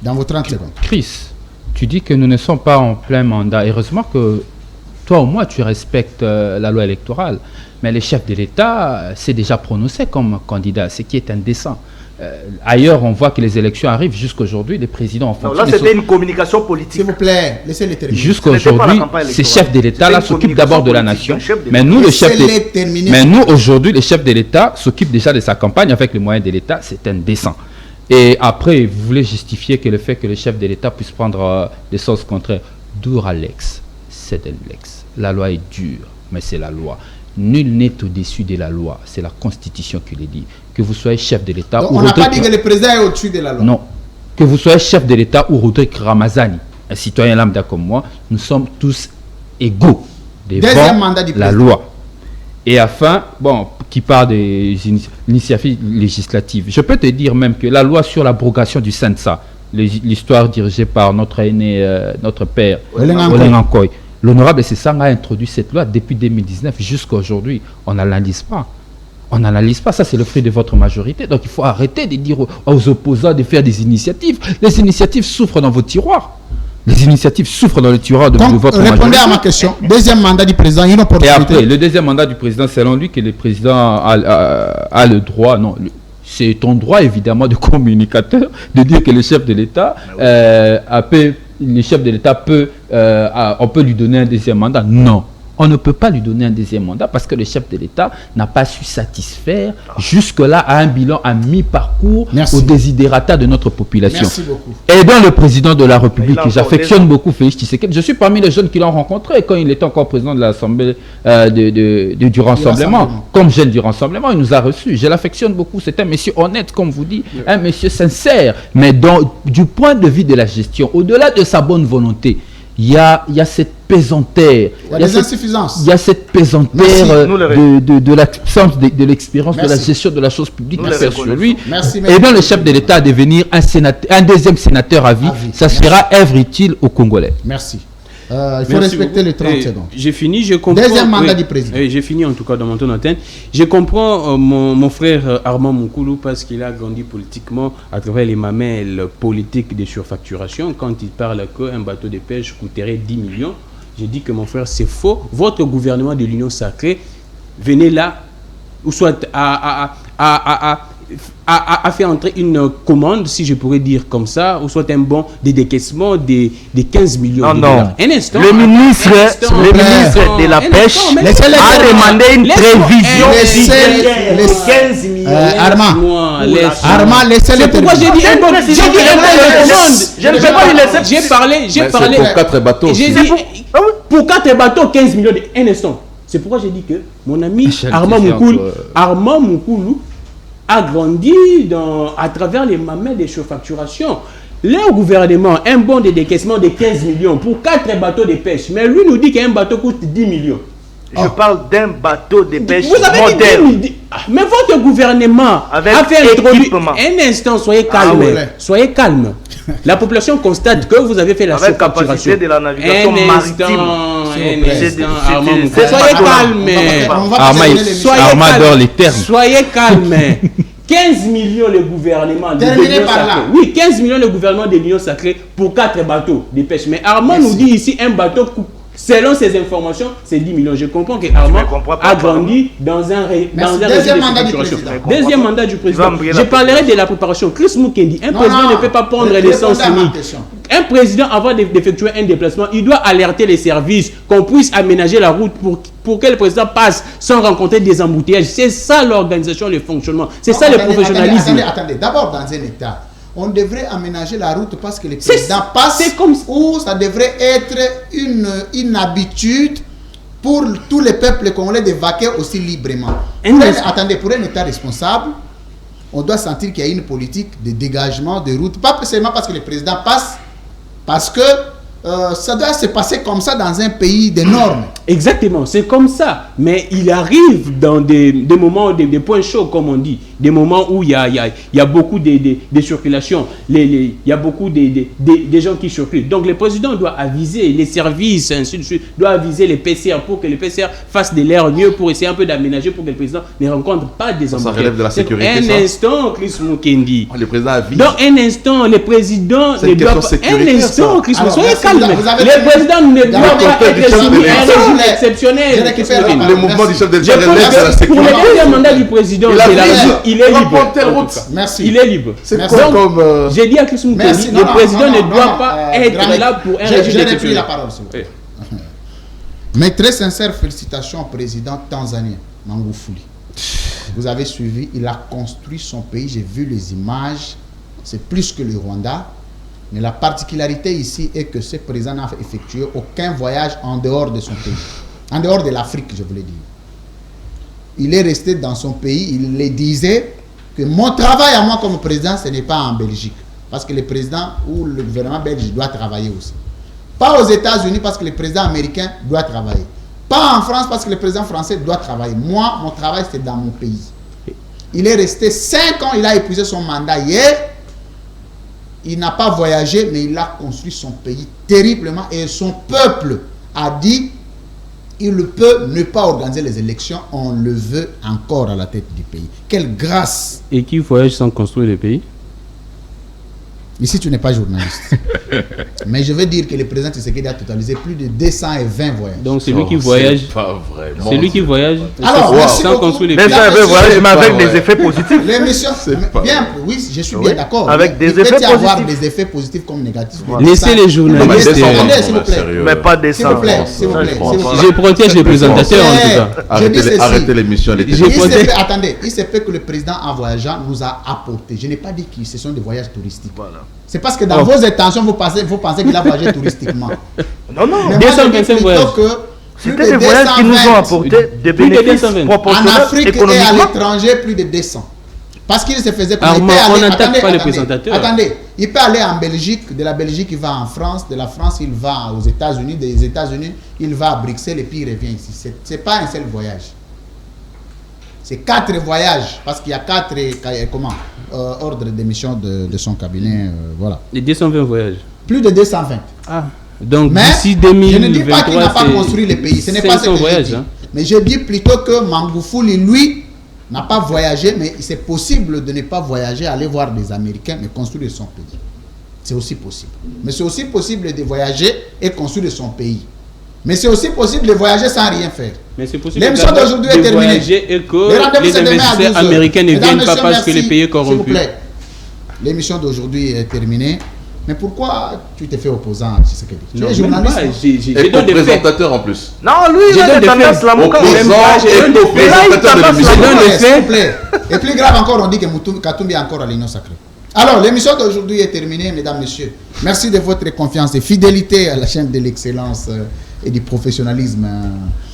Dans vos 30 secondes. Chris, tu dis que nous ne sommes pas en plein mandat. Heureusement que toi au moins tu respectes la loi électorale. Mais le chef de l'État s'est déjà prononcé comme candidat, ce qui est indécent. Ailleurs, on voit que les élections arrivent. Jusqu'aujourd'hui, les présidents en fonction... Là, c'était une communication politique. S'il vous plaît, laissez-les terminer. Jusqu'aujourd'hui, ces chefs de l'État-là s'occupent d'abord de la nation. Mais nous, aujourd'hui, le chef de l'État s'occupe déjà de sa campagne avec les moyens de l'État. C'est indécent. Et après, vous voulez justifier que le fait que le chef de l'État puisse prendre des sens contraires. Dur à l'ex, c'est un l'ex. La loi est dure, mais c'est la loi. Nul n'est au-dessus de la loi. C'est la Constitution qui le dit. Que vous soyez chef de l'État... Donc, on n'a pas dit que le président est au-dessus de la loi. Non. Que vous soyez chef de l'État ou Rodrigue Ramazani, un citoyen lambda comme moi, nous sommes tous égaux devant la loi. Et enfin, bon, qui parle des initiatives législatives, je peux te dire même que la loi sur l'abrogation du CENSA, l'histoire dirigée par notre aîné, notre père, Olen Nkoy, l'honorable Sessang a introduit cette loi depuis 2019 jusqu'à aujourd'hui. On n'analyse pas. On n'analyse pas. Ça, c'est le fruit de votre majorité. Donc, il faut arrêter de dire aux opposants de faire des initiatives. Les initiatives souffrent dans vos tiroirs. Les initiatives souffrent dans le tiroir de votre majorité. Répondez à ma question. Deuxième mandat du président, une opportunité. Et après, le deuxième mandat du président, selon lui, que le président a le droit... Non, c'est ton droit, évidemment, de communicateur, de dire que le chef de l'État le chef de l'État on peut lui donner un deuxième mandat. Non, on ne peut pas lui donner un deuxième mandat parce que le chef de l'État n'a pas su satisfaire jusque-là à un bilan à mi-parcours au désidérata de notre population. Merci beaucoup. Et dans le président de la République, j'affectionne beaucoup Félix Tshisekedi. Je suis parmi les jeunes qui l'ont rencontré quand il était encore président de l'Assemblée du Rassemblement. Comme jeune du Rassemblement, il nous a reçus. Je l'affectionne beaucoup. C'est un monsieur honnête, comme vous dites, un monsieur sincère. Mais du point de vue de la gestion, au-delà de sa bonne volonté, il y a cette pesanteur. Il y a des insuffisances. Il y a cette pesanteur de l'absence de l'expérience de la gestion de la chose publique sur lui. Et dans le chef de l'État à devenir un deuxième sénateur à vie, ça sera œuvre utile aux Congolais. Merci. Il faut respecter les 30 secondes. J'ai fini, je comprends. Deuxième mandat du président. J'ai fini en tout cas dans mon tour d'antenne. Je comprends mon frère Armand Moukoulou parce qu'il a grandi politiquement à travers les mamelles politiques de surfacturation. Quand il parle qu'un bateau de pêche coûterait 10 millions, j'ai dit que mon frère, c'est faux. Votre gouvernement de l'Union sacrée, venez là, ou soit a fait entrer une commande, si je pourrais dire comme ça, ou soit un bon de décaissement de 15 millions de dollars. Un instant. Le ministre de la Pêche a demandé une prévision de 15 millions. Armand, laissez-le. Pourquoi j'ai dit un bon de commande? Je ne peux pas lui laisser. J'ai parlé. Pour 4 bateaux. J'ai dit pour 4 bateaux, 15 millions. Un instant. C'est pourquoi j'ai dit que mon ami Armand Moukoulou a grandi à travers les mamelles de surfacturation. Le gouvernement, un bon de décaissement de 15 millions pour 4 bateaux de pêche. Mais lui nous dit qu'un bateau coûte 10 millions. Je parle d'un bateau de pêche moderne. Mais votre gouvernement a fait introduire... Un instant, soyez calme. Soyez calme. La population constate que vous avez fait la surfacturation. Avec capacité de la navigation maritime. Soyez calme. Armand adore les termes. Soyez calme. 15 millions le gouvernement de l'Union sacrée. Oui, 15 millions le gouvernement de l'Union sacrée pour 4 bateaux de pêche. Mais Armand nous dit ici un bateau, selon ses informations, c'est 10 millions. Je comprends que Armand a grandi dans un régime de surfacturation. Deuxième mandat du président. Je parlerai de la préparation. Chris Mukendi, un président ne peut pas prendre les sens uniques. Un président, avant d'effectuer un déplacement, il doit alerter les services, qu'on puisse aménager la route pour que le président passe sans rencontrer des embouteillages. C'est ça l'organisation, le fonctionnement. C'est ça le professionnalisme. Attendez. D'abord, dans un État, on devrait aménager la route parce que le président passe, ou ça devrait être une habitude pour tous les peuples congolais de vaquer aussi librement. Attendez, pour un État responsable, on doit sentir qu'il y a une politique de dégagement de route, pas seulement parce que le président passe, parce que ça doit se passer comme ça dans un pays des normes. Exactement, c'est comme ça. Mais il arrive dans des moments, des points chauds, comme on dit, des moments où il y a beaucoup de circulation, il y a beaucoup de gens qui circulent. Donc le président doit aviser les services, ainsi de suite, doit aviser les PCR pour que les PCR fassent de l'air mieux, pour essayer un peu d'aménager, pour que le président ne rencontre pas des embouteillages. Ça relève de la sécurité. Un instant, Chris Mukendi. Le président avise. Dans un instant, le président ne doit pas. Un instant, Chris Mukendi. Soyez calme. Le président ne doit pas être soumis à un régime exceptionnel. Le mouvement du chef de l'État relève de la sécurité. Pour le deuxième mandat du président, il est libre. Merci. Il est libre. C'est comme. J'ai dit à Chris Mukendi, le président ne doit pas être là pour un régime exceptionnel. J'ai la parole, s'il vous plaît. Mes très sincères félicitations au président tanzanien, Magufuli. Vous avez suivi, il a construit son pays, j'ai vu les images, c'est plus que le Rwanda. Mais la particularité ici est que ce président n'a effectué aucun voyage en dehors de son pays. En dehors de l'Afrique, je voulais dire. Il est resté dans son pays, il le disait que mon travail à moi comme président, ce n'est pas en Belgique. Parce que le président ou le gouvernement belge doit travailler aussi. Pas aux États-Unis parce que le président américain doit travailler. Pas en France parce que le président français doit travailler. Moi, mon travail, c'est dans mon pays. Il est resté 5 ans, il a épuisé son mandat hier. Il n'a pas voyagé, mais il a construit son pays terriblement. Et son peuple a dit, il peut ne pas organiser les élections, on le veut encore à la tête du pays. Quelle grâce! Et qui voyage sans construire le pays? Ici, tu n'es pas journaliste. Mais je veux dire que le président Tshisekedi a totalisé plus de 220 voyages. Donc c'est lui qui voyage. C'est pas vrai. C'est lui qui voyage. Alors, sans construire les pays. 220 voyages, mais avec des effets positifs. L'émission, bien, oui, je suis bien d'accord. Avec des effets positifs. Il peut y avoir des effets positifs comme négatifs. Laissez les journalistes. Attendez, s'il vous plaît. Mais pas des s'il vous plaît. Je protège les présentateurs en tout cas. Arrêtez l'émission. Attendez, il se peut que le président en voyageant nous a apporté. Je n'ai pas dit que ce sont des voyages touristiques. C'est parce que dans vos intentions, vous pensez qu'il a voyagé touristiquement. Non, non. Mais 225 voyages. C'était des voyages qui nous ont apporté des bénéfices proportionnels en Afrique et à l'étranger, plus de 200. Parce qu'il se faisait... on n'attaque pas les présentateurs. Attendez, il peut aller en Belgique, de la Belgique il va en France, de la France il va aux États-Unis, des États-Unis il va à Bruxelles et puis il revient ici. Ce n'est pas un seul voyage. C'est 4 voyages, parce qu'il y a 4 ordres d'émission de son cabinet. Voilà. Les 220 voyages. Plus de 220. Ah, donc d'ici 2023, je ne dis pas qu'il n'a pas construit le pays. Ce n'est pas ce que je dis. Mais je dis plutôt que Magufuli, lui, n'a pas voyagé, mais c'est possible de ne pas voyager, aller voir des Américains, mais construire son pays. C'est aussi possible. Mais c'est aussi possible de voyager et construire son pays. Mais c'est aussi possible de voyager sans rien faire. Mais c'est possible l'émission d'aujourd'hui est terminée. Et que les investisseurs américains ne viennent pas parce que le pays est corrompu. S'il vous plaît. L'émission d'aujourd'hui est terminée. Mais pourquoi tu t'es fait opposant à Tshisekedi? Tu es journaliste. J'ai donné des présentateurs en plus. Non, lui, il a tendance la mouka. Et plus grave encore, on dit que Katumbi est encore à l'Union sacrée. Alors, l'émission d'aujourd'hui est terminée, mesdames, messieurs. Merci de votre confiance et fidélité à la chaîne de l'excellence et du professionnalisme.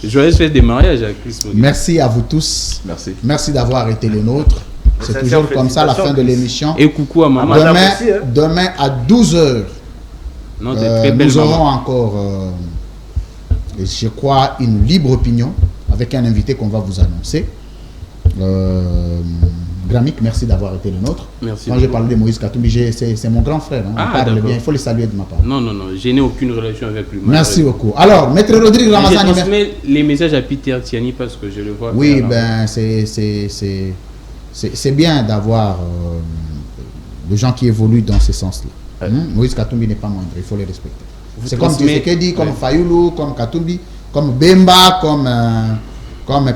Joyeux fête des mariages à Chris. Merci à vous tous. Merci. Merci d'avoir été les nôtres. C'est toujours comme ça la fin de l'émission. Et coucou à maman. Demain à 12h, nous aurons encore, je crois, une libre opinion avec un invité qu'on va vous annoncer. Gramic, merci d'avoir été le nôtre. Merci. Quand j'ai parlé de Moïse Katumbi, c'est mon grand frère. Hein. Il parle bien, il faut le saluer de ma part. Non, je n'ai aucune relation avec lui. Merci beaucoup. Alors, Maître Rodrigue Ramazani. Je transmets les messages à Peter Tiani parce que je le vois. Oui, ben c'est bien d'avoir des gens qui évoluent dans ce sens-là. Moïse Katumbi n'est pas moindre, il faut les respecter. C'est comme Tshisekedi, comme Fayoulou, comme Katumbi, comme Bemba, comme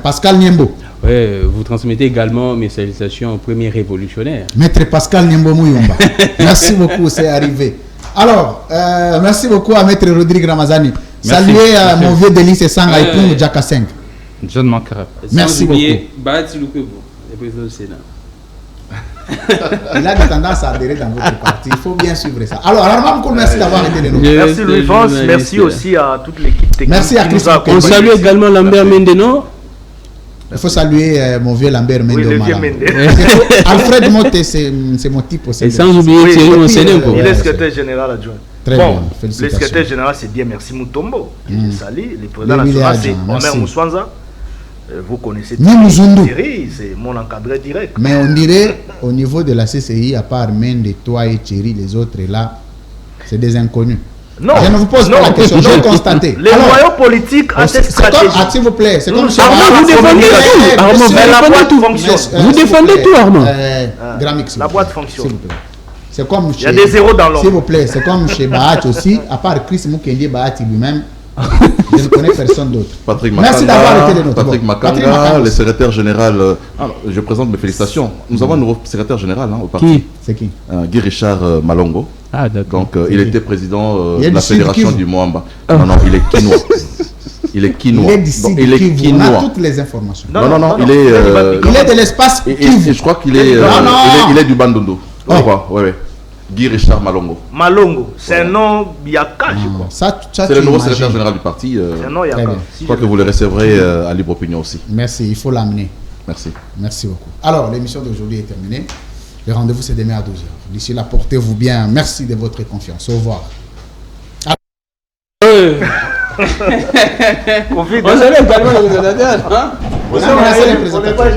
Pascal Niembo. Oui, vous transmettez également mes salutations au premier révolutionnaire. Maître Pascal Niembo Mouyumba. Merci beaucoup, c'est arrivé. Alors, merci beaucoup à Maître Rodrigue Ramazani. Saluez mon vieux délice Sanga et pour Djaka 5. Je ne manquerai pas. Merci beaucoup. Bahati Lukwebo, le président du Sénat. Il a des tendances à adhérer dans votre parti. Il faut bien suivre ça. Alors, merci d'avoir été les nôtres. Merci Louis-France. Merci aussi à toute l'équipe technique. Merci à Christophe. On salue également Lambert Mendeno. Il faut saluer mon vieux Lambert Mende. Alfred Motte, c'est mon type aussi. Et sans oublier Thierry Monsenenko. Il est secrétaire général adjoint. Très bien, le secrétaire général, c'est bien Merci Mutombo. Je salue. Le président national, c'est Omer Mouswanza. Vous connaissez Thierry, c'est mon encadré direct. Mais on dirait, au niveau de la CCI, à part Mende, toi et Thierry, les autres là, c'est des inconnus. Non, je ne vous pose pas la question, je vais constater. Les noyaux politiques ont cette stratégie. S'il vous plaît, c'est comme Armand, vous défendez tout. Armand, vous défendez tout, Armand. La boîte fonctionne. C'est comme il y a des zéros dans l'ombre. S'il vous plaît, c'est comme chez Bahati aussi, à part Chris Mukendi Bahati lui-même, je ne connais personne d'autre. Merci d'avoir été de notre Patrick Makanga, le secrétaire général. Je présente mes félicitations. Nous avons un nouveau secrétaire général au parti. Qui? C'est qui? Guy Richard Malongo. Ah, d'accord. Donc, il était président de la fédération du Moamba. Non, non, il est quinois. Il est quinois. Il est quinois. On a toutes les informations. Non, il est de l'espace. Je crois qu'il est. Il est du Bandondo. Ouais. Guy Richard Malongo. Malongo, c'est un nom Yaka, je crois. C'est le nouveau secrétaire général du parti. C'est un nom Yaka. Je crois que vous le recevrez à Libre Opinion aussi. Merci, il faut l'amener. Merci. Merci beaucoup. Alors, l'émission d'aujourd'hui est terminée. Le rendez-vous, c'est demain à 12h. D'ici là, portez-vous bien. Merci de votre confiance. Au revoir. On salue également le présentateur. On salue le présentateur.